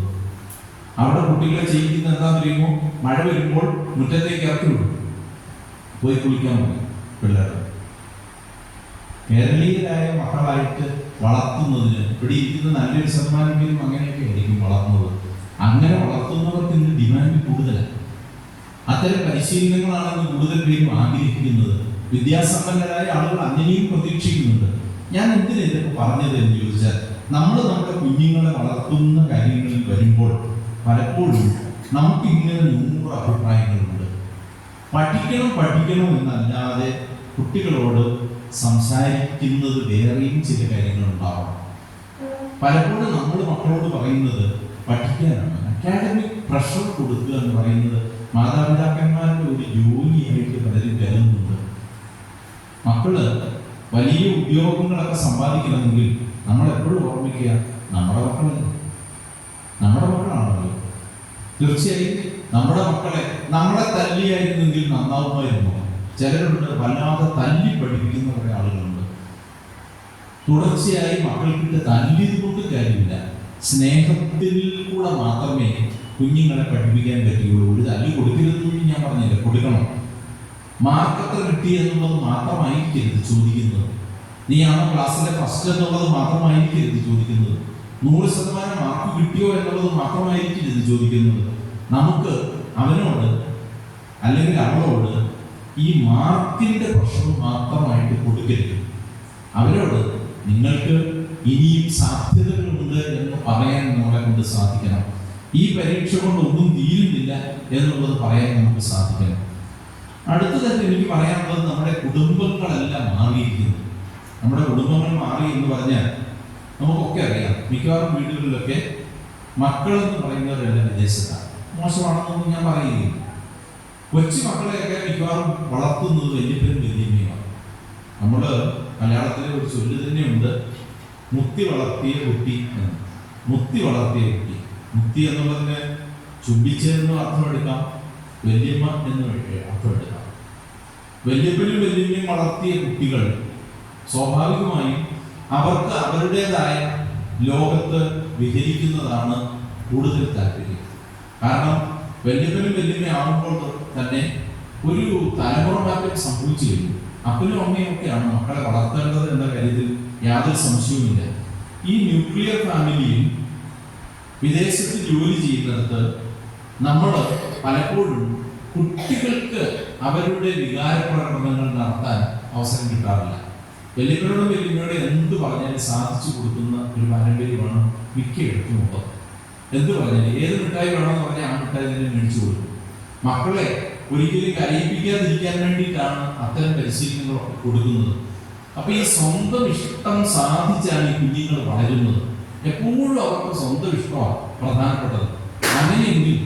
അവിടെ കുട്ടികളെ ചെയ്യിക്കുന്ന എന്താണെന്ന് അറിയുമോ, മഴ വരുമ്പോൾ മുറ്റത്തേക്ക് ഇറക്കി വിടും, പോയി കുളിക്കാൻ മതി പിള്ളേർ. കേരളീയരായ മക്കളായിട്ട് വളർത്തുന്നതിന് ഇവിടെ ഇരിക്കുന്ന നല്ലൊരു ശതമാനമെങ്കിലും അങ്ങനെയൊക്കെ ആയിരിക്കും വളർത്തുന്നത്. അങ്ങനെ വളർത്തുന്നവർക്ക് ഇന്ന് ഡിമാൻഡ് കൂടുതലാണ്. അത്തരം പരിശീലനങ്ങളാണെന്ന് കൂടുതൽ പേരും ആഗ്രഹിക്കുന്നത്. വിദ്യാസമ്പന്നരായ ആളുകൾ അങ്ങനെയും പ്രതീക്ഷിക്കുന്നുണ്ട്. ഞാൻ എന്തിനാ ഇതൊക്കെ പറഞ്ഞത് എന്ന് ചോദിച്ചാൽ, നമ്മൾ നമ്മുടെ കുഞ്ഞുങ്ങളെ വളർത്തുന്ന കാര്യങ്ങളിൽ വരുമ്പോൾ പലപ്പോഴും നമുക്ക് ഇങ്ങനെ 100 അഭിപ്രായങ്ങളുണ്ട്. പഠിക്കണം എന്നല്ലാതെ കുട്ടികളോട് സംസാരിക്കുന്നത് വേറെയും ചില കാര്യങ്ങളുണ്ടാവണം. പലപ്പോഴും നമ്മൾ മക്കളോട് പറയുന്നത് പഠിക്കാനാണ്. അക്കാഡമിക് പ്രഷർ കൊടുക്കുക എന്ന് പറയുന്നത് മാതാപിതാക്കന്മാരുടെ ഒരു ജോലിയായിട്ട് പലരും കരുതുന്നുണ്ട്. മക്കള് വലിയ ഉദ്യോഗങ്ങളൊക്കെ സമ്പാദിക്കണമെങ്കിൽ നമ്മൾ എപ്പോഴും ഓർമ്മിക്കുക, നമ്മുടെ മക്കളാണല്ലോ. തീർച്ചയായും നമ്മുടെ മക്കളെ നമ്മളെ തല്ലിയായിരുന്നെങ്കിൽ നന്നാവുമായിരുന്നു. ചിലരുണ്ട് വല്ലാതെ തല്ലി പഠിപ്പിക്കുന്ന കുറേ ആളുകളുണ്ട്. തുടർച്ചയായി മക്കൾക്കിട്ട് തല്ലിയത് കൊണ്ട് കാര്യമില്ല. സ്നേഹത്തിൽ കൂടെ മാത്രമേ കുഞ്ഞുങ്ങളെ പഠിപ്പിക്കാൻ പറ്റുകയുള്ളൂ. ഒരു തല്ലി കൊടുക്കരുതെന്ന് ഞാൻ പറഞ്ഞില്ല, കൊടുക്കണം. മാർക്കത്ര കിട്ടി എന്നുള്ളത് മാത്രമായിരിക്കരുത് ചോദിക്കുന്നത്. നീയാണോ ക്ലാസ്സിലെ ഫസ്റ്റ് എന്നുള്ളത് മാത്രമായിരിക്കരുത് ചോദിക്കുന്നത്. 100% മാർക്ക് കിട്ടിയോ എന്നുള്ളത് മാത്രമായിരിക്കരുത് ചോദിക്കുന്നത്. നമുക്ക് അവനോട് അല്ലെങ്കിൽ അവളോട് ഈ മാർക്കിന്റെ പ്രശ്നം മാത്രമായിട്ട് കൊടുക്കരുത്. അവരോട് നിങ്ങൾക്ക് ഇനിയും സാധ്യതകളുണ്ട് എന്ന് പറയാൻ നമ്മളെ കൊണ്ട് സാധിക്കണം. ഈ പരീക്ഷ കൊണ്ട് ഒന്നും തീരുന്നില്ല എന്നുള്ളത് പറയാൻ നമുക്ക് സാധിക്കണം. അടുത്തതായിട്ട് എനിക്ക് പറയാനുള്ളത് നമ്മുടെ കുടുംബങ്ങളെല്ലാം മാറിയിരിക്കുന്നു. നമ്മുടെ കുടുംബങ്ങൾ മാറി എന്ന് പറഞ്ഞാൽ നമുക്കൊക്കെ അറിയാം, മിക്കവാറും വീടുകളിലൊക്കെ മക്കളെന്ന് പറയുന്നവരെല്ലാം വിദേശത്താണ്. മോശമാണെന്നൊന്നും ഞാൻ പറയുകയില്ല. കൊച്ചു മക്കളെയൊക്കെ മിക്കവാറും വളർത്തുന്നത് വല്യപ്പനും വല്യമ്മയുമാണ്. നമ്മൾ മലയാളത്തിലെ ഒരു ചൊല്ല് തന്നെയുണ്ട്, മുത്തി വളർത്തിയ കുട്ടി എന്ന്. മുത്തി വളർത്തിയ കുട്ടി, മുത്തി എന്നുള്ളതിന് ചുംബിച്ചെന്ന് അർത്ഥമെടുക്കാം, വല്യമ്മ എന്ന് അർത്ഥമെടുക്കാം. വല്യപ്പനും വല്യമ്മയും വളർത്തിയ കുട്ടികൾ സ്വാഭാവികമായും അവർക്ക് അവരുടേതായ ലോകത്ത് വിഹരിക്കുന്നതാണ് കൂടുതൽ താല്പര്യം. കാരണം വല്യപ്പനും വല്യമ്മയും ആകുമ്പോൾ തന്നെ ഒരു തലമുറ മാറ്റം സംഭവിച്ചു കഴിഞ്ഞു. അപ്പനും അമ്മയും ഒക്കെയാണ് മക്കളെ വളർത്തേണ്ടത് എന്ന കാര്യത്തിൽ യാതൊരു സംശയവുമില്ല. ഈ ന്യൂക്ലിയർ ഫാമിലിയിൽ വിദേശത്ത് ജോലി ചെയ്യുന്നിടത്ത് നമ്മൾ പലപ്പോഴും കുട്ടികൾക്ക് അവരുടെ വികാര പ്രകടനങ്ങൾ നടത്താൻ അവസരം കിട്ടാറില്ല. വല്യപ്പനോടും വല്യമ്മയോട് എന്ത് പറഞ്ഞാലും സാധിച്ചു കൊടുക്കുന്ന ഒരു പാരമ്പര്യമാണ് മിക്കയിടത്തും ഉള്ളത്. എന്ത് പറഞ്ഞാലും ഏത് മിഠായി വേണമെന്ന് പറഞ്ഞാൽ ആ മിഠായി തന്നെ മേടിച്ചു കൊടുക്കും. മക്കളെ ഒരിക്കലും കരയിപ്പിക്കാതിരിക്കാൻ വേണ്ടിയിട്ടാണ് അത്തരം പരിശീലനങ്ങളൊക്കെ കൊടുക്കുന്നത്. അപ്പൊ ഈ സ്വന്തം ഇഷ്ടം സാധിച്ചാണ് ഈ കുഞ്ഞുങ്ങൾ വളരുന്നത്. എപ്പോഴും അവർക്ക് സ്വന്തം ഇഷ്ടമാണ് പ്രധാനപ്പെട്ടത്. അങ്ങനെയെങ്കിൽ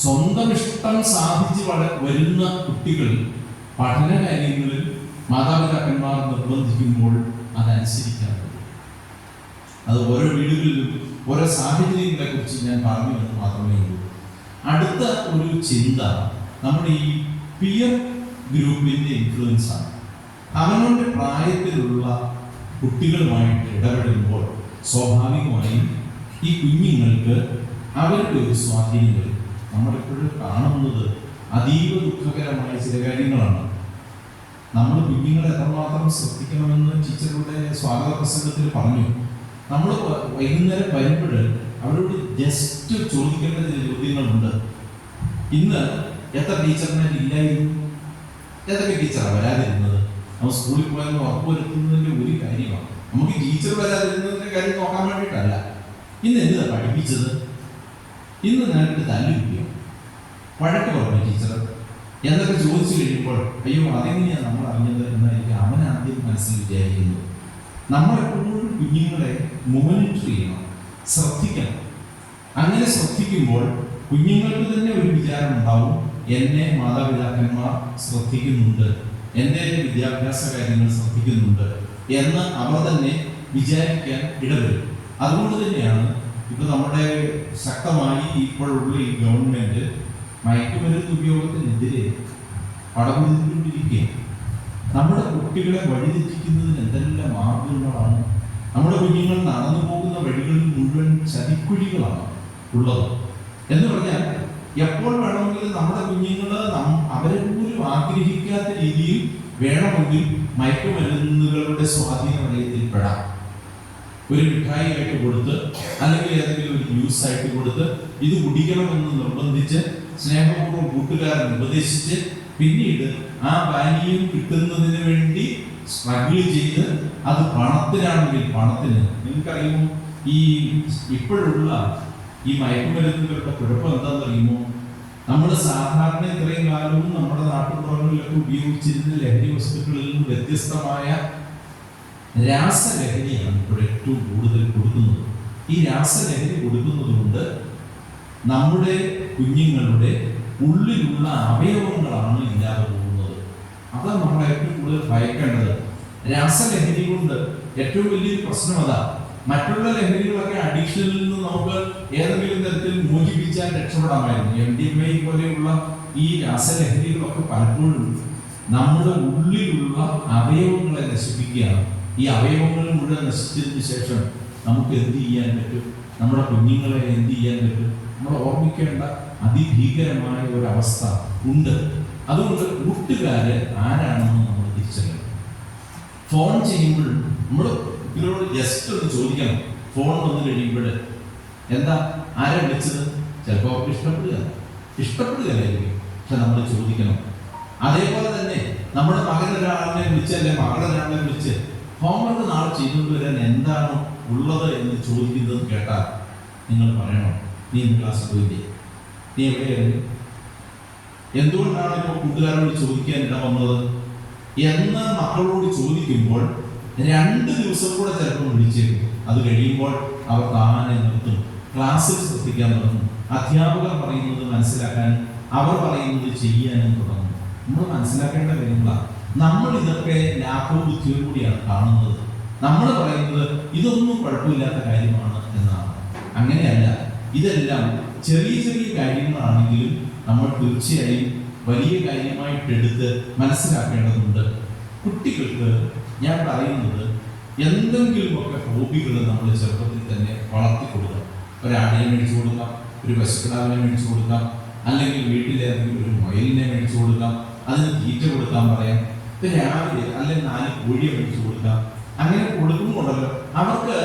സ്വന്തം ഇഷ്ടം സാധിച്ച് വരുന്ന കുട്ടികൾ പഠന കാര്യങ്ങളിൽ മാതാപിതാക്കന്മാർ നിർബന്ധിക്കുമ്പോൾ അതനുസരിക്കാൻ പറ്റും. അത് ഓരോ വീടുകളിലും ഓരോ സാഹചര്യങ്ങളെ കുറിച്ച് ഞാൻ പറഞ്ഞു എന്ന് മാത്രമേ ഉള്ളൂ. അടുത്ത ഒരു ചിന്ത നമ്മുടെ ഈ പിയർ ഗ്രൂപ്പിന്റെ ഇൻഫ്ലുവൻസ് ആണ്. അവനവന്റെ പ്രായത്തിലുള്ള കുട്ടികളുമായിട്ട് ഇടപെടുമ്പോൾ സ്വാഭാവികമായും ഈ കുഞ്ഞുങ്ങൾക്ക് അവരുടെ ഒരു സ്വാധീനം വരും. നമ്മളിപ്പോഴും കാണുന്നത് അതീവ ദുഃഖകരമായ ചില കാര്യങ്ങളാണ്. നമ്മൾ കുഞ്ഞുങ്ങളെ എത്രമാത്രം ശ്രദ്ധിക്കണമെന്ന് ടീച്ചറുടെ സ്വാഗത പ്രസംഗത്തിൽ പറഞ്ഞു. നമ്മൾ വൈകുന്നേരം വരുമ്പോൾ അവരോട് ജസ്റ്റ് ചോദിക്കേണ്ട ചില ചോദ്യങ്ങളുണ്ട്. ഇന്ന് എത്ര ടീച്ചറിനെ ഇല്ലായിരുന്നു, ഏതൊക്കെ ടീച്ചറാണ് വരാതിരുന്നത്? നമ്മൾ സ്കൂളിൽ പോയെന്ന് ഉറപ്പുവരുത്തുന്നതിൻ്റെ ഒരു കാര്യമാണ്. നമുക്ക് ടീച്ചർ വരാതിരുന്നതിൻ്റെ കാര്യം നോക്കാൻ വേണ്ടിയിട്ടല്ല. ഇന്ന് എന്താണ് പഠിപ്പിച്ചത്, ഇന്ന് ഞാനിട്ട് തല്ലു കിട്ടിയോ, വഴക്ക് പറഞ്ഞു ടീച്ചർ എന്നൊക്കെ ചോദിച്ചു കഴിയുമ്പോൾ അയ്യോ അതെങ്ങനെയാണ് നമ്മൾ അറിഞ്ഞത് എന്നായിരിക്കും അവൻ ആദ്യം മനസ്സിൽ വിചാരിക്കുന്നത്. നമ്മളെപ്പോഴും കുഞ്ഞുങ്ങളെ മോണിറ്റർ ചെയ്യണം, ശ്രദ്ധിക്കണം. അങ്ങനെ ശ്രദ്ധിക്കുമ്പോൾ കുഞ്ഞുങ്ങൾക്ക് തന്നെ ഒരു വിചാരം ഉണ്ടാവും, എന്നെ മാതാപിതാക്കന്മാർ ശ്രദ്ധിക്കുന്നുണ്ട്, എൻ്റെ വിദ്യാഭ്യാസ കാര്യങ്ങൾ ശ്രദ്ധിക്കുന്നുണ്ട് എന്ന് അവർ തന്നെ വിചാരിക്കാൻ ഇടവരും. അതുകൊണ്ട് തന്നെയാണ് ഇപ്പൊ നമ്മുടെ ശക്തമായി ഇപ്പോഴുള്ള ഈ ഗവൺമെന്റ് മയക്കുമരുന്ന് ഉപയോഗത്തിനെതിരെ പടപൊരുത്തിക്കൊണ്ടിരിക്കുകയാണ്. നമ്മുടെ കുട്ടികളെ വഴിതെറ്റിക്കുന്നതിന് എന്തെല്ലാം മാർഗങ്ങളാണ്. നമ്മുടെ കുഞ്ഞുങ്ങൾ നടന്നു പോകുന്ന വഴികളിൽ മുഴുവൻ ചതിക്കുഴികളാണ് ഉള്ളത്. എന്ന് പറഞ്ഞാൽ എപ്പോൾ വേണമെങ്കിലും നമ്മുടെ കുഞ്ഞുങ്ങൾ അവരെ പോലും ആഗ്രഹിക്കാത്ത രീതിയിൽ വേണമെങ്കിൽ മയക്കുമരുന്നുകളുടെ സ്വാധീന വലയത്തിൽപ്പെടാം. ഒരു മിഠായി ആയിട്ട് കൊടുത്ത് അല്ലെങ്കിൽ ഏതെങ്കിലും ഒരു ജ്യൂസ് ആയിട്ട് കൊടുത്ത് ഇത് കുടിക്കണമെന്ന് നിർബന്ധിച്ച് സ്നേഹപൂർവ്വം കൂട്ടുകാരൻ ഉപദേശിച്ച് പിന്നീട് ആ പാനീയം കിട്ടുന്നതിന് വേണ്ടി സ്ട്രഗിൾ ചെയ്ത് അത് പണത്തിനാണെങ്കിൽ പണത്തിന്. നിങ്ങൾക്കറിയുമോ ഈ ഇപ്പോഴുള്ള ഈ മയക്കുമരുന്നുകളുടെ കുഴപ്പം എന്താണെന്നറിയുമോ? നമ്മൾ സാധാരണ ഇത്രയും കാലവും നമ്മുടെ നാട്ടുപുറങ്ങളിലൊക്കെ ഉപയോഗിച്ചിരുന്ന ലഹരി വസ്തുക്കളിൽ നിന്ന് വ്യത്യസ്തമായ രാസലഹരിയാണ് ഇപ്പോൾ ഏറ്റവും കൂടുതൽ കൊടുക്കുന്നത്. ഈ രാസലഹരി കൊടുക്കുന്നത് കൊണ്ട് നമ്മുടെ കുഞ്ഞുങ്ങളുടെ ഉള്ളിലുള്ള അവയവങ്ങളാണ് ഇല്ലാതെ പോകുന്നത്. അതാണ് നമ്മൾ ഏറ്റവും കൂടുതൽ ഭയക്കേണ്ടത്. രാസലഹരി കൊണ്ട് ഏറ്റവും വലിയൊരു പ്രശ്നം അതാ. മറ്റുള്ള ലഹരികളൊക്കെ അഡിക്ഷനിൽ നിന്ന് നമുക്ക് ഏതെങ്കിലും തരത്തിൽ മോചിപ്പിച്ചാൽ രക്ഷപ്പെടാമായിരുന്നു. MDMA പോലെയുള്ള ഈ രാസലഹരികളൊക്കെ പലപ്പോഴും നമ്മുടെ ഉള്ളിലുള്ള അവയവങ്ങളെ നശിപ്പിക്കുകയാണ്. ഈ അവയവങ്ങൾ മുഴുവൻ നശിച്ചതിന് ശേഷം നമുക്ക് എന്ത് ചെയ്യാൻ പറ്റും? നമ്മുടെ കുഞ്ഞുങ്ങളെ എന്ത് ചെയ്യാൻ പറ്റും? നമ്മൾ ഓർമ്മിക്കേണ്ട അതിഭീകരമായ ഒരവസ്ഥ ഉണ്ട്. അതുകൊണ്ട് കൂട്ടുകാര് ആരാണെന്ന് നമ്മൾ തിരിച്ചറിയണം. ഫോൺ ചെയ്യുമ്പോഴും നമ്മൾ കുട്ടികളോട് ജസ്റ്റ് ഒന്ന് ചോദിക്കണം. ഫോൺ വന്നു കഴിയുമ്പോൾ എന്താ ആരെ വിളിച്ചത്? ചിലപ്പോൾ അവർക്ക് ഇഷ്ടപ്പെടുകയല്ലായിരിക്കും, പക്ഷെ നമ്മൾ ചോദിക്കണം. അതേപോലെ തന്നെ നമ്മുടെ മകനൊരാളിനെ വിളിച്ച് അല്ലെങ്കിൽ മകളൊരാളിനെ വിളിച്ച് ഹോംവർക്ക് നാളെ ചെയ്തുകൊണ്ട് വരാൻ എന്താണ് ഉള്ളത് എന്ന് ചോദിക്കുന്നത് കേട്ടാൽ നിങ്ങൾ പറയണം, നീ ഇന്ന് ക്ലാസ്സിൽ പോയില്ലേ, നീ എവിടെയായിരുന്നു, എന്തുകൊണ്ടാണ് ഇപ്പോൾ കൂട്ടുകാരോട് ചോദിക്കാൻ ഇട വന്നത് എന്ന് മക്കളോട് ചോദിക്കുമ്പോൾ 2 ദിവസം കൂടെ ചിലപ്പോൾ വിളിച്ചേക്കും. അത് കഴിയുമ്പോൾ അവർ താനെ നിർത്തും, ക്ലാസ്സിൽ ശ്രദ്ധിക്കാൻ തുടങ്ങും, അധ്യാപകർ പറയുന്നത് മനസ്സിലാക്കാൻ, അവർ പറയുന്നത് ചെയ്യാനും തുടങ്ങും. നമ്മൾ മനസ്സിലാക്കേണ്ട കാര്യങ്ങളാണ്. നമ്മൾ ഇതൊക്കെ ലാഘവബുദ്ധിയോടുകൂടിയാണ് കാണുന്നത്. നമ്മൾ പറയുന്നത് ഇതൊന്നും കുഴപ്പമില്ലാത്ത കാര്യമാണ് എന്നാണ്. അങ്ങനെയല്ല. ഇതെല്ലാം ചെറിയ ചെറിയ കാര്യങ്ങളാണെങ്കിലും നമ്മൾ തീർച്ചയായും വലിയ കാര്യമായിട്ടെടുത്ത് മനസ്സിലാക്കേണ്ടതുണ്ട്. കുട്ടികൾക്ക് ഞാൻ പറയുന്നത് എന്തെങ്കിലുമൊക്കെ ഹോബികൾ നമ്മൾ ചെറുപ്പത്തിൽ തന്നെ വളർത്തി കൊടുക്കാം. ഒരാടിനെ മേടിച്ചു കൊടുക്കാം, ഒരു പശുക്കിടാവിനെ മേടിച്ചു കൊടുക്കാം, അല്ലെങ്കിൽ വീട്ടിലേതെങ്കിലും ഒരു മുയലിനെ മേടിച്ചു കൊടുക്കാം, അതിന് തീറ്റ കൊടുക്കാൻ പറയാം. ഇപ്പം രാവിലെ അല്ലെങ്കിൽ 4 കോഴിയെ മേടിച്ചു കൊടുക്കാം. അങ്ങനെ കൊടുക്കുമ്പോഴല്ലോ അവർക്ക്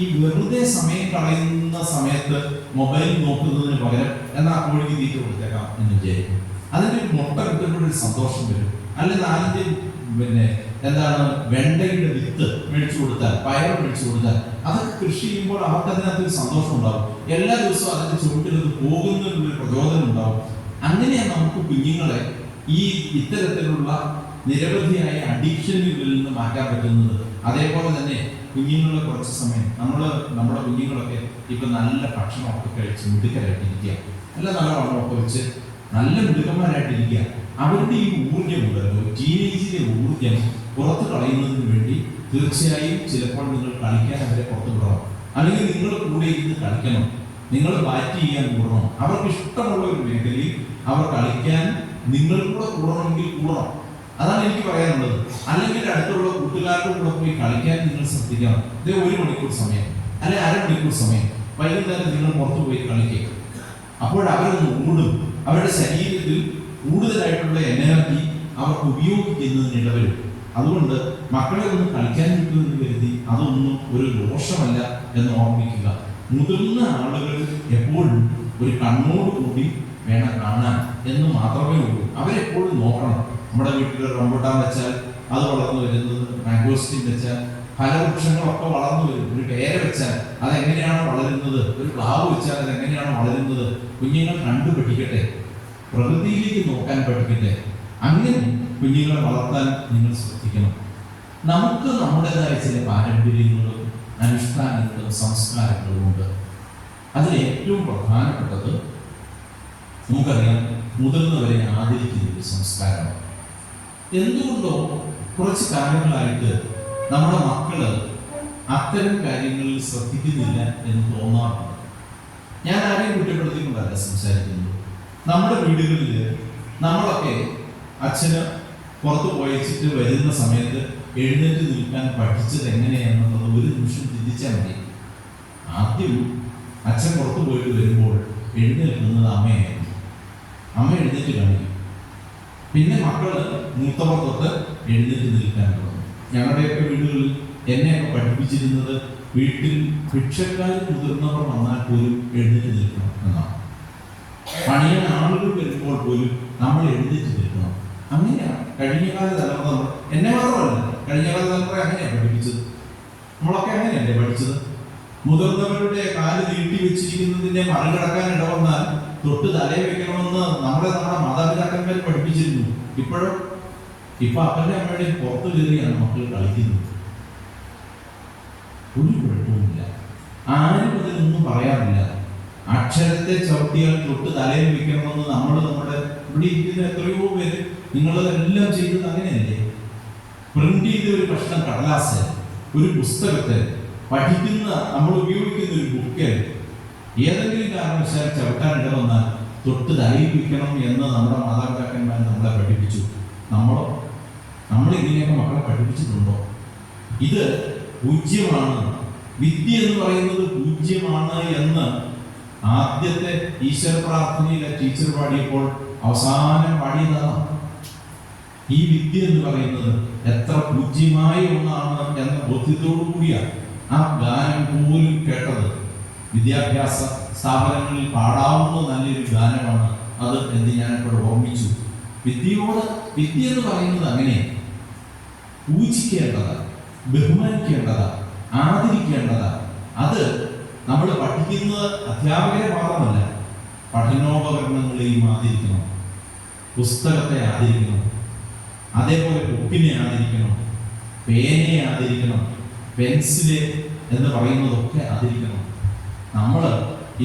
ഈ വെറുതെ സമയം കളയുന്ന സമയത്ത് മൊബൈൽ നോക്കുന്നതിന് പകരം എന്നാൽ കോഴിക്ക് തീറ്റ കൊടുത്തേക്കാം എന്ന് വിചാരിക്കും. അതിൻ്റെ ഒരു മുട്ട കിട്ടുമ്പോഴൊരു സന്തോഷം വരും. അല്ലെങ്കിൽ 4 എന്താണ് വെണ്ടയുടെ വിത്ത് മേടിച്ചു കൊടുത്താൽ, പയർ മേടിച്ചു കൊടുത്താൽ, അതൊക്കെ കൃഷി ചെയ്യുമ്പോൾ അവർക്ക് അതിനകത്തൊരു സന്തോഷം ഉണ്ടാവും. എല്ലാ ദിവസവും അതിൻ്റെ ചുവട്ടിലത് പോകുന്നതിനുള്ളൊരു പ്രചോദനം ഉണ്ടാവും. അങ്ങനെയാണ് നമുക്ക് കുഞ്ഞുങ്ങളെ ഈ ഇത്തരത്തിലുള്ള നിരവധിയായ അഡിക്ഷനുകളിൽ നിന്ന് മാറ്റാൻ പറ്റുന്നത്. അതേപോലെ തന്നെ കുഞ്ഞുങ്ങളെ കുറച്ച് സമയം നമ്മുടെ കുഞ്ഞുങ്ങളൊക്കെ ഇപ്പം നല്ല ഭക്ഷണമൊക്കെ കഴിച്ച് മിടുക്കരായിട്ടിരിക്കുക, നല്ല വണ്ണമൊക്കെ വെച്ച് നല്ല മിടുക്കന്മാരായിട്ടിരിക്കുക. അവരുടെ ഈ ഊർജ്ജം ഉണ്ടല്ലോ, ടീനേജിലെ ഊർജ്ജം പുറത്ത് കളയുന്നതിന് വേണ്ടി തീർച്ചയായും ചിലപ്പോൾ നിങ്ങൾ കളിക്കാൻ അവരെ പുറത്ത് വിടണം, അല്ലെങ്കിൽ നിങ്ങൾ കൂടെ ഇരുന്ന് കളിക്കണം, നിങ്ങൾ ബാറ്റ് ചെയ്യാൻ കൂടണം. അവർക്ക് ഇഷ്ടമുള്ള ഒരു മേഖലയിൽ അവർ കളിക്കാൻ നിങ്ങൾ കൂടെ കൂടണമെങ്കിൽ കൂടണം. അതാണ് എനിക്ക് പറയാനുള്ളത്. അല്ലെങ്കിൽ അടുത്തുള്ള കൂട്ടുകാരുടെ കൂടെ പോയി കളിക്കാൻ നിങ്ങൾ ശ്രദ്ധിക്കണം. ഇത് 1 മണിക്കൂർ സമയം അല്ലെങ്കിൽ 1/2 മണിക്കൂർ സമയം വൈകുന്നേരം നിങ്ങൾ പുറത്തു പോയി കളിക്കുക. അപ്പോഴവരൊന്ന് ഓടും, അവരുടെ ശരീരത്തിൽ കൂടുതലായിട്ടുള്ള എനർജി അവർക്ക് ഉപയോഗിക്കുന്നതിന് ഇടവരും. അതുകൊണ്ട് മക്കളെ ഒന്ന് കളിക്കാൻ കിട്ടുമെന്ന് കരുതി അതൊന്നും ഒരു ദോഷമല്ല എന്ന് ഓർമ്മിക്കുക. മുതിർന്ന ആളുകൾ എപ്പോഴും ഒരു കണ്ണോടുകൂടി വേണം കാണാൻ എന്ന് മാത്രമേ ഉള്ളൂ. അവരെപ്പോഴും നോക്കണം. നമ്മുടെ വീട്ടിൽ റംബുട്ടാൻ വെച്ചാൽ അത് വളർന്നു വരുന്നത്, മാംഗോസ്റ്റിൻ വെച്ചാൽ ഫലവൃക്ഷങ്ങളൊക്കെ വളർന്നു വരും. ഒരു പേര വെച്ചാൽ അതെങ്ങനെയാണ് വളരുന്നത്, ഒരു പ്ലാവ് വെച്ചാൽ അതെങ്ങനെയാണ് വളരുന്നത്, കുഞ്ഞുങ്ങൾ കണ്ടു പഠിക്കട്ടെ, പ്രകൃതിയിലേക്ക് നോക്കാൻ പഠിക്കട്ടെ. അങ്ങനെ കുഞ്ഞുങ്ങളെ വളർത്താൻ നിങ്ങൾ ശ്രദ്ധിക്കണം. നമുക്ക് നമ്മുടേതായ ചില പാരമ്പര്യങ്ങളും അനുഷ്ഠാനങ്ങളും സംസ്കാരങ്ങളും ഉണ്ട്. അതിൽ ഏറ്റവും പ്രധാനപ്പെട്ടത് നമുക്കറിയാം, മുതിർന്നവരെ ആദരിക്കുന്ന ഒരു സംസ്കാരമാണ്. എന്തുകൊണ്ടോ കുറച്ച് കാലങ്ങളായിട്ട് നമ്മുടെ മക്കള് അത്തരം കാര്യങ്ങളിൽ ശ്രദ്ധിക്കുന്നില്ല എന്ന് തോന്നാറുണ്ട്. ഞാൻ ആരെയും കുറ്റപ്പെടുത്തിക്കൊണ്ടല്ല സംസാരിക്കുന്നത്. നമ്മുടെ വീടുകളിൽ നമ്മളൊക്കെ അച്ഛന് പുറത്ത് പോയിച്ചിട്ട് വരുന്ന സമയത്ത് എഴുന്നേറ്റ് നിൽക്കാൻ പഠിച്ചത് എങ്ങനെയാണെന്നുള്ളത് ഒരു നിമിഷം ചിന്തിച്ചാൽ മതി. ആദ്യം അച്ഛൻ പുറത്തു പോയിട്ട് വരുമ്പോൾ എഴുന്നേൽക്കുന്നത് അമ്മയായിരുന്നു. അമ്മ എഴുന്നേറ്റ് കാണിക്കും. പിന്നെ മക്കള് മൂത്തവർ തൊട്ട് എഴുന്നേറ്റ് നിൽക്കാൻ തുടങ്ങും. ഞങ്ങളുടെയൊക്കെ വീടുകളിൽ എന്നെയൊക്കെ പഠിപ്പിച്ചിരുന്നത് വീട്ടിൽ ഭിക്ഷക്കാർ മുതിർന്നവർ വന്നാൽ പോലും എഴുന്നേറ്റ് നിൽക്കണം എന്നാണ്. പണിയാൻ ആളുകൾ വരുമ്പോൾ പോലും നമ്മൾ എഴുന്നേറ്റ് നിൽക്കണം. അങ്ങനെയാണ് കഴിഞ്ഞകാല തലമുറ, എന്നെ മാത്രമല്ല കഴിഞ്ഞകാല തലമുറ അങ്ങനെയാണ് പഠിപ്പിച്ചത്. നമ്മളൊക്കെ അങ്ങനെയല്ലേ പഠിച്ചത്. മുതിർന്നവരുടെ കാല് നീട്ടി വെച്ചിരിക്കുന്നതിനെ മറികടക്കാൻ ഇടവന്നാൽ തൊട്ട് തലയെ വെക്കണമെന്ന് നമ്മുടെ മാതാപിതാക്കന്മാർ പഠിപ്പിച്ചിരുന്നു. ഇപ്പൊ അപ്പന്റെ അമ്മയുടെ പുറത്തു കയറിയാണ് മക്കൾ കളിക്കുന്നത്. ഒരു കുഴപ്പവുമില്ല, ആരും അതിനൊന്നും പറയാറില്ല. അക്ഷരത്തെ ചവിട്ടിയാൽ തൊട്ട് തലയിൽ വെക്കണമെന്ന് നമ്മുടെ ഇവിടെ ഇരിക്കുന്ന എത്രയോ പേര് നിങ്ങളെല്ലാം ചെയ്തത് അങ്ങനെയല്ലേ. പ്രിന്റ് ചെയ്ത ഒരു കഷ്ണം കടലാസ്, ഒരു പുസ്തകത്തെ പഠിക്കുന്ന നമ്മൾ ഉപയോഗിക്കുന്ന ഒരു ബുക്ക് ഏതെങ്കിലും കാരണവശാൽ ചവിട്ടാൻ ഇടവന്നാൽ തൊട്ട് തലയിൽ വെക്കണം എന്ന് നമ്മുടെ മാതാപിതാക്കന്മാർ നമ്മളെ പഠിപ്പിച്ചു. നമ്മൾ ഇങ്ങനെയൊക്കെ മക്കളെ പഠിപ്പിച്ചിട്ടുണ്ടോ? ഇത് പൂജ്യമാണ്, വിദ്യ എന്ന് പറയുന്നത് പൂജ്യമാണ് എന്ന് ആദ്യത്തെ ഈശ്വര പ്രാർത്ഥനയിലെ ടീച്ചർ പാടിയപ്പോൾ അവസാനം പാടിയതാണ്. ഈ വിദ്യ എന്ന് പറയുന്നത് എത്ര പൂജ്യമായ ഒന്നാണ് എന്ന ബോധ്യത്തോടു കൂടിയാണ് ആ ഗാനം പോലും കേട്ടത്. വിദ്യാഭ്യാസ സ്ഥാപനങ്ങളിൽ പാടാവുന്ന നല്ലൊരു ഗാനമാണ് അത് എന്ന് ഞാനിപ്പോൾ ഓർമ്മിച്ചു. വിദ്യ എന്ന് പറയുന്നത് അങ്ങനെ പൂജിക്കേണ്ടതാണ്, ബഹുമാനിക്കേണ്ടതാണ്. ആദരിക്കേണ്ടതാണ്. അത് നമ്മൾ പഠിക്കുന്നത് അധ്യാപകരെ മാത്രമല്ല, പഠനോപകരണങ്ങളെയും ആദരിക്കണം, പുസ്തകത്തെ ആദരിക്കണം, അതേപോലെ ബുക്കിനെ ആദരിക്കണം, പേനയെ ആദരിക്കണം, പെൻസില് എന്ന് പറയുന്നതൊക്കെ ആദരിക്കണം. നമ്മൾ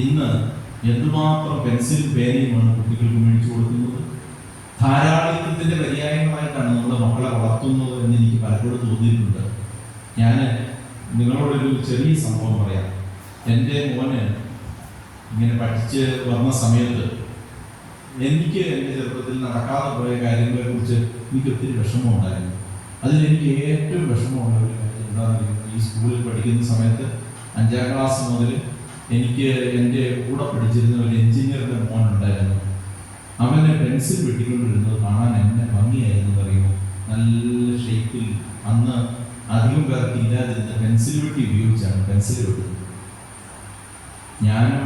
ഇന്ന് എന്തുമാത്രം പെൻസിലും പേനയുമാണ് കുട്ടികൾക്ക് മേടിച്ചു കൊടുക്കുന്നത്. ധാരാളിത്വത്തിന്റെ പര്യായങ്ങളായിട്ടാണ് നമ്മുടെ മക്കളെ വളർത്തുന്നത് എന്ന് എനിക്ക് പലപ്പോഴും തോന്നിയിട്ടുണ്ട്. ഞാൻ നിങ്ങളോടൊരു ചെറിയ സംഭവം പറയാം. എൻ്റെ മോന് ഇങ്ങനെ പഠിച്ച് വന്ന സമയത്ത് എനിക്ക് എൻ്റെ ചെറുപ്പത്തിൽ നടക്കാതെ പോയ കാര്യങ്ങളെ കുറിച്ച് എനിക്ക് ഒത്തിരി വിഷമമുണ്ടായിരുന്നു. അതിലെനിക്ക് ഏറ്റവും വിഷമമുള്ള ഒരു കാര്യം എന്താണെന്ന്, ഈ സ്കൂളിൽ പഠിക്കുന്ന സമയത്ത് 5ാം ക്ലാസ് മുതൽ എനിക്ക് എൻ്റെ കൂടെ പഠിച്ചിരുന്ന ഒരു എഞ്ചിനീയറുടെ മോനുണ്ടായിരുന്നു. അവന് പെൻസിൽ വെട്ടിക്കൊണ്ടിരുന്നത് കാണാൻ എന്നെ ഭംഗിയായിരുന്നു പറയുമ്പോൾ. നല്ല ഷേപ്പിൽ അന്ന് അധികം പേർക്ക് ഇല്ലാതിരുന്ന പെൻസിൽ വെട്ടി ഉപയോഗിച്ചാണ് പെൻസിൽ വെട്ടുന്നത്. ഞാനും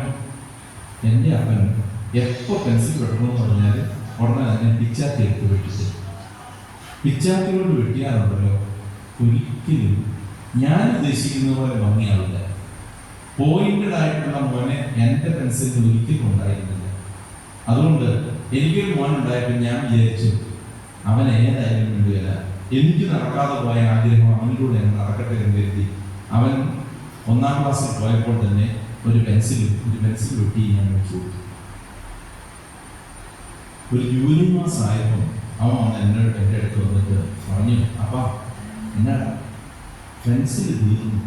എൻ്റെ അപ്പനും എപ്പോൾ പെൻസിൽ വെട്ടണമെന്ന് പറഞ്ഞാൽ ഉടനെ തന്നെ പിച്ചാത്തി എടുത്ത് വെട്ടിച്ച്. പിച്ചാത്തി കൊണ്ട് വെട്ടിയാലുണ്ടല്ലോ ഒരിക്കലും ഞാൻ ഉദ്ദേശിക്കുന്ന പോലെ ഭംഗിയാവില്ല. പോയിന്റഡ് ആയിട്ടുള്ള മോനെ എൻ്റെ പെൻസിലിന് ഒരിക്കലും ഉണ്ടായിരുന്നില്ല. അതുകൊണ്ട് എനിക്കൊരു മോൻ ഉണ്ടായപ്പോൾ ഞാൻ വിചാരിച്ചു അവൻ ഏതായാലും വേണ്ടിയല്ല, എനിക്ക് നടക്കാതെ പോയ ആഗ്രഹം അവനിലൂടെ നടക്കട്ടെ എന്ന് കരുതി അവൻ 1ാം ക്ലാസ്സിൽ പോയപ്പോൾ തന്നെ ഒരു പെൻസിൽ വെട്ടി ഞാൻ വെച്ചു. ഒരു ജൂലൈ മാസം ആയപ്പോൾ അവൻ വന്ന് എൻ്റെ അടുത്ത് വന്നിട്ട് പറഞ്ഞു, അപ്പാ എന്നാടാ പെൻസിൽ തീർന്നു.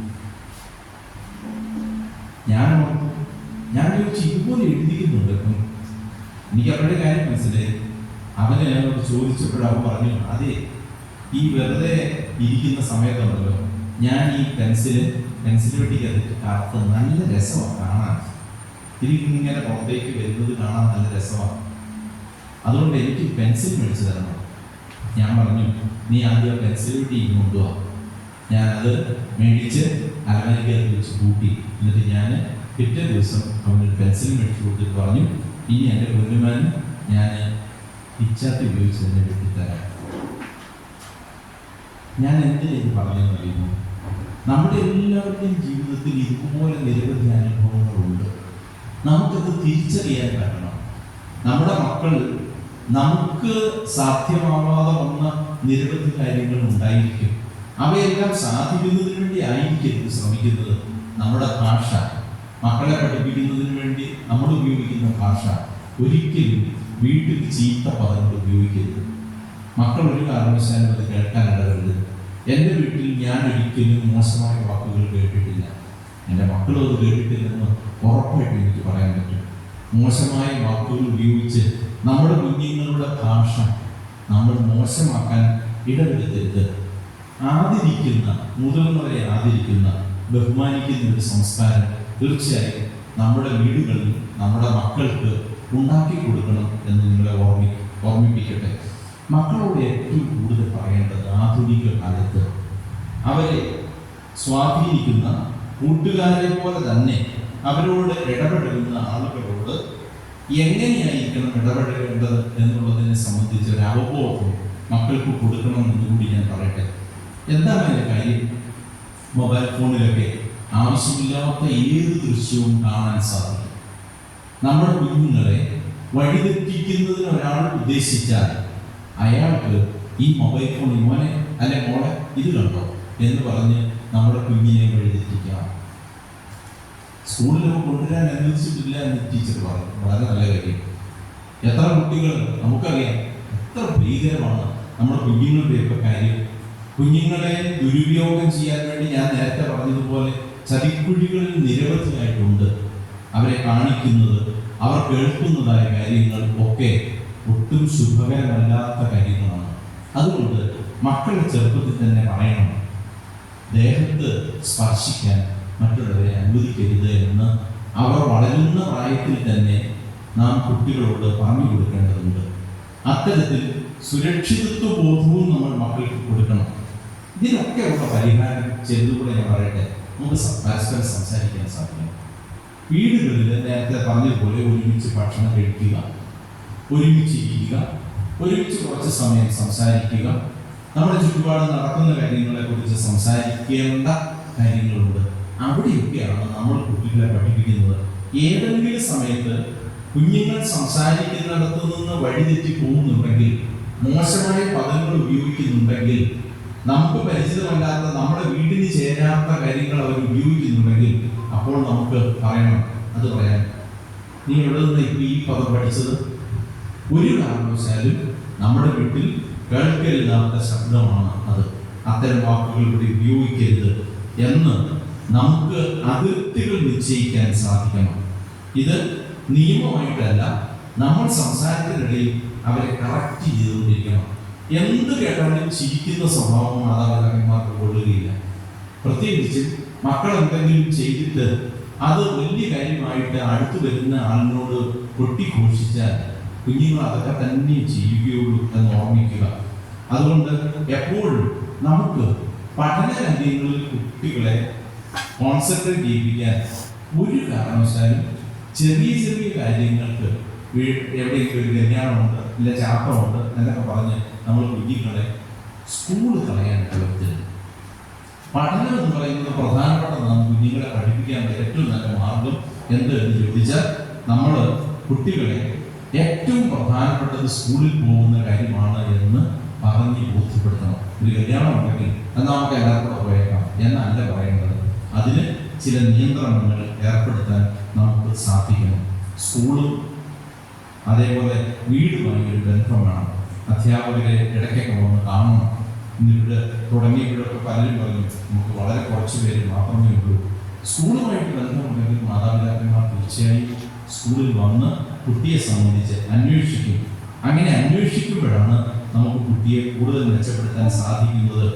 ഞാൻ ചോദിച്ചു ഇതുപോലെ എഴുതിക്കുന്നുണ്ട്. അപ്പം എനിക്ക് അവരുടെ കാര്യം മനസ്സിലായി. അവന് എന്നോട് ചോദിച്ചപ്പോഴും അവൻ പറഞ്ഞു, അതെ ഈ വെറുതെ ഇരിക്കുന്ന സമയത്തുണ്ടല്ലോ ഞാൻ ഈ പെൻസിൽ വെട്ടിക്കകത്ത് കറുത്ത് നല്ല രസമാണ് കാണാൻ. ഇതിങ്ങനെ പുറത്തേക്ക് വരുന്നത് കാണാൻ നല്ല രസമാണ്. അതുകൊണ്ട് എനിക്ക് പെൻസിൽ മേടിച്ചു തരണം. ഞാൻ പറഞ്ഞു, നീ ആദ്യം പെൻസിൽ വെട്ടി കൊണ്ടുപോവാ. ഞാനത് മേടിച്ച് അലമാരിക്കകത്ത് വെച്ച് കൂട്ടി. എന്നിട്ട് ഞാൻ പിറ്റേ ദിവസം അവനൊരു പെൻസിൽ മേടിച്ച് കൊടുത്തിട്ട് പറഞ്ഞു, ഇനി എൻ്റെ പൊന്നുമാൻ ഞാൻ പിച്ചാത്തി ഉപയോഗിച്ച് തന്നെ വെട്ടിത്തരാം. ഞാൻ എന്തിനാ ഇത് പറഞ്ഞെന്ന് അറിയുന്നു? നമ്മുടെ എല്ലാവരുടെയും ജീവിതത്തിൽ ഇതുപോലെ നിരവധി അനുഭവങ്ങളുണ്ട്. നമുക്കത് തിരിച്ചറിയാൻ പറ്റണം. നമ്മുടെ മക്കൾ നമുക്ക് സാധ്യമാവാതെ വന്ന നിരവധി കാര്യങ്ങൾ ഉണ്ടായിരിക്കും. അവയെല്ലാം സാധിക്കുന്നതിന് വേണ്ടി ആയിരിക്കരുത് ശ്രമിക്കുന്നത്. നമ്മുടെ ഭാഷ, മക്കളെ പഠിപ്പിക്കുന്നതിന് വേണ്ടി നമ്മൾ ഉപയോഗിക്കുന്ന ഭാഷ ഒരിക്കലും വീട്ടിൽ ചീത്ത പദങ്ങൾ ഉപയോഗിക്കരുത്. മക്കൾ ഒരു കാരണവശാലും അത് കേൾക്കാൻ ഇടവരുത്. എൻ്റെ വീട്ടിൽ ഞാൻ ഒരിക്കലും മോശമായ വാക്കുകൾ കേട്ടിട്ടില്ല. എൻ്റെ മക്കളും അത് കേട്ടിട്ടില്ലെന്ന് ഉറപ്പായിട്ട് എനിക്ക് പറയാൻ പറ്റും. മോശമായ വാക്കുകൾ ഉപയോഗിച്ച് നമ്മുടെ കുഞ്ഞുങ്ങളുടെ ഭാഷ നമ്മൾ മോശമാക്കാൻ ഇടവരുത്തരുത്. ആദരിക്കുന്ന, മുതിർന്നവരെ ആദരിക്കുന്ന, ബഹുമാനിക്കുന്ന ഒരു സംസ്കാരം തീർച്ചയായും നമ്മുടെ വീടുകളിൽ നമ്മുടെ മക്കൾക്ക് ഉണ്ടാക്കി കൊടുക്കണം എന്ന് നിങ്ങളെ ഓർമ്മിപ്പിക്കട്ടെ. മക്കളോട് ഏറ്റവും കൂടുതൽ പറയേണ്ടത് ആധുനിക കാലത്ത് അവരെ സ്വാധീനിക്കുന്ന കൂട്ടുകാരെ പോലെ തന്നെ അവരോട് ഇടപെടുന്ന ആളുകളോട് എങ്ങനെയായിരിക്കണം ഇടപെടേണ്ടത് എന്നുള്ളതിനെ സംബന്ധിച്ച് ഒരു അവബോധം മക്കൾക്ക് കൊടുക്കണമെന്ന് കൂടി ഞാൻ പറയട്ടെ. എന്താണ് അതിൻ്റെ കാര്യം? മൊബൈൽ ഫോണിലൊക്കെ ആവശ്യമില്ലാത്ത ഏത് ദൃശ്യവും കാണാൻ സാധിക്കും. നമ്മുടെ കുഞ്ഞുങ്ങളെ വഴിതെറ്റിക്കുന്നതിന് ഒരാൾ ഉദ്ദേശിച്ചാൽ അയാൾക്ക് ഈ മൊബൈൽ ഫോൺ മോനെ അല്ലെ മോളെ ഇത് കണ്ടോ എന്ന് പറഞ്ഞ് നമ്മുടെ കുഞ്ഞിനെ വഴിതെറ്റിക്കാം. സ്കൂളിലൊക്കെ കൊണ്ടുവരാൻ അനുവദിച്ചിട്ടില്ല എന്ന് ടീച്ചർ പറഞ്ഞു. വളരെ നല്ല കാര്യം. എത്ര കുട്ടികൾ നമുക്കറിയാം, എത്ര ഭീകരമാണ് നമ്മുടെ കുഞ്ഞുങ്ങളുടെയൊക്കെ കാര്യം. കുഞ്ഞുങ്ങളെ ദുരുപയോഗം ചെയ്യാൻ വേണ്ടി ഞാൻ നേരത്തെ പറഞ്ഞതുപോലെ ചതിക്കുഴികളിൽ നിരവധിയായിട്ടുണ്ട്. അവരെ കാണിക്കുന്നത്, അവർ കേൾക്കുന്നതായ കാര്യങ്ങൾ ഒക്കെ ഒട്ടും ശുഭകരമല്ലാത്ത കാര്യങ്ങളാണ്. അതുകൊണ്ട് മക്കളുടെ ചെറുപ്പത്തിൽ തന്നെ പറയണം, ദേഹത്ത് സ്പർശിക്കാൻ മറ്റുള്ളവരെ അനുവദിക്കരുത് എന്ന് അവർ വളരുന്ന പ്രായത്തിൽ തന്നെ നാം കുട്ടികളോട് പറഞ്ഞു കൊടുക്കേണ്ടതുണ്ട്. അത്തരത്തിൽ സുരക്ഷിതത്വ ബോധവും നമ്മൾ മക്കൾക്ക് കൊടുക്കണം. ഇതിനൊക്കെ ഉള്ള പരിഹാരം ചെയ്തുകൂടെ ഞാൻ പറയട്ടെ. നമുക്ക് പരസ്പരം സംസാരിക്കാൻ സാധിക്കും. വീടുകളിൽ നേരത്തെ പറഞ്ഞതുപോലെ ഒരുമിച്ച് ഭക്ഷണം കഴിക്കുക, ഒരുമിച്ച് ഇരിക്കുക, ഒരുമിച്ച് കുറച്ച് സമയം സംസാരിക്കുക, നമ്മുടെ ചുറ്റുപാട് നടക്കുന്ന കാര്യങ്ങളെ കുറിച്ച് സംസാരിക്കേണ്ട കാര്യങ്ങളുണ്ട്. അവിടെയൊക്കെയാണ് നമ്മൾ കുട്ടികളെ പഠിപ്പിക്കുന്നത്. ഏതെങ്കിലും സമയത്ത് കുഞ്ഞുങ്ങൾ സംസാരിക്കുന്നിടത്തു നിന്ന് വഴിതെറ്റി പോകുന്നുണ്ടെങ്കിൽ, മോശമായ പദങ്ങൾ ഉപയോഗിക്കുന്നുണ്ടെങ്കിൽ, നമുക്ക് പരിചിതമല്ലാത്ത നമ്മുടെ വീടിന് ചേരാത്ത കാര്യങ്ങൾ അവർ ഉപയോഗിക്കുന്നുണ്ടെങ്കിൽ, അപ്പോൾ നമുക്ക് പറയണം, അത് പറയാൻ നീ എവിടെ നിന്ന് ഇപ്പൊ ഈ പദം പഠിച്ചത്? ഒരു കാരണവശാലും നമ്മുടെ വീട്ടിൽ കേൾക്കരുതാത്ത ശബ്ദമാണ് അത്, അത്തരം വാക്കുകൾ ഇവിടെ ഉപയോഗിക്കരുത് എന്ന് നമുക്ക് അതിർത്തികൾ നിശ്ചയിക്കാൻ സാധിക്കണം. ഇത് നിയമമായിട്ടല്ല, നമ്മൾ സംസാരത്തിനിടയിൽ അവരെ കറക്റ്റ് ചെയ്തുകൊണ്ടിരിക്കണം. എന്ത് കേട്ടാലും ചിരിക്കുന്ന സ്വഭാവം മാതാപിതാക്കന്മാർക്ക് കൊള്ളുകയില്ല. പ്രത്യേകിച്ച് മക്കൾ എന്തെങ്കിലും ചെയ്തിട്ട് അത് വലിയ കാര്യമായിട്ട് അടുത്തു വരുന്ന ആളിനോട് കൊട്ടിഘോഷിച്ചാൽ കുഞ്ഞുങ്ങൾ അതൊക്കെ തന്നെ ചെയ്യുകയുള്ളൂ എന്ന് ഓർമ്മിക്കുക. അതുകൊണ്ട് എപ്പോഴും നമുക്ക് പഠന കാര്യങ്ങളിൽ കുട്ടികളെ കോൺസെൻട്രേറ്റ് ചെയ്യിപ്പിക്കാൻ ഒരു കാരണവശാലും ചെറിയ ചെറിയ കാര്യങ്ങൾക്ക് എവിടെയെങ്കിലും ഒരു കല്യാണമുണ്ട്, ഇല്ല ചാട്ടമുണ്ട് എന്നൊക്കെ പറഞ്ഞ് നമ്മൾ കുഞ്ഞുങ്ങളെ സ്കൂൾ കളയാൻ പറ്റരുത്. പഠനം എന്ന് പറയുന്നത് പ്രധാനപ്പെട്ടതാണ്. കുഞ്ഞുങ്ങളെ പഠിപ്പിക്കാൻ ഏറ്റവും നല്ല മാർഗം എന്ത് എന്ന് ചോദിച്ചാൽ, നമ്മൾ കുട്ടികളെ ഏറ്റവും പ്രധാനപ്പെട്ടത് സ്കൂളിൽ പോകുന്ന കാര്യമാണ് എന്ന് പറഞ്ഞ് ബോധ്യപ്പെടുത്തണം. ഒരു കല്യാണം ഉണ്ടെങ്കിൽ അത് നമുക്ക് എല്ലാവർക്കും കൂടെ പോയേക്കാം എന്നല്ല പറയേണ്ടത്. അതിന് ചില നിയന്ത്രണങ്ങൾ ഏർപ്പെടുത്താൻ നമുക്ക് സാധിക്കണം. സ്കൂളും അതേപോലെ വീടുമായി ഒരു ബന്ധം വേണം. അധ്യാപകരെ ഇടയ്ക്കൊക്കെ വന്ന് കാണണം. ഇന്നിവിടെ തുടങ്ങിയപ്പോഴൊക്കെ പലരും പറഞ്ഞു നമുക്ക് വളരെ കുറച്ച് പേര് മാത്രമേ ഉള്ളൂ. സ്കൂളുമായിട്ട് ബന്ധമുണ്ടെങ്കിൽ മാതാപിതാക്കന്മാർ തീർച്ചയായും സ്കൂളിൽ വന്ന് കുട്ടിയെ സംബന്ധിച്ച് അന്വേഷിക്കും. അങ്ങനെ അന്വേഷിക്കുമ്പോഴാണ് നമുക്ക് കുട്ടിയെ കൂടുതൽ മെച്ചപ്പെടുത്താൻ സാധിക്കുന്നത്.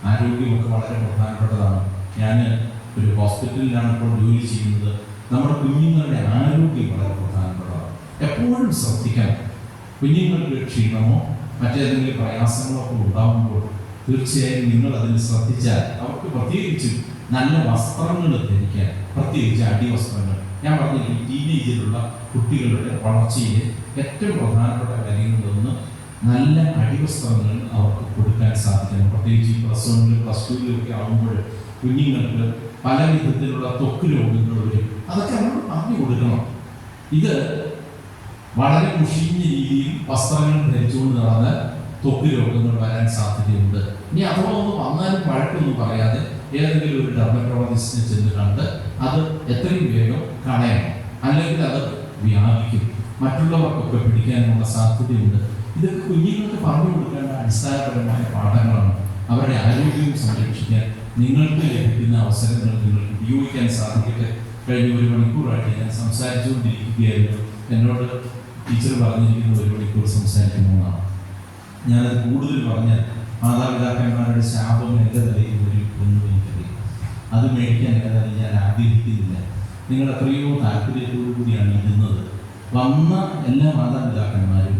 ആരോഗ്യമൊക്കെ വളരെ പ്രധാനപ്പെട്ടതാണ്. ഞാൻ ഒരു ഹോസ്പിറ്റലിലാണ് ഇപ്പോൾ ജോലി ചെയ്യുന്നത്. നമ്മുടെ കുഞ്ഞുങ്ങളുടെ ആരോഗ്യം വളരെ പ്രധാനപ്പെട്ടതാണ്. എപ്പോഴും ശ്രദ്ധിക്കണം. കുഞ്ഞുങ്ങൾക്ക് ക്ഷീണമോ മറ്റേതെങ്കിലും പ്രയാസങ്ങളോ ഒക്കെ ഉണ്ടാകുമ്പോൾ തീർച്ചയായും നിങ്ങൾ അതിൽ ശ്രദ്ധിച്ചാൽ അവർക്ക് പ്രത്യേകിച്ച് നല്ല വസ്ത്രങ്ങൾ ധരിക്കാൻ, പ്രത്യേകിച്ച് അടിവസ്ത്രങ്ങൾ. ഞാൻ പറഞ്ഞില്ല, ടീനേജിലുള്ള കുട്ടികളുടെ വളർച്ചയിൽ ഏറ്റവും പ്രധാനപ്പെട്ട കാര്യങ്ങളൊന്ന് നല്ല അടിവസ്ത്രങ്ങൾ അവർക്ക് കൊടുക്കാൻ സാധിക്കണം. പ്രത്യേകിച്ച് ഈ +1 +2 ഒക്കെ ആകുമ്പോൾ കുഞ്ഞുങ്ങൾക്ക് പല വിധത്തിലുള്ള ത്വക്ക് രോഗങ്ങൾ വരും. അതൊക്കെ നമ്മൾ പറഞ്ഞു കൊടുക്കണം. ഇത് വളരെ മുഷിഞ്ഞ രീതിയിൽ വസ്ത്രങ്ങൾ ധരിച്ചുകൊണ്ട് നടന്നാൽ ത്വക്ക് രോഗങ്ങൾ വരാൻ സാധ്യതയുണ്ട്. ഇനി അഥവാ ഒന്ന് വന്നാലും വഴക്കൊന്നും പറയാതെ ഏതെങ്കിലും ഒരു ഡെർമറ്റോളജിസ്റ്റിനെ ചെന്ന് കണ്ട് അത് എത്രയും വേഗം കളയണം. അല്ലെങ്കിൽ അത് വ്യാപിക്കും, മറ്റുള്ളവർക്കൊക്കെ പിടിക്കാനുള്ള സാധ്യതയുണ്ട്. ഇതൊക്കെ കുഞ്ഞുങ്ങൾക്ക് പറഞ്ഞു കൊടുക്കേണ്ട അടിസ്ഥാനപരമായ പാഠങ്ങളാണ്. അവരുടെ ആരോഗ്യം സംരക്ഷിക്കാൻ നിങ്ങൾക്ക് ലഭിക്കുന്ന അവസരങ്ങൾ നിങ്ങൾക്ക് ഉപയോഗിക്കാൻ സാധിക്കട്ടെ. കഴിഞ്ഞ 1 മണിക്കൂറായിട്ട് ഞാൻ സംസാരിച്ചുകൊണ്ടിരിക്കുകയായിരുന്നു. എന്നോട് ടീച്ചർ പറഞ്ഞിരിക്കുന്ന 1 മണിക്കൂർ സംസാരിക്കുന്നതാണ്. ഞാനത് കൂടുതൽ പറഞ്ഞാൽ മാതാപിതാക്കന്മാരുടെ ശാപം എൻ്റെ തലയിൽ ഒന്നും എനിക്കറിയില്ല. അത് മേടിക്കാൻ ഏതായാലും ഞാൻ ആഗ്രഹിക്കുന്നില്ല. നിങ്ങൾ എത്രയോ താല്പര്യത്തോടു കൂടിയാണ് ഇരുന്നത്. വന്ന എല്ലാ മാതാപിതാക്കന്മാരും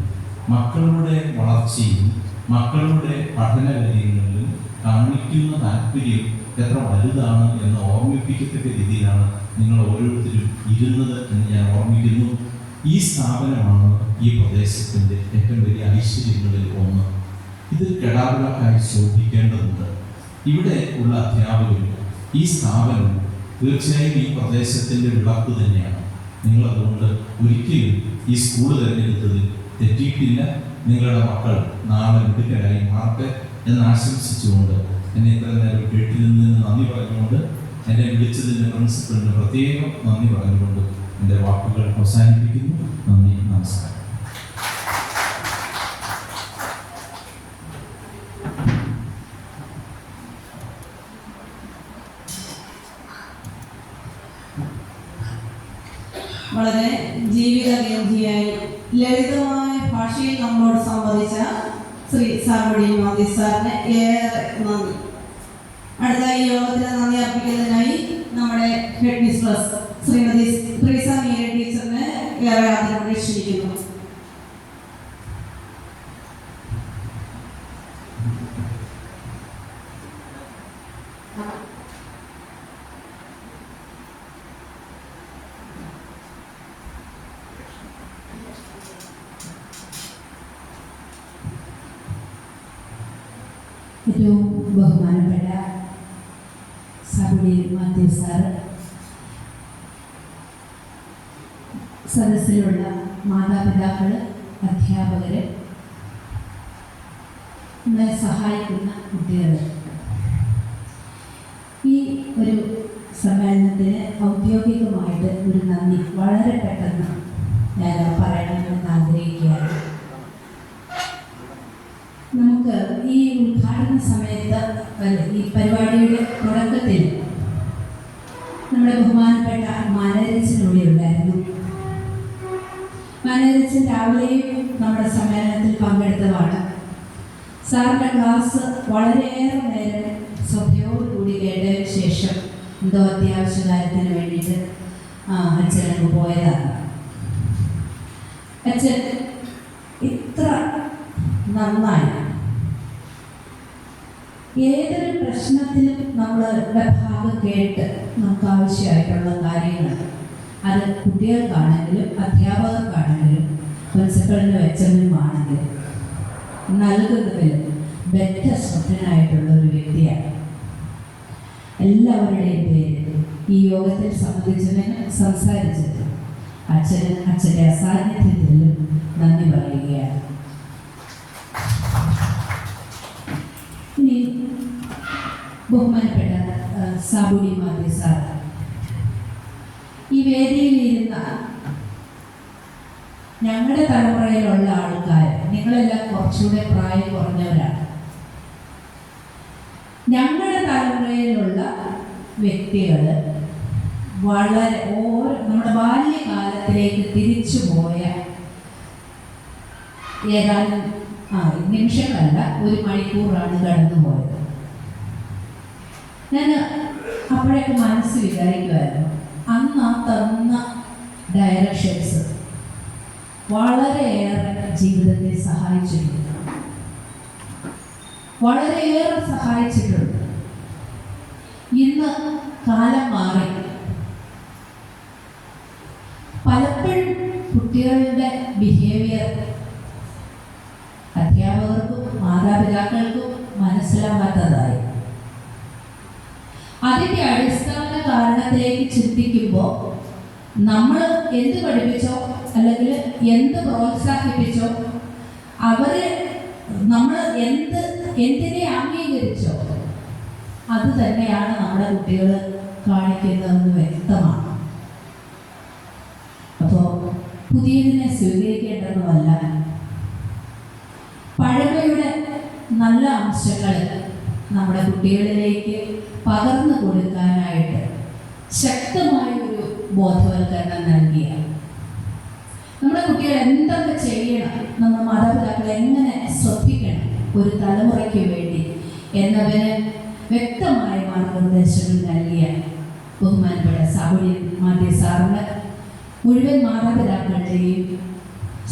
മക്കളുടെ വളർച്ചയും മക്കളുടെ പഠന കാര്യങ്ങളിലും കാണിക്കുന്ന താല്പര്യം എത്ര വലുതാണ് എന്ന് ഓർമ്മിപ്പിക്കത്തക്ക രീതിയിലാണ് നിങ്ങൾ ഓരോരുത്തരും ഇരുന്നത് എന്ന് ഞാൻ ഓർമ്മിക്കുന്നു. ഈ സ്ഥാപനമാണ് ഈ പ്രദേശത്തിൻ്റെ ഏറ്റവും വലിയ ഐശ്വര്യങ്ങളിൽ ഒന്ന്. ഇത് കെടാവിളക്കായി ശോഭിക്കേണ്ടതുണ്ട്. ഇവിടെ ഉള്ള അധ്യാപകരും ഈ സ്ഥാപനം തീർച്ചയായും ഈ പ്രദേശത്തിൻ്റെ വിളക്ക് തന്നെയാണ്. നിങ്ങളതുകൊണ്ട് ഒരിക്കലും ഈ സ്കൂൾ തിരഞ്ഞെടുത്തതിൽ തെറ്റിയിട്ടില്ല. നിങ്ങളുടെ മക്കൾ നാളെ മിടുക്കരായി മാറട്ടെ എന്ന് ആശംസിച്ചുകൊണ്ട് എന്നെ ഇത്ര നേരം കേട്ടിരുന്നതിന് നന്ദി പറഞ്ഞുകൊണ്ട്, എന്നെ വിളിച്ചതിൻ്റെ പ്രിൻസിപ്പലിന് പ്രത്യേകം നന്ദി പറഞ്ഞുകൊണ്ട് എൻ്റെ വാക്കുകൾ അവസാനിപ്പിക്കുന്നു. നന്ദി, നമസ്കാരം. വളരെ ജീവിതഗന്ധിയായി ലളിതമായ ഭാഷയിൽ നമ്മോട് സംവദിച്ച ശ്രീ സാർവടി മാതി സാറിന് ഏറെ നന്ദി. അടുത്തായി യോഗത്തിന് നന്ദി അർപ്പിക്കുന്നതിനായി നമ്മുടെ ഹെഡ് മിസ്ട്രസ് ശ്രീമതി ട്രീസ മീര ടീച്ചറിനെ ഏറെ ആദരവോടെ ക്ഷണിക്കുന്നു. ഏറ്റവും ബഹുമാനപ്പെട്ട സഭയുടെ മാത്യു സാറ്, സദസ്സിലുള്ള മാതാപിതാക്കൾ, അധ്യാപകർ, നമ്മളെ സഹായിക്കുന്ന കുട്ടികൾ, ഈ ഒരു സമ്മേളനത്തിന് ഔദ്യോഗികമായിട്ട് ഒരു നന്ദി വളരെ പെട്ടെന്ന് ഞാൻ പറയണമെന്ന് ആഗ്രഹിക്കുകയാണ്. നമുക്ക് ഈ ഉദ്ഘാടന സമയത്ത് ഈ പരിപാടിയുടെ തുടക്കത്തിൽ നമ്മുടെ ബഹുമാനപ്പെട്ട മാനേജറിലൂടെ ഉണ്ടായിരുന്നു. മാനേജർ രാവിലെയും നമ്മുടെ സമ്മേളനത്തിൽ പങ്കെടുത്തതാണ്. സാറിൻ്റെ ക്ലാസ് വളരെയേറെ നേരം ശ്രദ്ധയോടുകൂടി കേട്ടതിന് ശേഷം എന്തോ അത്യാവശ്യ കാര്യത്തിന് വേണ്ടിയിട്ട് അച്ഛനങ്ങ് പോയതാണ്. അച്ഛൻ ഇത്ര നന്നായി ഏതൊരു പ്രശ്നത്തിലും നമ്മളുടെ ഭാഗം കേട്ട് നമുക്ക് ആവശ്യമായിട്ടുള്ള കാര്യങ്ങൾ അത് കുട്ടികൾക്കാണെങ്കിലും അധ്യാപകർക്കാണെങ്കിലും പ്രിൻസിപ്പളിനും എച്ചമ്മനുമാണെങ്കിലും നൽകുന്നതിൽ ബദ്ധശ്രദ്ധനായിട്ടുള്ള ഒരു വ്യക്തിയാണ്. എല്ലാവരുടെയും പേര് ഈ യോഗത്തിൽ സംസാരിച്ചത് അച്ഛൻ്റെ അസാന്നിധ്യത്തിലും നന്ദി പറയുകയാണ്. ഇനി ബഹുമാനപ്പെട്ട സാബുടി മാത്യു സാർ ഈ വേദിയിലിരുന്ന ഞങ്ങളുടെ തലമുറയിലുള്ള ആൾക്കാർ, നിങ്ങളെല്ലാം കുറച്ചുകൂടെ പ്രായം കുറഞ്ഞവരാണ്. ഞങ്ങളുടെ തലമുറയിലുള്ള വ്യക്തികൾ വളരെ നമ്മുടെ ബാല്യകാലത്തിലേക്ക് തിരിച്ചു പോയ ഏതാനും നിമിഷങ്ങളല്ല, ഒരു മണിക്കൂറാണ് കടന്നുപോയത്. ഞാൻ അപ്പോഴൊക്കെ മനസ്സ് വിചാരിക്കുമായിരുന്നു, അന്ന് ആ തന്ന ഡയറക്ഷൻസ് വളരെയേറെ ജീവിതത്തെ സഹായിച്ചിട്ടുണ്ട്, വളരെയേറെ സഹായിച്ചിട്ടുണ്ട്. ഇന്ന് കാലം മാറി. പലപ്പോഴും കുട്ടികളുടെ ബിഹേവിയർ അധ്യാപകർക്കും മാതാപിതാക്കൾക്കും മനസ്സിലാകാത്തതായി. അതിൻ്റെ അടിസ്ഥാന കാരണത്തിലേക്ക് ചിന്തിക്കുമ്പോൾ നമ്മൾ എന്ത് പഠിപ്പിച്ചോ അല്ലെങ്കിൽ എന്ത് പ്രോത്സാഹിപ്പിച്ചോ നമ്മൾ എന്തിനെ അംഗീകരിച്ചോ അത് തന്നെയാണ് നമ്മുടെ കുട്ടികൾ കാണിക്കുന്നതെന്ന് വ്യക്തമാണ്. അപ്പോൾ പുതിയതിനെ സ്വീകരിക്കേണ്ടതുമല്ല, പഴമയുടെ നല്ല അംശങ്ങൾ നമ്മുടെ കുട്ടികളിലേക്ക് പകർന്നു കൊടുക്കാനായിട്ട് ശക്തമായൊരു ബോധവൽക്കരണം നൽകിയ നമ്മുടെ കുട്ടികൾ എന്തൊക്കെ ചെയ്യണം, നമ്മുടെ മാതാപിതാക്കൾ എങ്ങനെ ശ്രദ്ധിക്കണം ഒരു തലമുറയ്ക്ക് വേണ്ടി എന്നതിന് വ്യക്തമായ മാർഗനിർദ്ദേശങ്ങൾ നൽകിയ ബഹുമാനപ്പെട്ട സാബുടി മാത്യു സാറിന് മുഴുവൻ മാതാപിതാക്കളുടെയും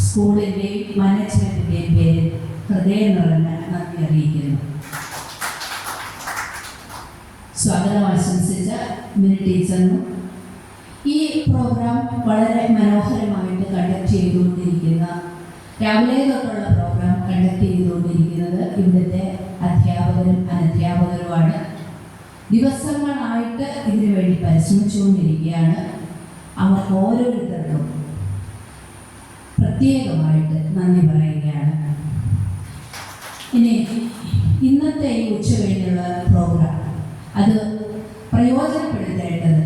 സ്കൂളിൻ്റെയും മാനേജ്മെൻറ്റിൻ്റെയും പേരിൽ ഹൃദയം നിറഞ്ഞ നന്ദി അറിയിക്കുന്നു. സ്വാഗതം ആശംസിച്ച മിനി ടീച്ചറിനും ഈ പ്രോഗ്രാം വളരെ മനോഹരമായിട്ട് കണ്ടക്ട് ചെയ്തുകൊണ്ടിരിക്കുന്ന, രാവിലെ തൊട്ടുള്ള പ്രോഗ്രാം കണ്ടക്ട് ചെയ്തുകൊണ്ടിരിക്കുന്നത് ഇവിടുത്തെ അധ്യാപകരും അനധ്യാപകരുമാണ്. ദിവസങ്ങളായിട്ട് ഇതിനു വേണ്ടി പരിശ്രമിച്ചുകൊണ്ടിരിക്കുകയാണ്. അവർക്ക് ഓരോരുത്തർക്കും പ്രത്യേകമായിട്ട് നന്ദി പറയുകയാണ്. ഇനി ഇന്നത്തെ ഈ ഉച്ചകഴിഞ്ഞുള്ള പ്രോഗ്രാം അത് പ്രയോജനപ്പെടുത്തേണ്ടത്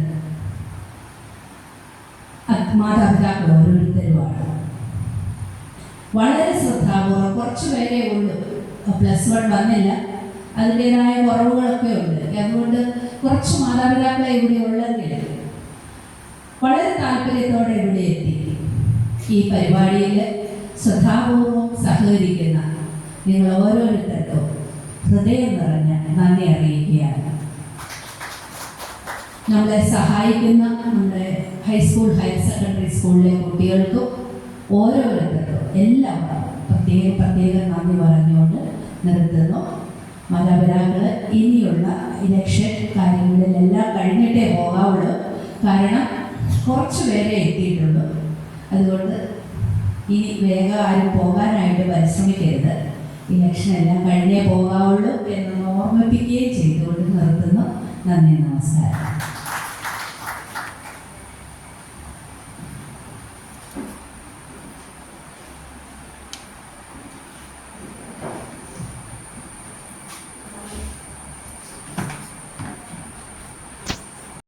മാതാപിതാക്കൾ ഓരോരുത്തരുമാണ്. വളരെ ശ്രദ്ധാപൂർവ്വം, കുറച്ച് പേരേ ഉള്ളൂ, +1 വന്നില്ല, അതിൻ്റെതായ കുറവുകളൊക്കെ ഉണ്ട്. അതുകൊണ്ട് കുറച്ച് മാതാപിതാക്കളെ ഇവിടെ ഉള്ളെങ്കിൽ വളരെ താല്പര്യത്തോടെ ഇവിടെ എത്തി ഈ പരിപാടിയിൽ ശ്രദ്ധാപൂർവം സഹകരിക്കുന്ന നിങ്ങൾ ഓരോരുത്തർക്കും ഹൃദയം നിറഞ്ഞ നന്ദി അറിയിക്കുകയാണ്. നമ്മളെ സഹായിക്കുന്ന നമ്മുടെ ഹൈസ്കൂൾ, ഹയർ സെക്കൻഡറി സ്കൂളിലെ കുട്ടികൾക്കും ഓരോരുത്തർക്കും എല്ലാവർക്കും പ്രത്യേകം നന്ദി പറഞ്ഞുകൊണ്ട് നിർത്തുന്നു. മാതാപിതാക്കൾ ഇനിയുള്ള ഇലക്ഷൻ കാര്യങ്ങളിലെല്ലാം കഴിഞ്ഞിട്ടേ പോകാവുള്ളൂ. കാരണം കുറച്ച് പേരെ എത്തിയിട്ടുള്ളൂ. അതുകൊണ്ട് ഇനി വേഗം ആരും പോകാനായിട്ട് പരിശ്രമിക്കരുത്. ഇലക്ഷനെല്ലാം കഴിഞ്ഞേ പോകാവുള്ളൂ എന്ന് ഓർമ്മിപ്പിക്കുകയും ചെയ്തുകൊണ്ട് നിർത്തുന്നു. നന്ദി, നമസ്കാരം.